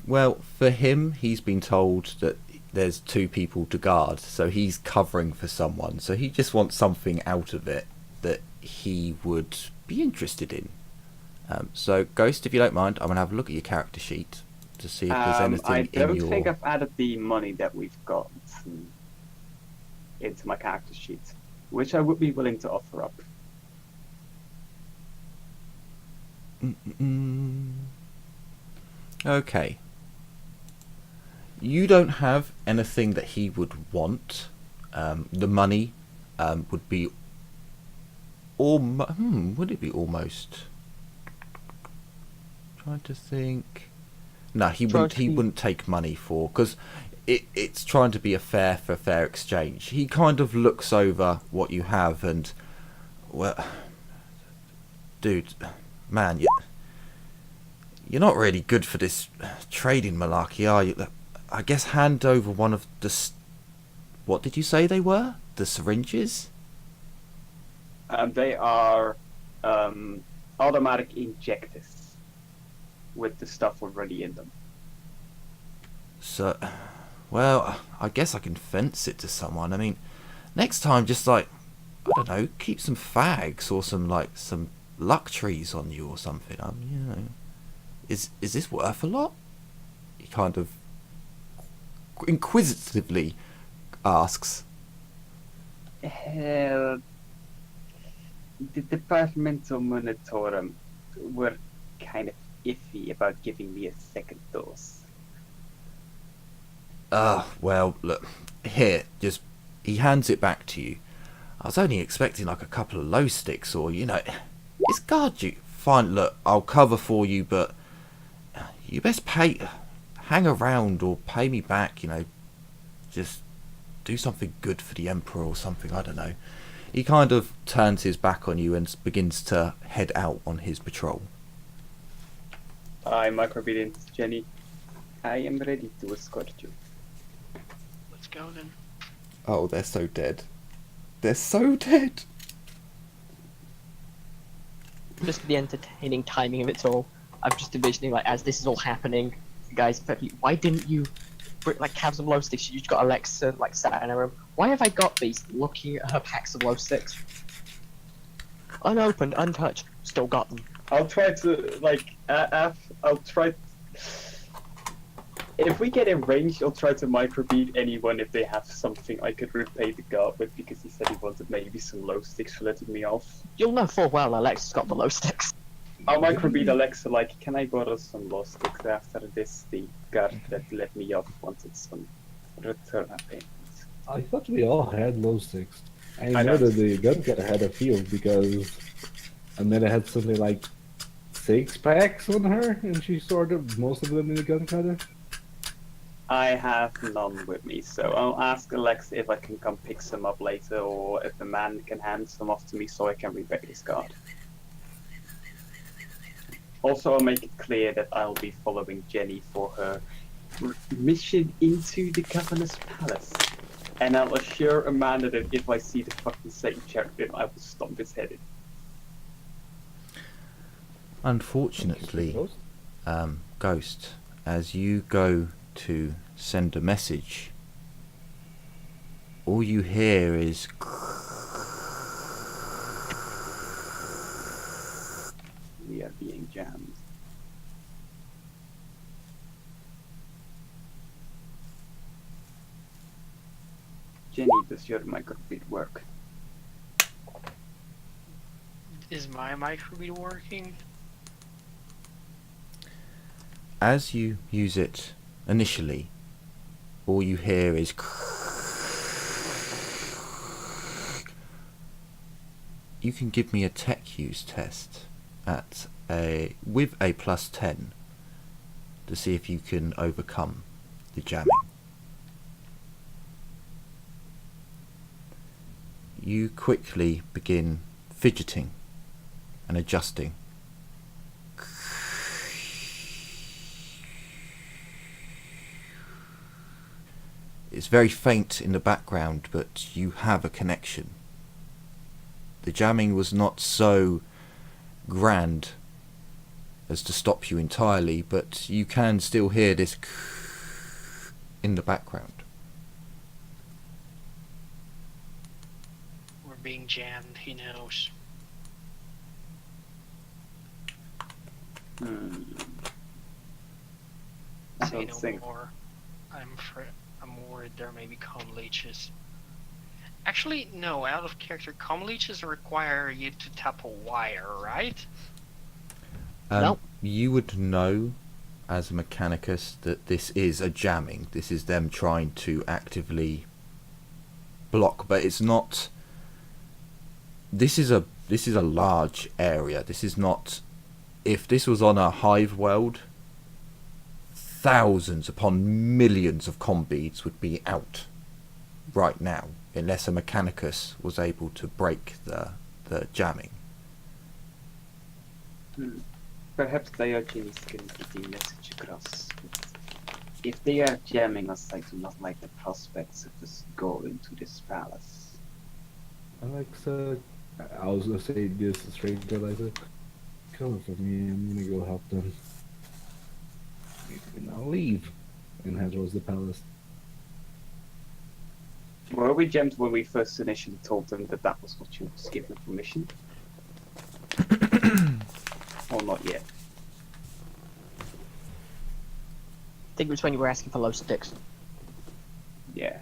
Well, for him, he's been told that there's 2 people to guard, so he's covering for someone. So he just wants something out of it that he would be interested in. So, Ghost, if you don't mind, I'm going to have a look at your character sheet to see if there's anything I don't in your... think I've added the money that we've got into my character sheet, which I would be willing to offer up. Okay. You don't have anything that he would want. The money would be... would it be almost... Trying to think... No, he wouldn't take money for... Because it's trying to be a fair exchange. He kind of looks over what you have and... Well... Dude, man, you're not really good for this trading malarkey, are you? I guess hand over one of the... What did you say they were? The syringes? They are automatic injectors with the stuff already in them. So, well, I guess I can fence it to someone. I mean, next time, just like, I don't know, keep some fags or some luck trees on you or something. You know, is this worth a lot? He kind of inquisitively asks. The departmental monitorum were kind of iffy about giving me a second dose. Well, look, here, just, he hands it back to you. I was only expecting like a couple of low sticks or, you know, it's guard you. Fine, look, I'll cover for you, but you best hang around or pay me back, you know, just do something good for the Emperor or something, I don't know. He kind of turns his back on you and begins to head out on his patrol. I microbeat Jenny. I am ready to escort you. Let's go then. Oh, they're so dead. They're so dead. Just the entertaining timing of it all. I'm just envisioning, like, as this is all happening, guys, why didn't you have some glow sticks? You just got Alexa, like, sat in a room. Why have I got these? Looking at her packs of glow sticks. Unopened, untouched, still got them. I'll try to, like, I'll try... If we get in range, I'll try to microbeat anyone if they have something I could repay the guard with, because he said he wanted maybe some low sticks for letting me off. You'll know full well Alexa's got the glow sticks. I'll microbeat Alexa, like, can I borrow some low sticks after this? The guard that let me off wanted some return payment. I thought we all had low sticks. I know. know that the gun cutter had a few because Amanda had something like 6 packs on her, and she sorted most of them in the gun cutter. I have none with me, so I'll ask Alexa if I can come pick some up later, or if the man can hand some off to me so I can repay his guard. Also, I'll make it clear that I'll be following Jenny for her mission into the governor's palace. And I'll assure Amanda that if I see the fucking same cherubim, I will stomp his head in. Unfortunately, Ghost, as you go to send a message, all you hear is... We are being jammed. Jenny, does your microbeat work? Is my microbeat working? As you use it initially, all you hear is you can give me a tech use test with a +10 to see if you can overcome the jamming. You quickly begin fidgeting and adjusting. It's very faint in the background, but you have a connection. The jamming was not so grand as to stop you entirely, but you can still hear this in the background. We're being jammed, he knows. Say no think. more. I'm worried there may be comm leeches. Actually, no, out of character, comm leeches require you to tap a wire, right? Nope. You would know as a mechanicus that this is a jamming. This is them trying to actively block, but it's not. This is a large area. This is not. If this was on a hive world, thousands upon millions of comm beads would be out right now, unless a mechanicus was able to break the jamming. Perhaps Diogenes can get the message across. If they are jamming us, I do not like the prospects of us going to this palace. Alexa, I was gonna say this straight to Alexa. Cover for me, I'm gonna go help them. And I'll leave and head towards the palace. Were we jammed when we first initially told them that that was what you was given permission? Or not yet? I think it was when you were asking for low sticks. Yeah.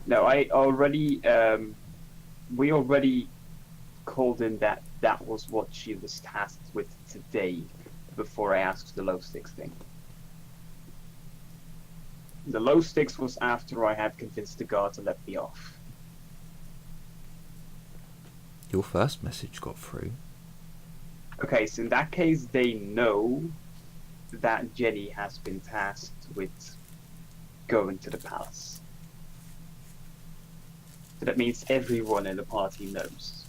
No, I already, we already called in that that was what she was tasked with today before I asked the low sticks thing. The low sticks was after I had convinced the guard to let me off. Your first message got through. Okay, so in that case, they know that Jenny has been tasked with going to the palace. So that means everyone in the party knows.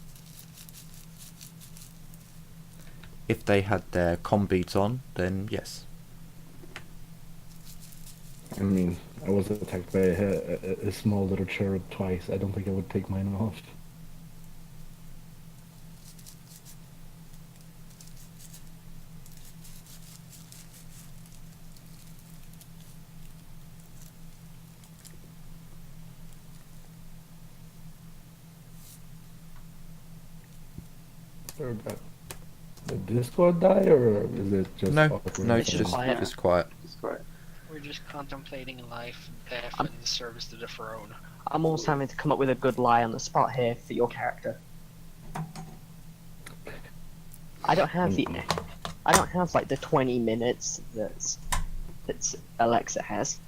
If they had their comm beads on, then yes. I mean, I was attacked by a small little cherub twice. I don't think I would take mine off. Did Discord die, or is it just No, awkward? no, it's It's just quiet. it's quiet. Just quiet. We're just contemplating life, death, I'm- and service to the throne. I'm also having to come up with a good lie on the spot here for your character. I don't have like the 20 minutes that's Alexa has.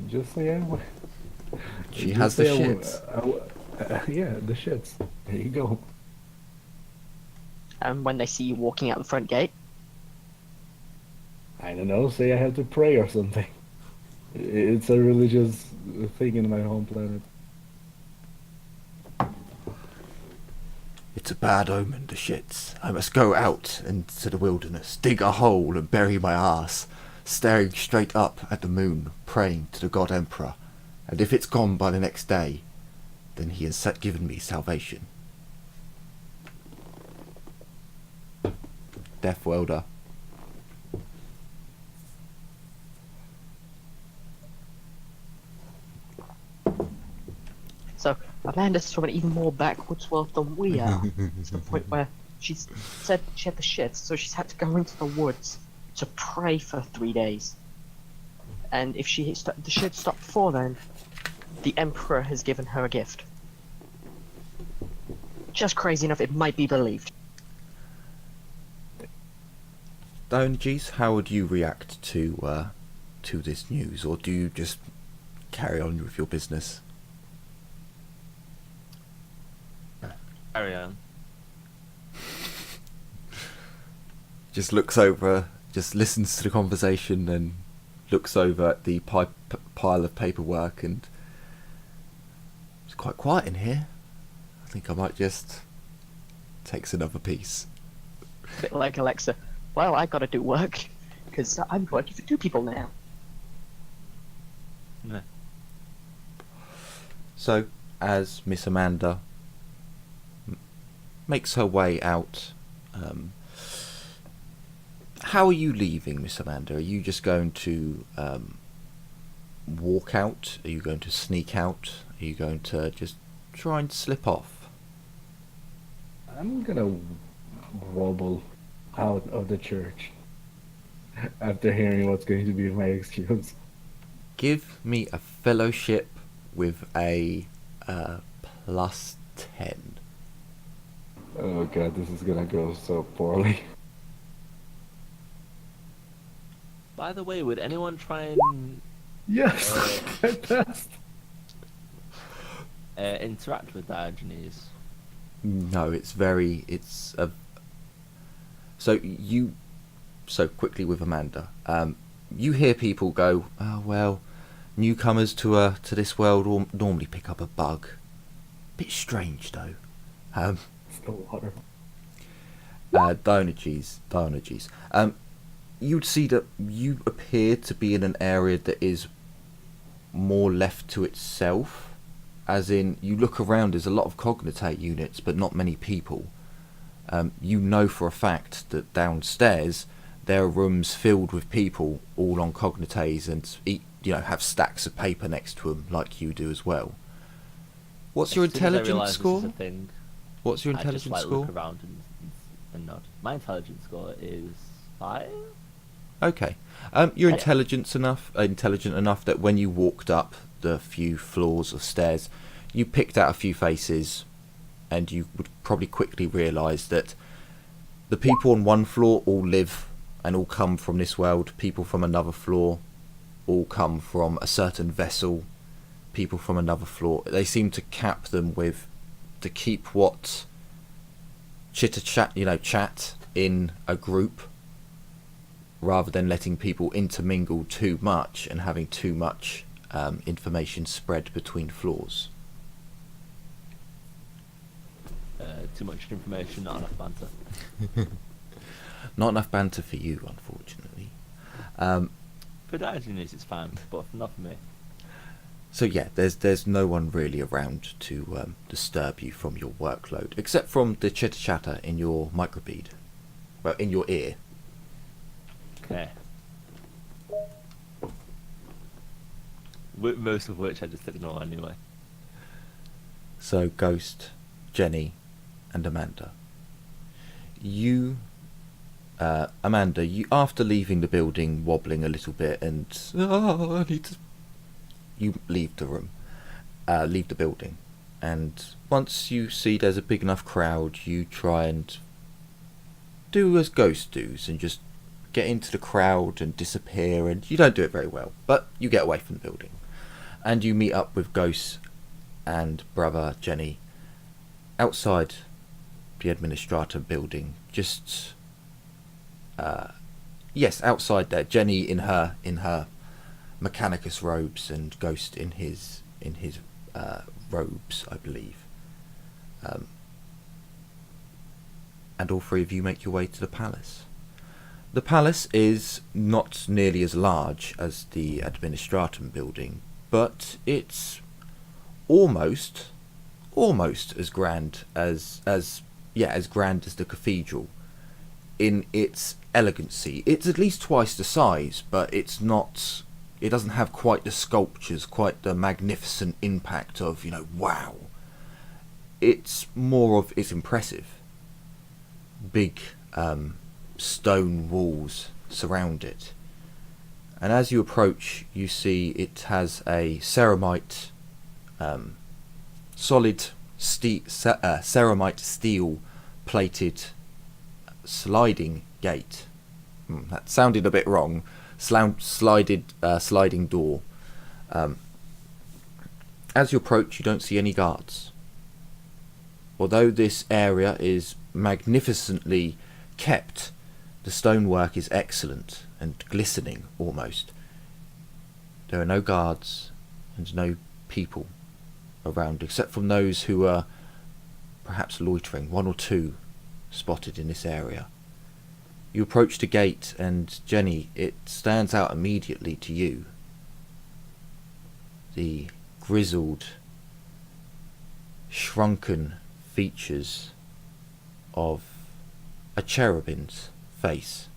Just say She just has the say shits. yeah, the shits. There you go. And when they see you walking out the front gate, I don't know. Say I have to pray or something. It's a religious thing in my home planet. It's a bad omen, the shits. I must go out into the wilderness, dig a hole and bury my ass, staring straight up at the moon, praying to the God Emperor. And if it's gone by the next day, then he has given me salvation. Death welder. so Amanda's from an even more backwards world than we are. To the point where she said she had the shits, so she's had to go into the woods to pray for 3 days. And if the shit stopped before then, The Emperor has given her a gift. Just crazy enough it might be believed. Diogenes, how would you react to this news, or do you just carry on with your business? Carry on. Just looks over, just listens to the conversation, and looks over at the pile of paperwork, and it's quite quiet in here. I think I might just takes another piece. Bit like Alexa. Well, I gotta do work, because I'm working for 2 people now. No. So, as Miss Amanda makes her way out, how are you leaving, Miss Amanda? Are you just going to walk out? Are you going to sneak out? Are you going to just try and slip off? I'm gonna wobble out of the church after hearing what's going to be my excuse. Give me a fellowship with a +10. Oh god, this is gonna go so poorly. By the way, would anyone try and Yes! I passed! interact with Diogenes? No, so quickly with Amanda. You hear people go, "Oh well, newcomers to this world normally pick up a bug. Bit strange though." It's the water. Diogenes. You'd see that you appear to be in an area that is more left to itself. As in, you look around, there's a lot of cognitate units, but not many people. You know for a fact that downstairs there are rooms filled with people, all on cognites, and have stacks of paper next to them, like you do as well. What's your As soon as I intelligence realise this is score? a thing, What's your I just intelligence like score? look around and nod. My intelligence score is 5. Okay. You're intelligent enough that when you walked up the few floors of stairs, you picked out a few faces, and you would probably quickly realise that the people on one floor all live and all come from this world. People from another floor all come from a certain vessel. People from another floor. They seem to cap them to keep what chat in a group, rather than letting people intermingle too much and having too much information spread between floors. Too much information, not enough banter. Not enough banter for you, unfortunately. For Diogenes it's fine, but not for me. So yeah, there's no one really around to disturb you from your workload, except from the chitter chatter in your microbead. Well, in your ear. Okay. Most of which I just ignore anyway. So Ghost, Jenny, and Amanda. Amanda, you after leaving the building, wobbling a little bit, and I need to. You leave the room, leave the building, and once you see there's a big enough crowd, you try and do as Ghost does and just get into the crowd and disappear, and you don't do it very well, but you get away from the building, and you meet up with Ghost and brother Jenny outside the administratum building. Just outside there. Jenny in her Mechanicus robes, and Ghost in his robes, I believe. And all three of you make your way to the palace. The palace is not nearly as large as the administratum building, but it's almost as grand as grand as the cathedral in its elegancy. It's at least twice the size, but it doesn't have quite the sculptures, quite the magnificent impact of, wow. It's impressive. Big stone walls surround it. And as you approach, you see it has a ceramite solid ceramite steel plated sliding gate. That sounded a bit wrong. Sliding door. As you approach, you don't see any guards. Although this area is magnificently kept, the stonework is excellent and glistening almost. There are no guards and no people around, except from those who are perhaps loitering, 1 or 2 spotted in this area. You approach the gate, and Jenny, it stands out immediately to you. The grizzled, shrunken features of a cherubim's face,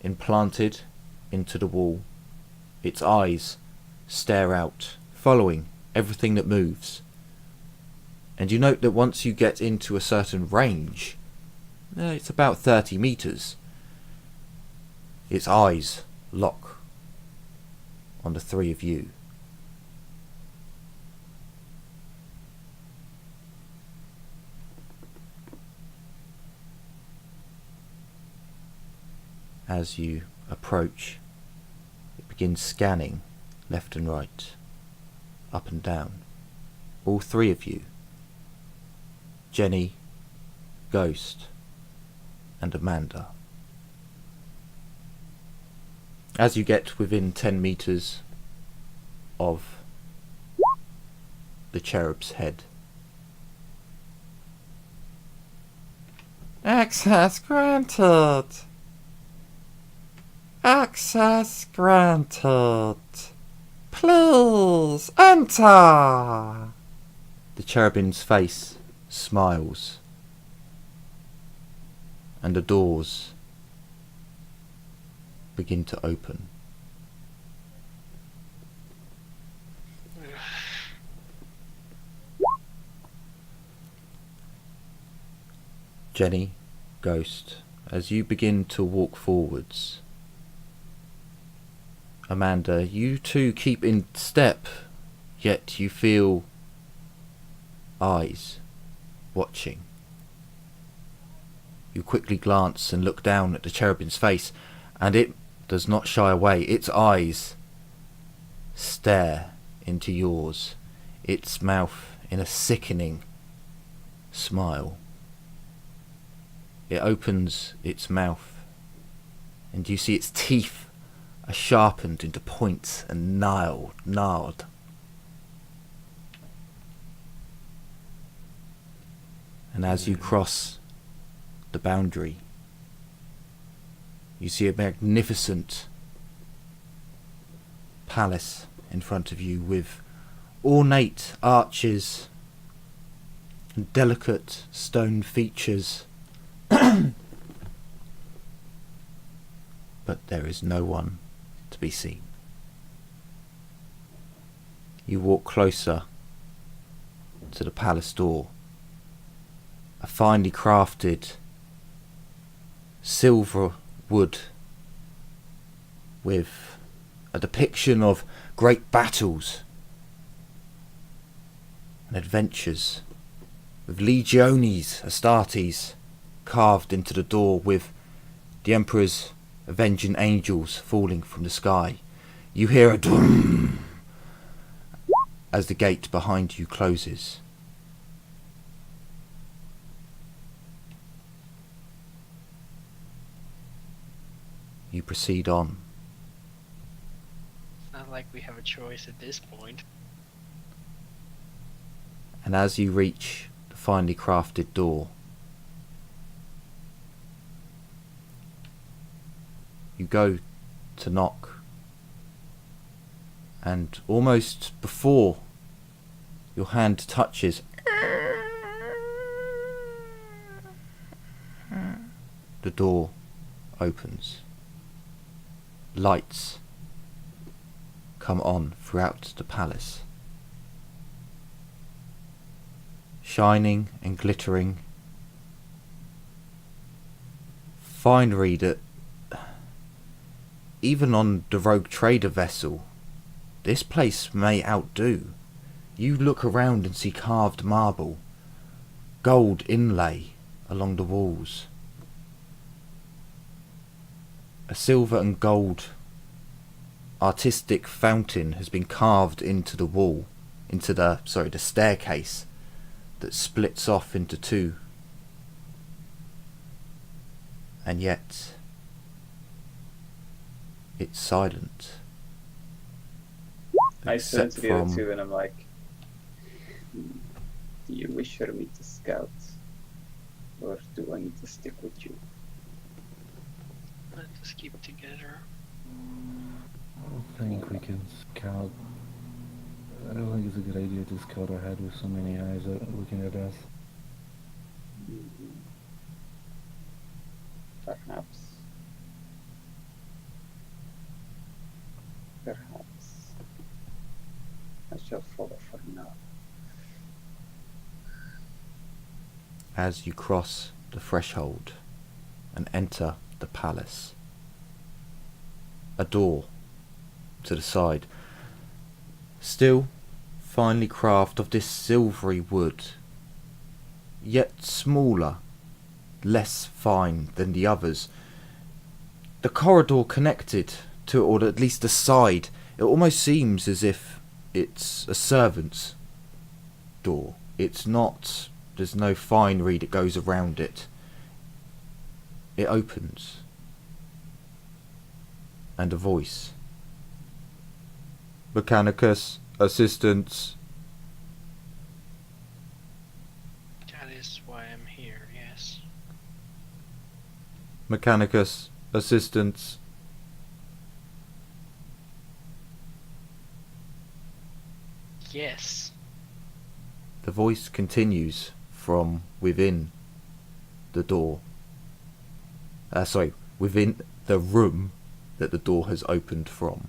implanted into the wall. Its eyes stare out, following everything that moves. And you note that once you get into a certain range, it's about 30 meters, its eyes lock on the 3 of you. As you approach, it begins scanning left and right, up and down. All 3 of you. Jenny, Ghost, and Amanda. As you get within 10 meters of the cherub's head. Access granted! Access granted! Please enter! The cherubim's face smiles, and the doors begin to open. Jenny, Ghost, as you begin to walk forwards, Amanda, you two keep in step, yet you feel eyes watching. You quickly glance and look down at the cherubim's face, and it does not shy away. Its eyes stare into yours, its mouth in a sickening smile. It opens its mouth, and you see its teeth are sharpened into points and gnarled. And as you cross the boundary, you see a magnificent palace in front of you with ornate arches and delicate stone features. But there is no one to be seen. You walk closer to the palace door. A finely crafted silver wood with a depiction of great battles and adventures, with legiones Astartes carved into the door, with the Emperor's avenging angels falling from the sky. You hear a drum as the gate behind you closes. You proceed on. It's not like we have a choice at this point. And as you reach the finely crafted door, you go to knock, and almost before your hand touches, the door opens. Lights come on throughout the palace, shining and glittering. Finery that even on the rogue trader vessel, this place may outdo. You look around and see carved marble, gold inlay along the walls. A silver and gold artistic fountain has been carved into the wall, into the staircase that splits off into two. And yet, it's silent. I turn to the other from two and I'm like, do you wish for me to scout? Or do I need to stick with you? Let's just keep it together. I don't think we can scout. I don't think it's a good idea to scout ahead with so many eyes looking at us. Perhaps. Perhaps. I shall follow for now. as you cross the threshold and enter the palace. A door to the side, still finely carved of this silvery wood, yet smaller, less fine than the others. The corridor connected to it, or at least the side, it almost seems as if it's a servant's door. It's not, there's no finery that goes around it. It opens, and a voice. Mechanicus, assistance. That is why I'm here, yes. Mechanicus, assistance. Yes. The voice continues from within the door. Within the room that the door has opened from.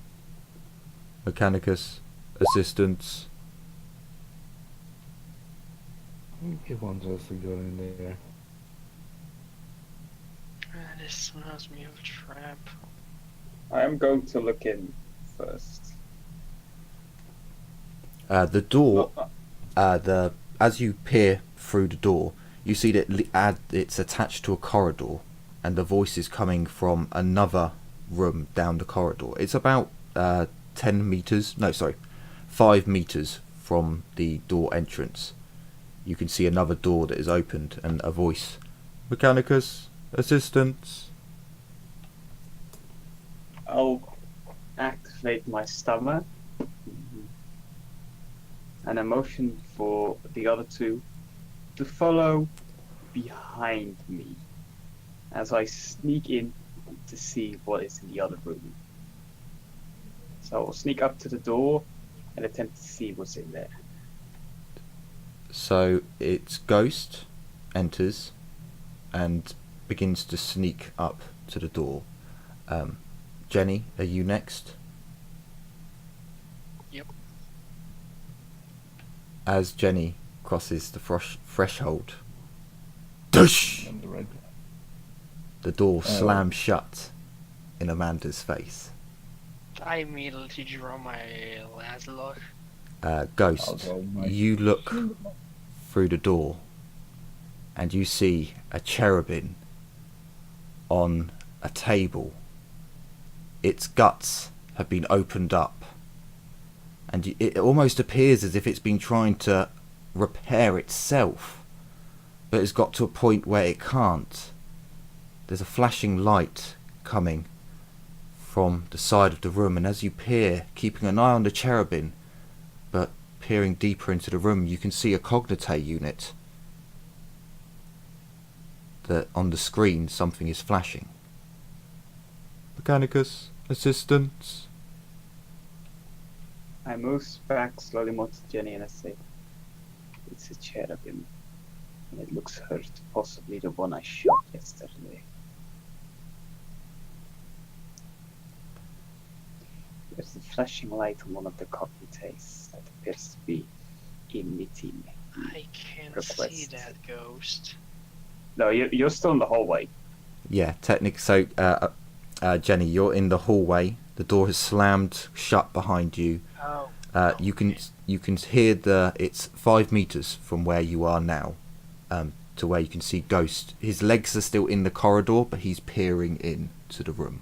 Mechanicus, assistance. He wants us to go in there. This smells me of a trap. I am going to look in first. The door, as you peer through the door, you see that it's attached to a corridor, and the voice is coming from another room down the corridor. It's about 5 meters from the door entrance. You can see another door that is opened and a voice. Mechanicus, assistance. I'll activate my stammer and a motion for the other two to follow behind me as I sneak in to see what is in the other room. So I'll sneak up to the door and attempt to see what's in there. So its ghost enters and begins to sneak up to the door. Jenny, are you next? Yep. As Jenny crosses the threshold, Dush! On the right. The door slams shut in Amanda's face. I immediately draw my last look. Ghost, you look through the door and you see a cherubim on a table. Its guts have been opened up, and it almost appears as if it's been trying to repair itself, but it's got to a point where it can't. There's a flashing light coming from the side of the room, and as you peer, keeping an eye on the cherubim, but peering deeper into the room, you can see a cognate unit. That on the screen something is flashing. Mechanicus, assistance. I move back slowly more to Jenny and I say, it's a cherubim, and it looks hurt, possibly the one I shot yesterday. There's a flashing light on one of the cognates that appears to be emitting. I can't Request. see that ghost. No, you're still in the hallway. Yeah, technically. So, Jenny, you're in the hallway. The door has slammed shut behind you. Oh. You can hear it's 5 meters from where you are now, to where you can see Ghost. His legs are still in the corridor, but he's peering in to the room.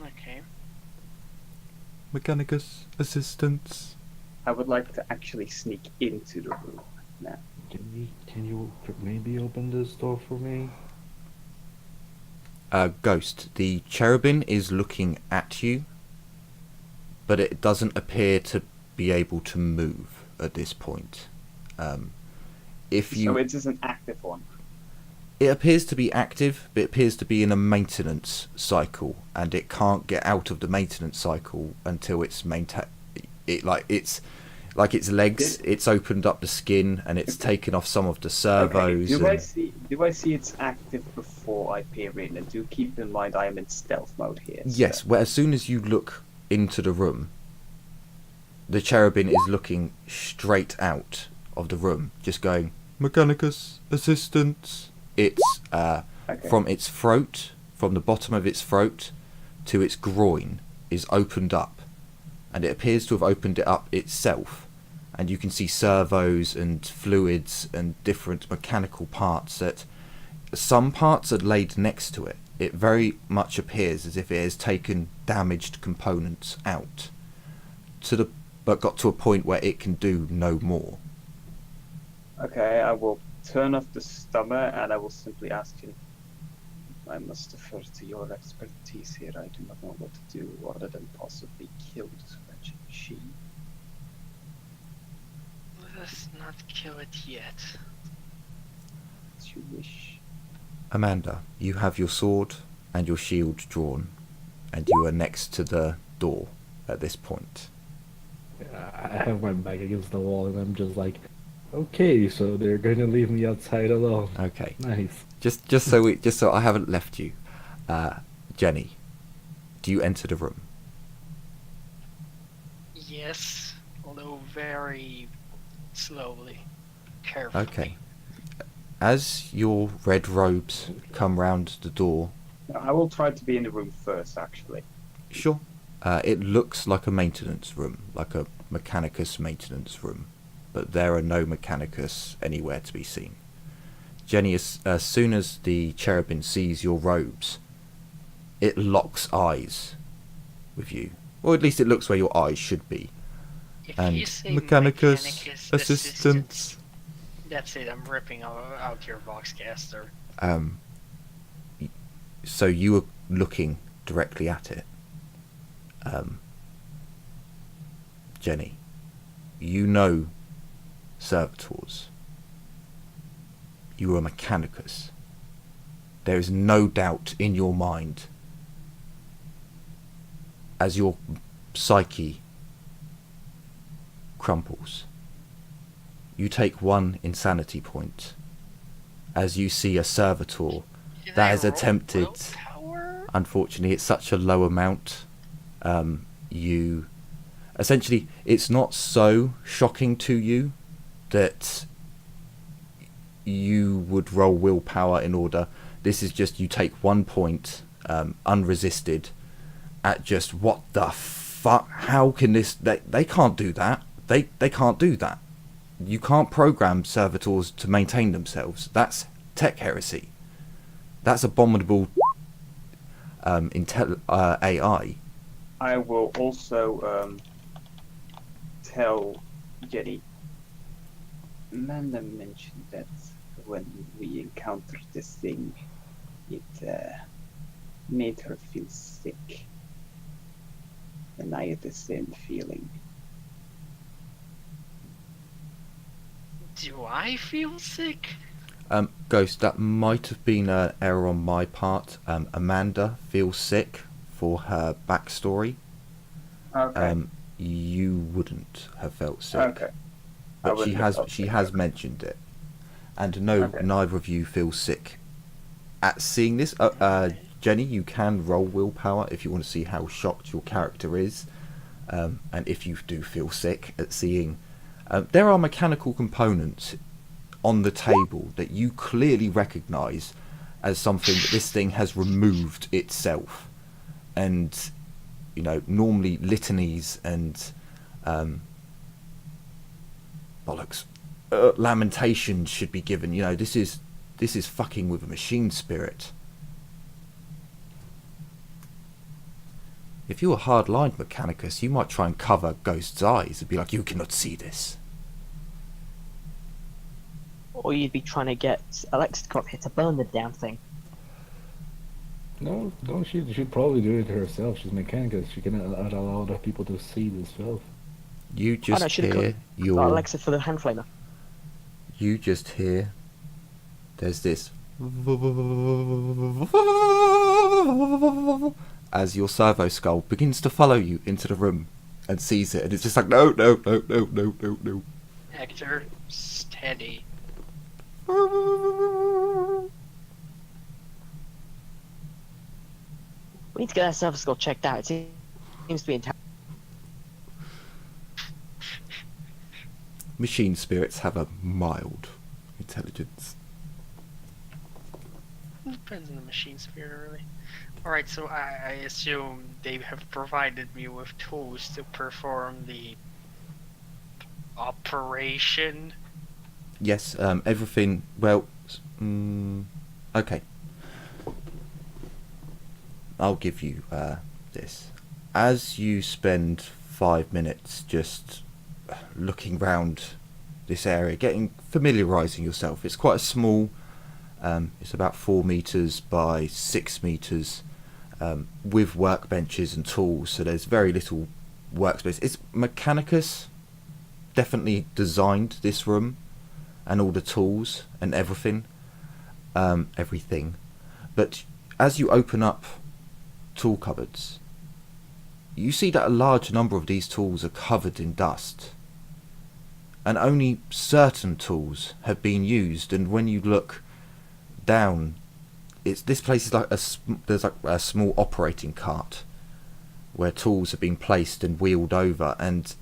Okay. Mechanicus, assistance. I would like to actually sneak into the room now. Can you maybe open this door for me? Ghost, the cherubim is looking at you, but it doesn't appear to be able to move at this point. So it is an active one. It appears to be active, but it appears to be in a maintenance cycle, and it can't get out of the maintenance cycle until it's its legs. It's opened up the skin and it's taken off some of the servos. Okay. Do I see it's active before I peer in? And do keep in mind I am in stealth mode here. So. Yes. Well, as soon as you look into the room, the cherubim is looking straight out of the room, just going, Mechanicus, assistance. It's from its throat, from the bottom of its throat to its groin is opened up, and it appears to have opened it up itself, and you can see servos and fluids and different mechanical parts. That some parts are laid next to it. It very much appears as if it has taken damaged components out but got to a point where it can do no more. Okay, I will turn off the stummer and I will simply ask you. I must defer to your expertise here. I do not know what to do other than possibly kill this wretched machine. Let us not kill it yet. As you wish. Amanda, you have your sword and your shield drawn, and you are next to the door at this point. I have my back against the wall and I'm just like, okay, so they're going to leave me outside alone. Okay. Nice. Just so I haven't left you, Jenny, do you enter the room? Yes, although very slowly, carefully. Okay. As your red robes come round the door, I will try to be in the room first, actually. sure, it looks like a maintenance room, like a Mechanicus maintenance room, but there are no Mechanicus anywhere to be seen. Jenny, as soon as the cherubim sees your robes, it locks eyes with you. Or at least it looks where your eyes should be. If And you say Mechanicus assistance. That's it, I'm ripping out your Voxcaster. So you were looking directly at it. Jenny, you know servitors. You are a Mechanicus. There is no doubt in your mind, as your psyche crumples. You take one insanity point as you see a servitor that has attempted. Unfortunately, it's such a low amount. You essentially, it's not so shocking to you that you would roll willpower in order. This is just you take 1 point unresisted at just what the fuck. How can this? They can't do that. They can't do that. You can't program servitors to maintain themselves. That's tech heresy. That's abominable AI. I will also tell Jenny. Amanda mentioned that when we encountered this thing, it made her feel sick. And I had the same feeling. Do I feel sick? Ghost, that might have been an error on my part. Amanda feels sick for her backstory. Okay. You wouldn't have felt sick. Okay. But she has mentioned it. And no, Okay. neither of you feel sick at seeing this. Jenny, you can roll willpower if you want to see how shocked your character is. And if you do feel sick at seeing... there are mechanical components on the table that you clearly recognise as something that this thing has removed itself. And you know, normally litanies and bollocks, lamentations should be given. You know, this is fucking with a machine spirit. If you were hard-lined Mechanicus, you might try and cover Ghost's eyes and be like, you cannot see this. Or you'd be trying to get Alexicon here to burn the damn thing. No, she'd probably do it herself. She's Mechanicus. She can allow other people to see this stuff. You just should've hear got your... Alexa for the hand flamer. You just hear... There's this... as your servo skull begins to follow you into the room and sees it, and it's just like, no. Hector, steady. We need to get that server skull checked out. It seems to be in town. Machine spirits have a mild intelligence. Depends on the machine spirit, really. Alright, so I assume they have provided me with tools to perform the operation. Yes, everything, well, okay. I'll give you this. As you spend 5 minutes just looking round this area, familiarising yourself, it's quite a small, it's about 4 metres by 6 metres, with workbenches and tools, so there's very little workspace. It's Mechanicus definitely designed this room and all the tools and everything, but as you open up tool cupboards, you see that a large number of these tools are covered in dust, and only certain tools have been used. And when you look down, this place is like there's like a small operating cart where tools have been placed and wheeled over, and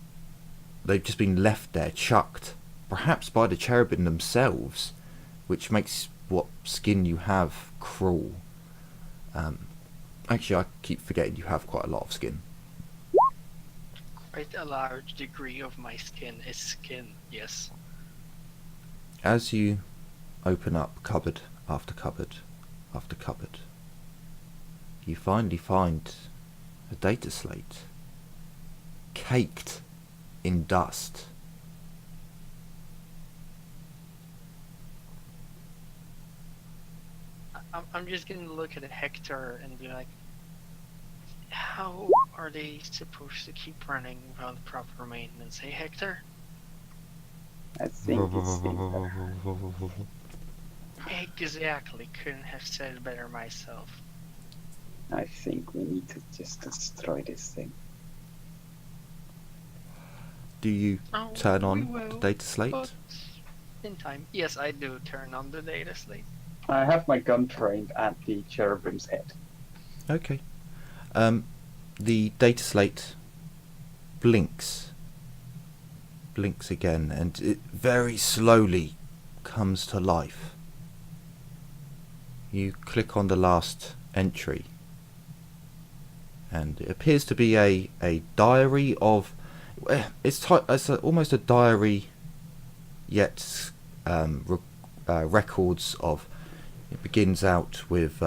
they've just been left there, chucked, perhaps by the cherubim themselves, which makes what skin you have cruel. Actually, I keep forgetting you have quite a lot of skin. Quite a large degree of my skin is skin, yes. As you open up cupboard after cupboard after cupboard, you finally find a data slate caked in dust. I'm just gonna look at Hector and be like, how are they supposed to keep running without proper maintenance? Hey, Hector? I think it's simple. Exactly, couldn't have said it better myself. I think we need to just destroy this thing. Do you Oh, turn we on will, the data slate? but in time. Yes, I do turn on the data slate. I have my gun trained at the cherubim's head. Okay. The data slate blinks again, and it very slowly comes to life. You click on the last entry, and it appears to be a diary of... It's almost a diary, yet records of... It begins out with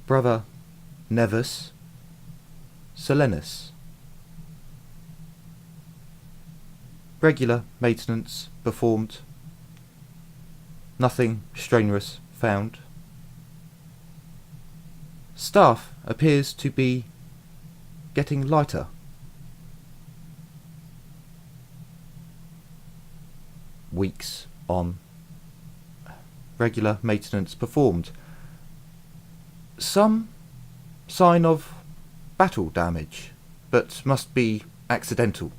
Brother Nevus Selenus. Regular maintenance performed. Nothing strenuous found. Staff appears to be getting lighter. Weeks on. Regular maintenance performed. Some sign of battle damage, but must be accidental.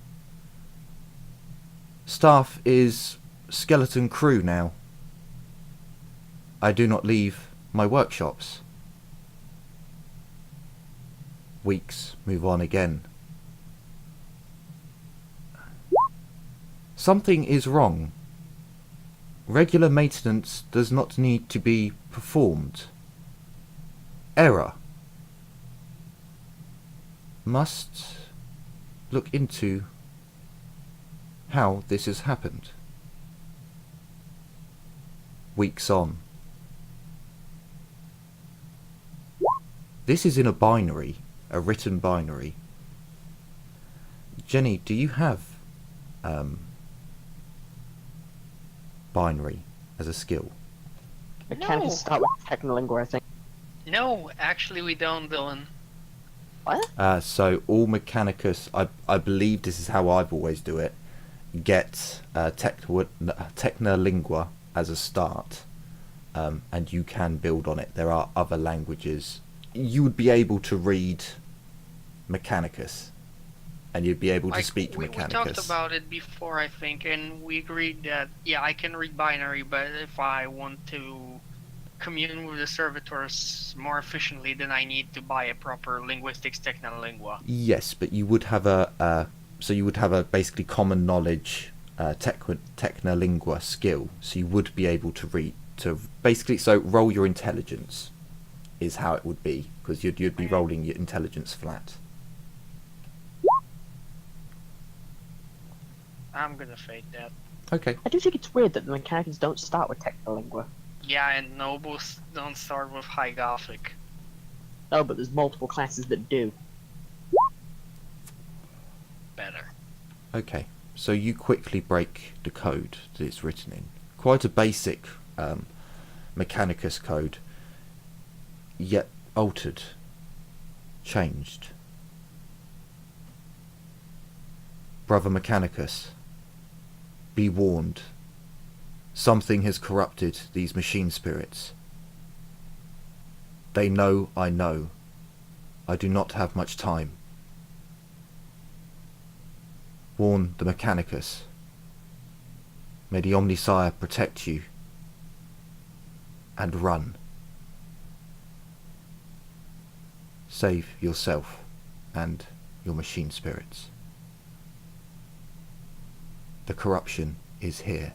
Staff is skeleton crew now. I do not leave my workshops. Weeks move on again. Something is wrong. Regular maintenance does not need to be performed. Error. must look into how this has happened. Weeks on. This is in a binary, a written binary. Jenny, do you have binary as a skill? Mechanicus No. start with Technolingua, I think. No, actually we don't, Dylan. What? So all Mechanicus, I believe this is how I've always do it, get Technolingua as a start, and you can build on it. There are other languages. You would be able to read Mechanicus, and you'd be able to speak we Mechanicus. talked about it before, I think, and we agreed that, yeah, I can read binary, but if I want to commune with the servitors more efficiently, then I need to buy a proper linguistics technolingua. Yes, but you would have a basically common knowledge Technolingua skill, so you would be able to read so roll your intelligence is how it would be, because you'd be rolling your intelligence flat. I'm gonna fade that. Okay. I do think it's weird that the Mechanicus don't start with Technolingua. Yeah, and nobles don't start with High Gothic. Oh, but there's multiple classes that do. Better. Okay, so you quickly break the code that it's written in. Quite a basic Mechanicus code, yet altered, changed. Brother Mechanicus, be warned. Something has corrupted these machine spirits. They know I know. I do not have much time. Warn the Mechanicus. May the Omnisire protect you. And run. Save yourself and your machine spirits. The corruption is here.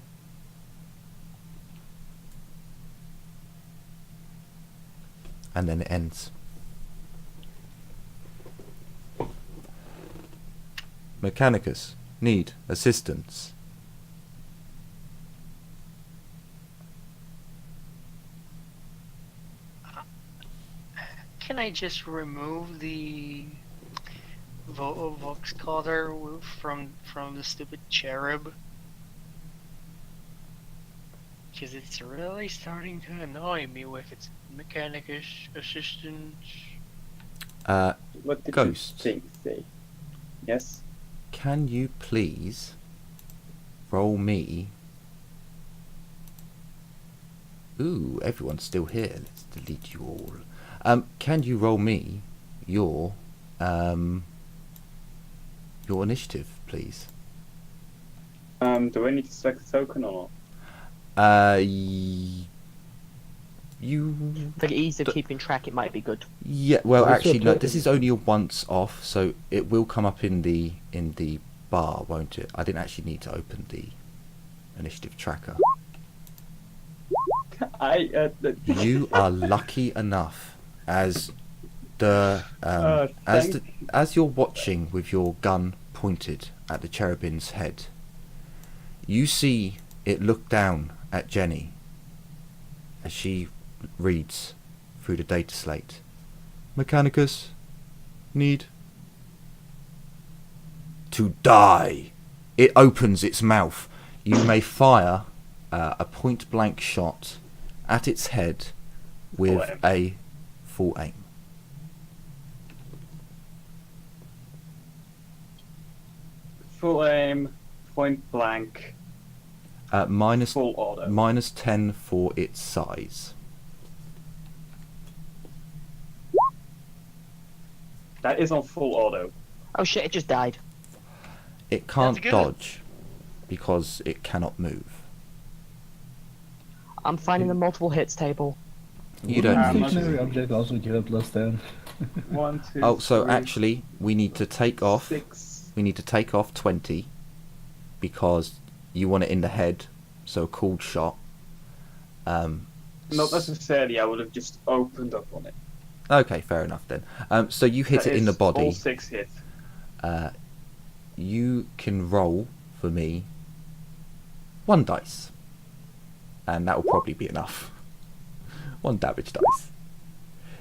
And then it ends. Mechanicus, need assistance. Can I just remove the Vox Cotter from the stupid cherub? Because it's really starting to annoy me with its Mechanicus assistance. What did Ghost. you think, say? Yes? Can you please roll me... Ooh, everyone's still here. Let's delete you all. Can you roll me your initiative, please? Do I need to select a token or not? You... For the ease of keeping track, it might be good. Yeah, well, What's actually, your no. token? This is only a once off, so it will come up in the bar, won't it? I didn't actually need to open the initiative tracker. You are lucky enough, as the as you're watching with your gun pointed at the cherubim's head, you see it look down at Jenny as she reads through the data slate. Mechanicus, need to die. It opens its mouth. You may fire a point blank shot at its head with a full aim. Full aim, point blank, Minus full auto. minus 10 for its size. That is on full auto. Oh shit, it just died. It can't That's good. dodge because it cannot move. I'm finding the multiple hits table. You don't Ah, need must- Stationary to. object also give a +10. 1, 2, Oh, so 3, actually, we need to take off. 6. We need to take off 20 because you want it in the head, so a cooled shot. Not necessarily, I would have just opened up on it. Okay, fair enough then. So you hit That it in the is body. All 6 hits. You can roll for me 1 dice, and that will probably be enough. 1 damage dice.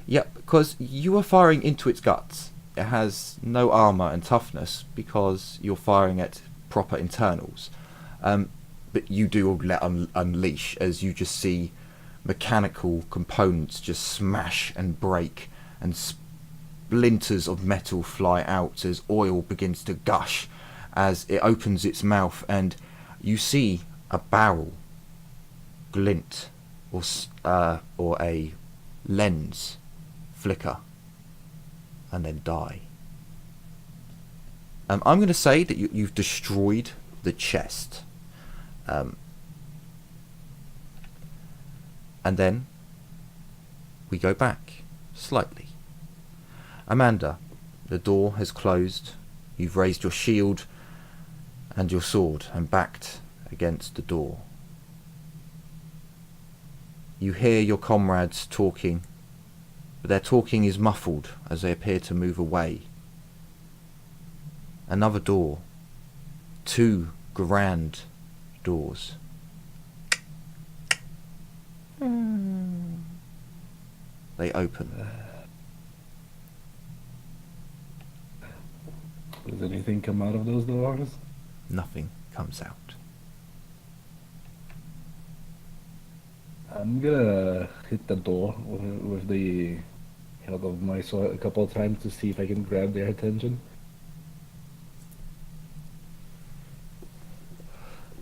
Yep, because you are firing into its guts. It has no armor and toughness because you're firing at proper internals. But you do let unleash as you just see mechanical components just smash and break, and splinters of metal fly out as oil begins to gush as it opens its mouth, and you see a barrel glint or a lens flicker and then die. I'm going to say that you've destroyed the chest. And then we go back slightly. Amanda, the door has closed. You've raised your shield and your sword and backed against the door. You hear your comrades talking, but their talking is muffled as they appear to move away. Another door. 2 grand doors. They open. Does anything come out of those doors? Nothing comes out. I'm gonna hit the door with the hilt of my sword a couple of times to see if I can grab their attention.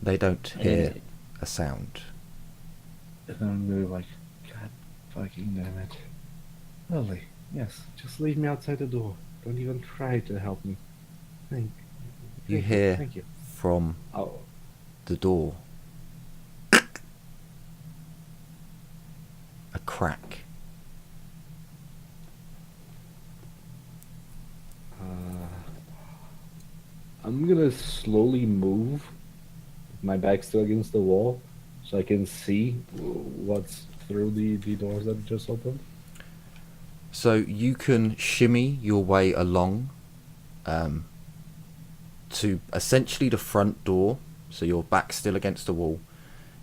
They don't hear a sound. And I'm really like, God fucking damn it. Lovely. Yes, just leave me outside the door. Don't even try to help me. Thank You hear Thank you. from Oh, the door a crack. I'm gonna slowly move, my back still against the wall, so I can see what's through the doors that just opened. So you can shimmy your way along to essentially the front door, so your back's still against the wall.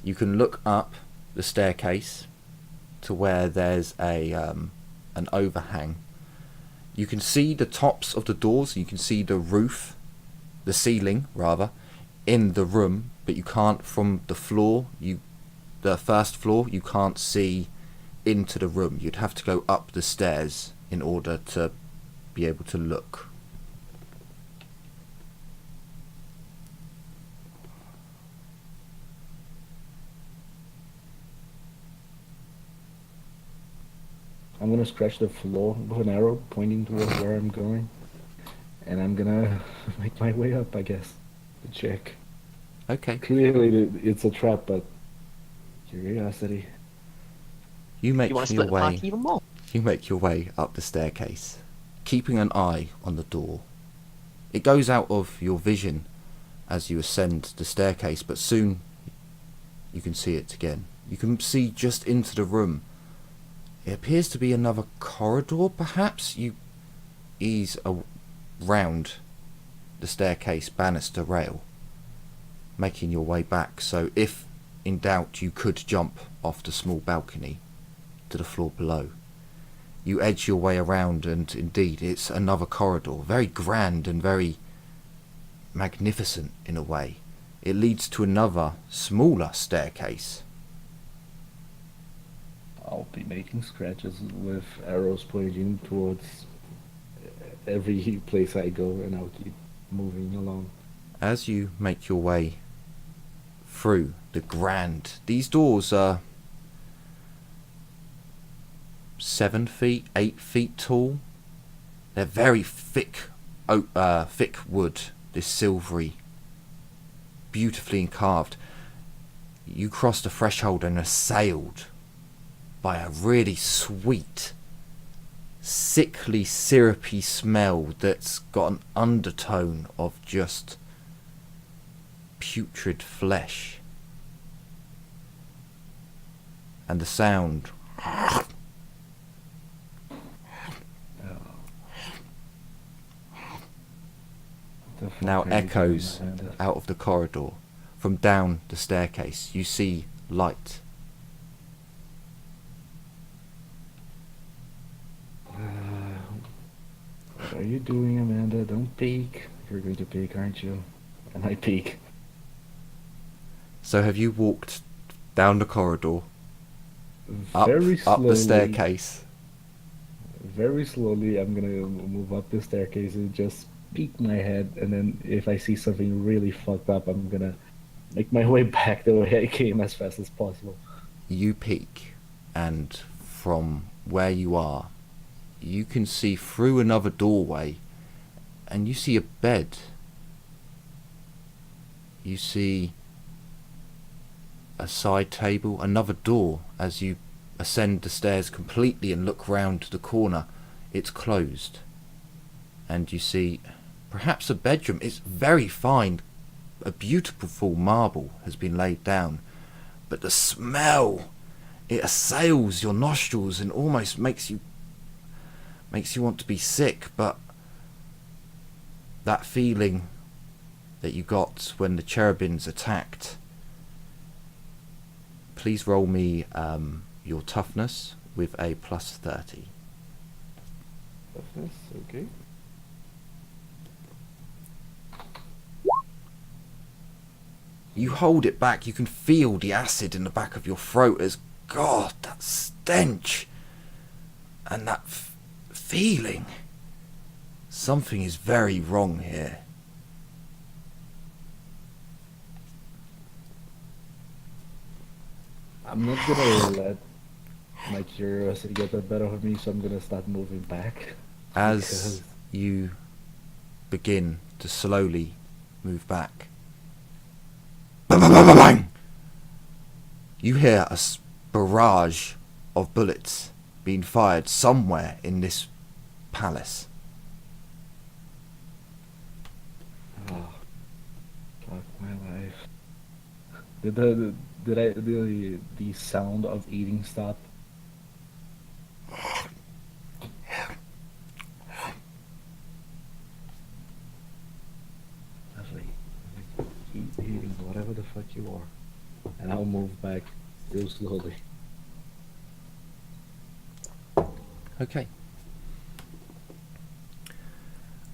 You can look up the staircase to where there's an overhang. You can see the tops of the doors, you can see the roof, the ceiling rather, in the room, but you can't from the floor, the first floor, you can't see into the room. You'd have to go up the stairs in order to be able to look. I'm gonna scratch the floor with an arrow pointing towards where I'm going, and I'm gonna make my way up, I guess, to check. Okay. Clearly it's a trap, but curiosity. You make You want to your split the way. party even more? You make your way up the staircase, keeping an eye on the door. It goes out of your vision as you ascend the staircase, but soon you can see it again. You can see just into the room. It appears to be another corridor, perhaps? You ease around the staircase banister rail, making your way back, so if in doubt you could jump off the small balcony to the floor below. You edge your way around, and indeed it's another corridor, very grand and very magnificent in a way. It leads to another smaller staircase. I'll be making scratches with arrows pointing towards every place I go, and I'll keep moving along. As you make your way through the grand, these doors are 7 feet, 8 feet tall. They're very thick wood, this silvery, beautifully carved. You cross the threshold and are assailed by a really sweet, sickly, syrupy smell that's got an undertone of just putrid flesh. And the sound The fuck now are you doing, echoes Amanda? out of the corridor. From down the staircase, you see light. What are you doing, Amanda? Don't peek. You're going to peek, aren't you? And I peek. So have you walked down the corridor, up, Very up slowly. the staircase? Very slowly, I'm gonna move up the staircase and just peek my head, and then if I see something really fucked up, I'm gonna make my way back the way I came as fast as possible. You peek, and from where you are, you can see through another doorway, and you see a bed. You see a side table, another door. As you ascend the stairs completely and look round the corner, it's closed. And you see perhaps a bedroom. It's very fine. A beautiful marble has been laid down. But the smell, it assails your nostrils and almost makes you want to be sick. But that feeling that you got when the cherubins attacked, please roll me your toughness with a +30. Toughness, okay. You hold it back. You can feel the acid in the back of your throat as, God, that stench and that feeling. Something is very wrong here. I'm not gonna let my curiosity get the better of me, so I'm gonna start moving back. As you begin to slowly move back, bang! You hear a barrage of bullets being fired somewhere in this palace. Oh, fuck my life. Did the sound of eating stop? Lovely. Keep eating whatever the fuck you are. And I'll move back real slowly. Okay.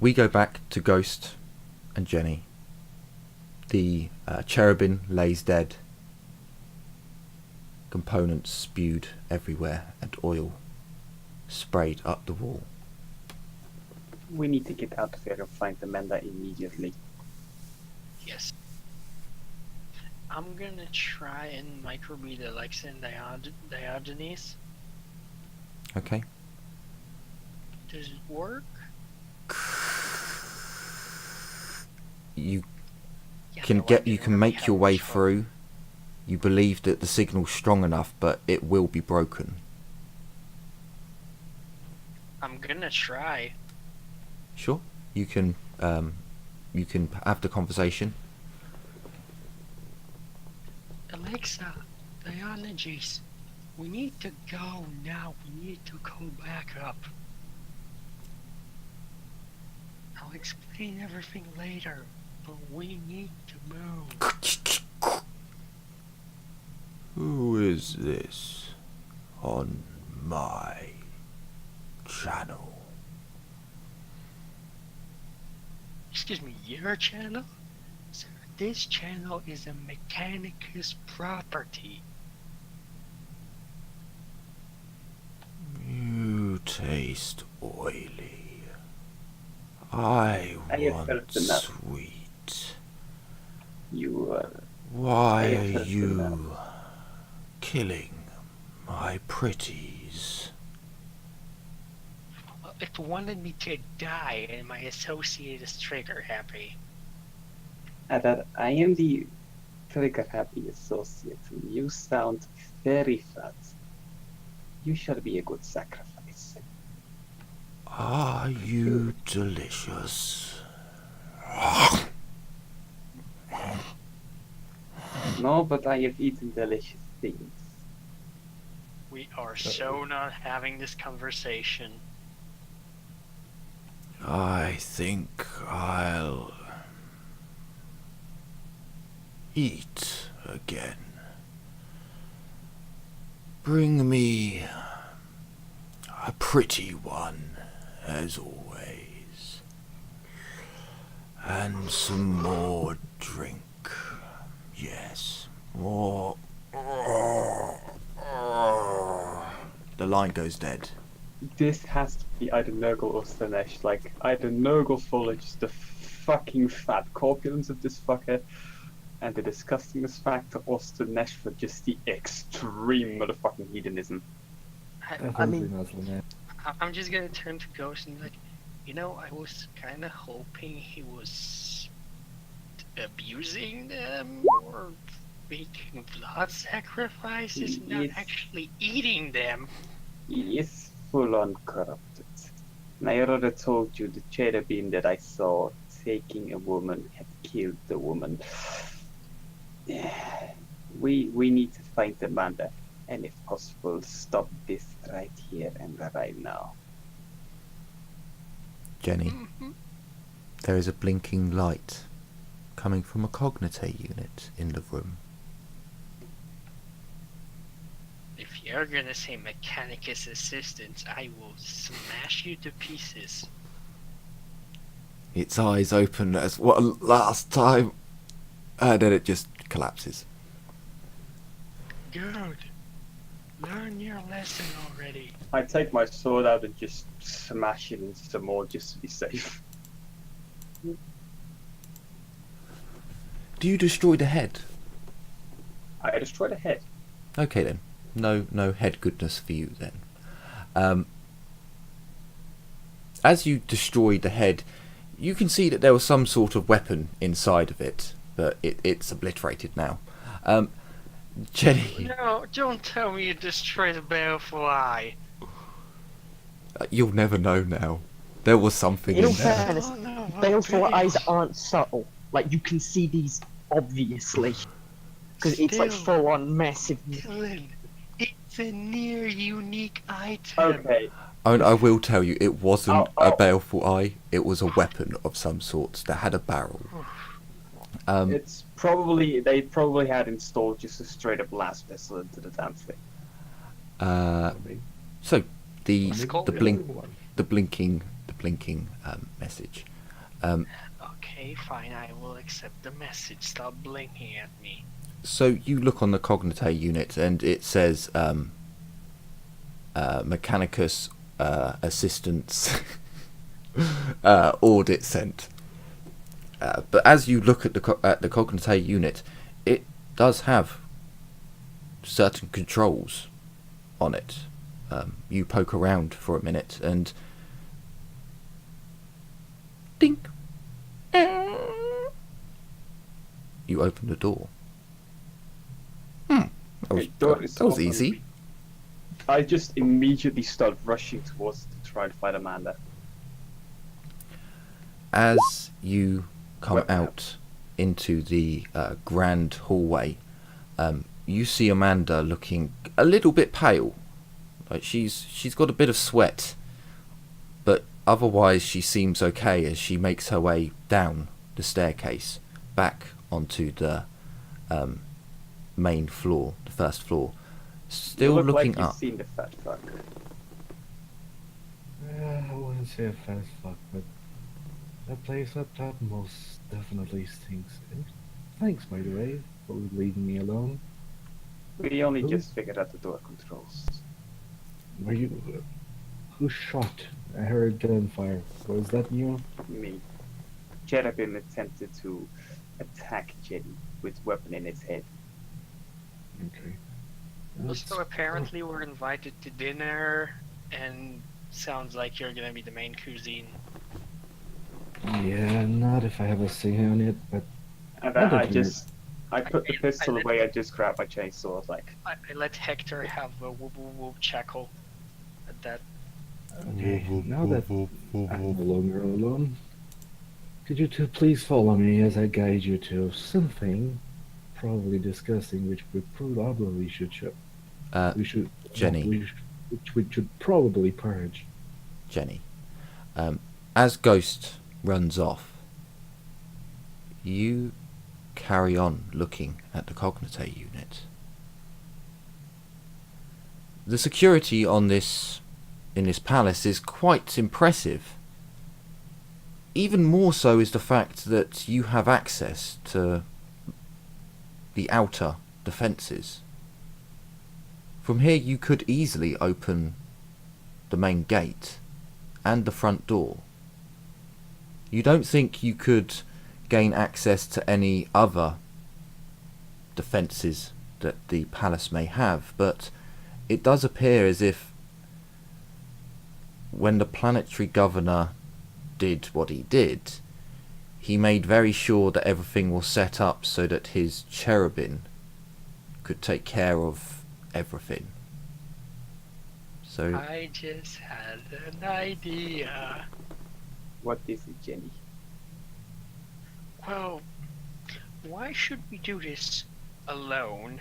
We go back to Ghost and Jenny. The cherubin lays dead. Components spewed everywhere and oil sprayed up the wall. We need to get out of here and find Amanda immediately. Yes. I'm gonna try and microread Alexa and Diogenes. Okay. Does it work? You Yeah, can no, I get. didn't You can really make have your way much fun. through. You believe that the signal's strong enough, but it will be broken. I'm gonna try. Sure. You can have the conversation. Alexa, Diogenes, we need to go now. We need to go back up. I'll explain everything later, but we need to move. Who is this on my channel? Excuse me, your channel? Sir, this channel is a Mechanicus property. You taste oily. I I have want heard enough. sweet. You Why I are have heard you enough. killing my pretties? Well, it wanted me to die, and my associate is trigger happy. that I am the trigger happy associate. You sound very fat. You shall be a good sacrifice. Are you delicious? No, but I have eaten delicious things. We are so not having this conversation. I think I'll eat again. Bring me a pretty one, as always. And some more drink. Yes, more. The line goes dead. This has to be either Nurgle or Slanesh. Like, either Nurgle for just the fucking fat corpulence of this fucker and the disgustingness factor, or Slanesh for just the extreme motherfucking hedonism. Definitely not Slanesh. I'm just gonna turn to Ghost and be like, you know, I was kind of hoping he was abusing them or making blood sacrifices, not Yes. actually eating them. He is full on corrupted. And I already told you the cherubim that I saw taking a woman had killed the woman. We need to find Amanda, and if possible, stop this right here and right now. Jenny, there is a blinking light coming from a cognite unit in the room. If you're gonna say Mechanicus assistance, I will smash you to pieces. Its eyes open as one last time, and then it just collapses. Good. Learn your lesson already. I take my sword out and just smash it into some more just to be safe. Do you destroy the head? I destroyed a head. Okay then. No head goodness for you then. As you destroy the head, you can see that there was some sort of weapon inside of it, but it's obliterated now. Jenny, No, don't tell me you destroyed a baleful eye. you'll never know now. There was something In all in there. fairness, Oh, no, baleful please. eyes aren't subtle. Like, you can see these obviously. Because it's like Still. full on massive. Dylan, it's a near unique item. Okay, And I will tell you, it wasn't Oh. a baleful eye. It was a weapon of some sort that had a barrel. it's probably they probably had installed just a straight up blast vessel into the damn thing. So the Skull. the blinking message. Okay, fine, I will accept the message. Stop blinking at me. So you look on the cognite unit and it says Mechanicus assistance audit sent. But as you look at the cognite unit, it does have certain controls on it. You poke around for a minute and ding. You open the door. That was open. easy. I just immediately start rushing towards to try to find Amanda. As you come Weapon out into the grand hallway, you see Amanda looking a little bit pale. Like she's got a bit of sweat, but otherwise she seems okay as she makes her way down the staircase back onto the main floor, the first floor. Still You look looking like you've up. seen the fat fuck. I wouldn't say a fast fuck, but that place up top most definitely stinks. Thanks, by the way, for leaving me alone. We only Who? just figured out the door controls. Were you? Who shot? I heard gunfire. Was that you? Me. Cherubim attempted to attack Jenny with weapon in its head. Okay. So apparently we're invited to dinner, and sounds like you're gonna be the main cuisine. Yeah, not if I have a say on it, but And I I don't I put the pistol away, I just grabbed my chainsaw, like, I let Hector have a whoop whoop whoop chuckle at that. okay. Now that I'm no longer alone, could you two please follow me as I guide you to something probably disgusting, which we probably should show. We should. Jenny. Which we should probably purge. Jenny. As Ghost runs off, you carry on looking at the Cognite unit. The security in this palace is quite impressive. Even more so is the fact that you have access to the outer defences. From here you could easily open the main gate and the front door. You don't think you could gain access to any other defences that the palace may have, but it does appear as if when the planetary governor did what he did, he made very sure that everything was set up so that his cherubim could take care of everything. So I just had an idea. What is it, Jenny? Well, why should we do this alone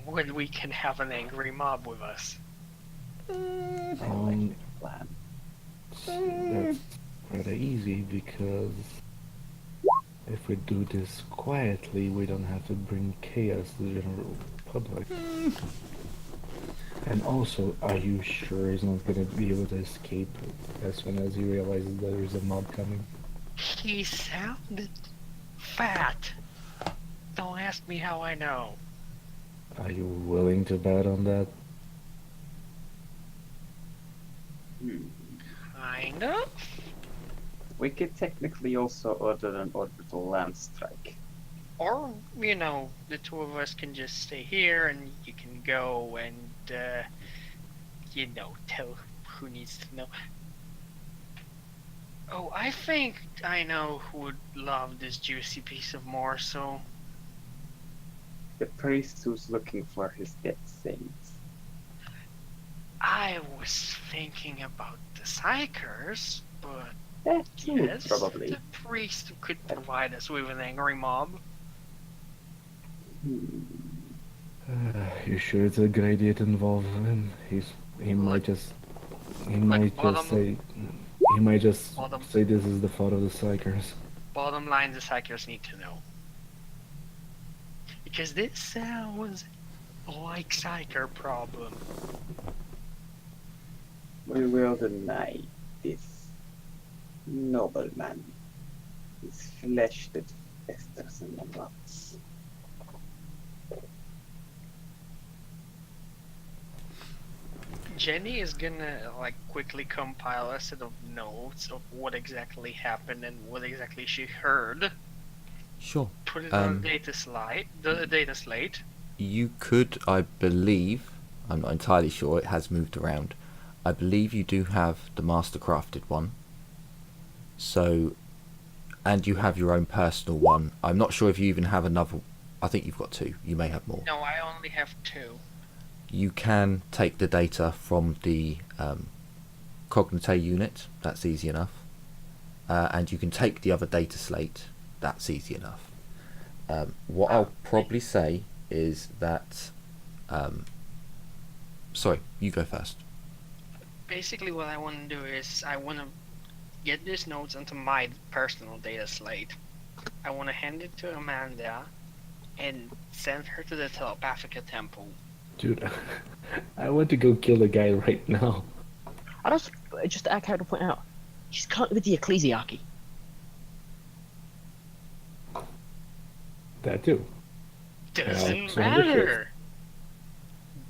when we can have an angry mob with us? I like your plan. That's rather easy because if we do this quietly, we don't have to bring chaos to the general public. And also, are you sure he's not gonna be able to escape as soon as he realizes there is a mob coming? He sounded fat. Don't ask me how I know. Are you willing to bet on that? Kind of. We could technically also order an orbital land strike. Or, you know, the two of us can just stay here and you can go and, you know, tell who needs to know. Oh, I think I know who would love this juicy piece of morsel. The priest who's looking for his dead saints. I was thinking about the Psychers, but That too, yes, probably. the priest could provide us with an angry mob. You sure it's a good idea to involve him? He might just say this is the fault of the Psychers. Bottom line, the Psychers need to know. Because this sounds like Psycher problem. We will deny this nobleman his flesh that festers and rots. Jenny is gonna like quickly compile a set of notes of what exactly happened and what exactly she heard. sure. Put it on the data slate. You could, I believe, I'm not entirely sure, it has moved around. I believe you do have the mastercrafted one. So, and you have your own personal one. I'm not sure if you even have another. I think you've got two. You may have more. No, I only have two. You can take the data from the Cognite unit. That's easy enough. And you can take the other data slate. That's easy enough. What I'll probably say is that... sorry, you go first. Basically what I want to do is I want to get these notes onto my personal data slate. I want to hand it to Amanda and send her to the Telepathica Temple. Dude, I want to go kill the guy right now. I don't just I have to point out, she's currently with the Ecclesiarchy. That too. Doesn't so matter.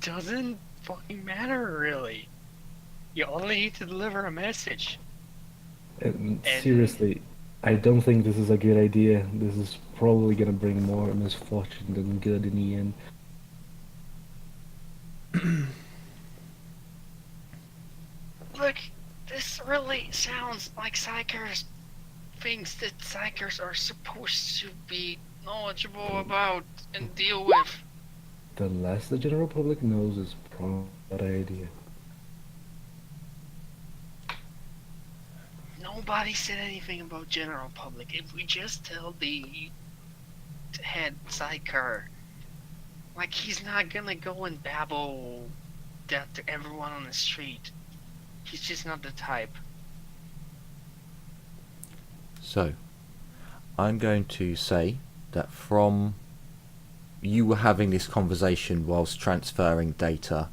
Doesn't fucking matter, really. You only need to deliver a message. And seriously, I don't think this is a good idea. This is probably gonna bring more misfortune than good in the end. Look, this really sounds like Psychers things that Psychers are supposed to be knowledgeable about and deal with. The less the general public knows is probably a bad idea. Nobody said anything about general public. If we just tell the head Psyker, like, he's not gonna go and babble that to everyone on the street. He's just not the type. So, I'm going to say that from you were having this conversation whilst transferring data,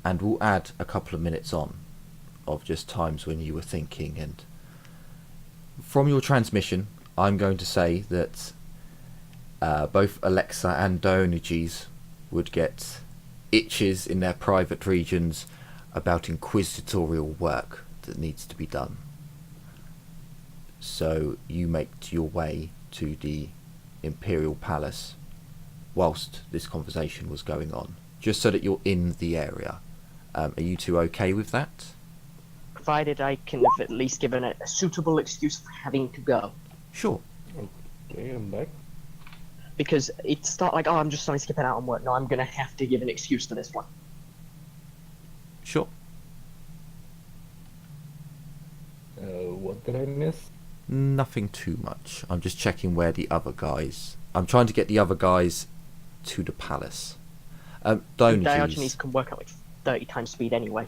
and we'll add a couple of minutes on of just times when you were thinking, and from your transmission I'm going to say that both Alexa and Diogenes would get itches in their private regions about inquisitorial work that needs to be done. So you make your way to the Imperial Palace whilst this conversation was going on, just so that you're in the area. Are you two okay with that? Provided I can have at least given a suitable excuse for having to go. Sure. Okay, I'm back. Because it's not like, oh, I'm just starting skipping out on work. No, I'm going to have to give an excuse to this one. Sure. What did I miss? Nothing too much. I'm just checking where the other guys... I'm trying to get the other guys to the palace. Diogenes can work at like 30 times speed anyway.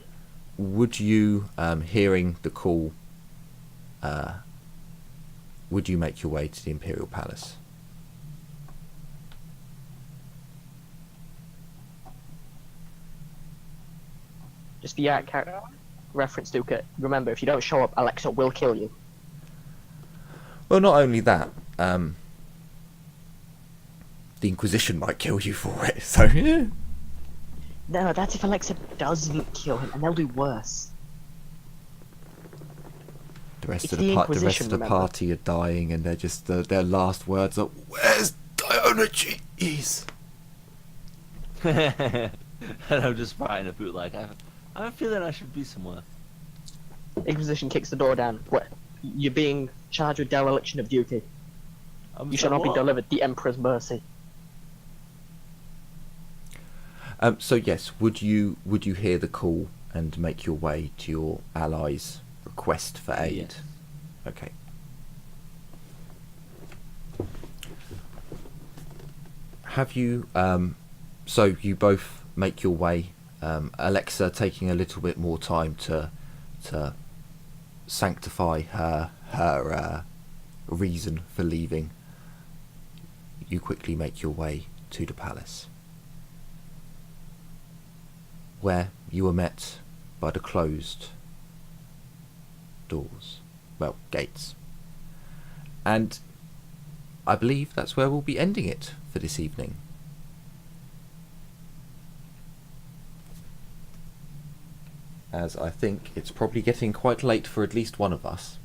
Would you, hearing the call, would you make your way to the Imperial Palace? Just the reference to it. Remember, if you don't show up, Alexa will kill you. Well, not only that, the Inquisition might kill you for it, so yeah. No, that's if Alexa doesn't kill him, and they'll do worse. The rest It's of the the Inquisition, rest of the remember? party are dying, and they're just their last words are, "Where's Diogenes?" And I'm just writing a boot like, I have a feeling I should be somewhere. Inquisition kicks the door down. What? You're being charged with dereliction of duty. You shall not be delivered the Emperor's mercy. So yes, would you hear the call and make your way to your allies' request for aid? Yes. Okay. Have you? So you both make your way. Alexa taking a little bit more time to sanctify her reason for leaving. You quickly make your way to the palace, where you were met by the closed doors, well, gates. And I believe that's where we'll be ending it for this evening. As I think it's probably getting quite late for at least one of us.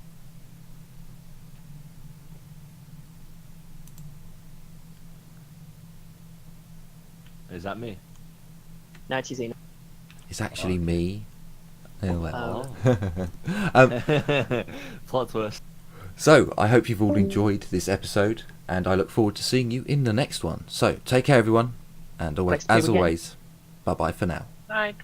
Is that me? No, it's Zena. It's actually me. Oh well. Plot twist. So, I hope you've all enjoyed this episode, and I look forward to seeing you in the next one. So, take care everyone, and Thanks, as again. always, bye bye for now. Night.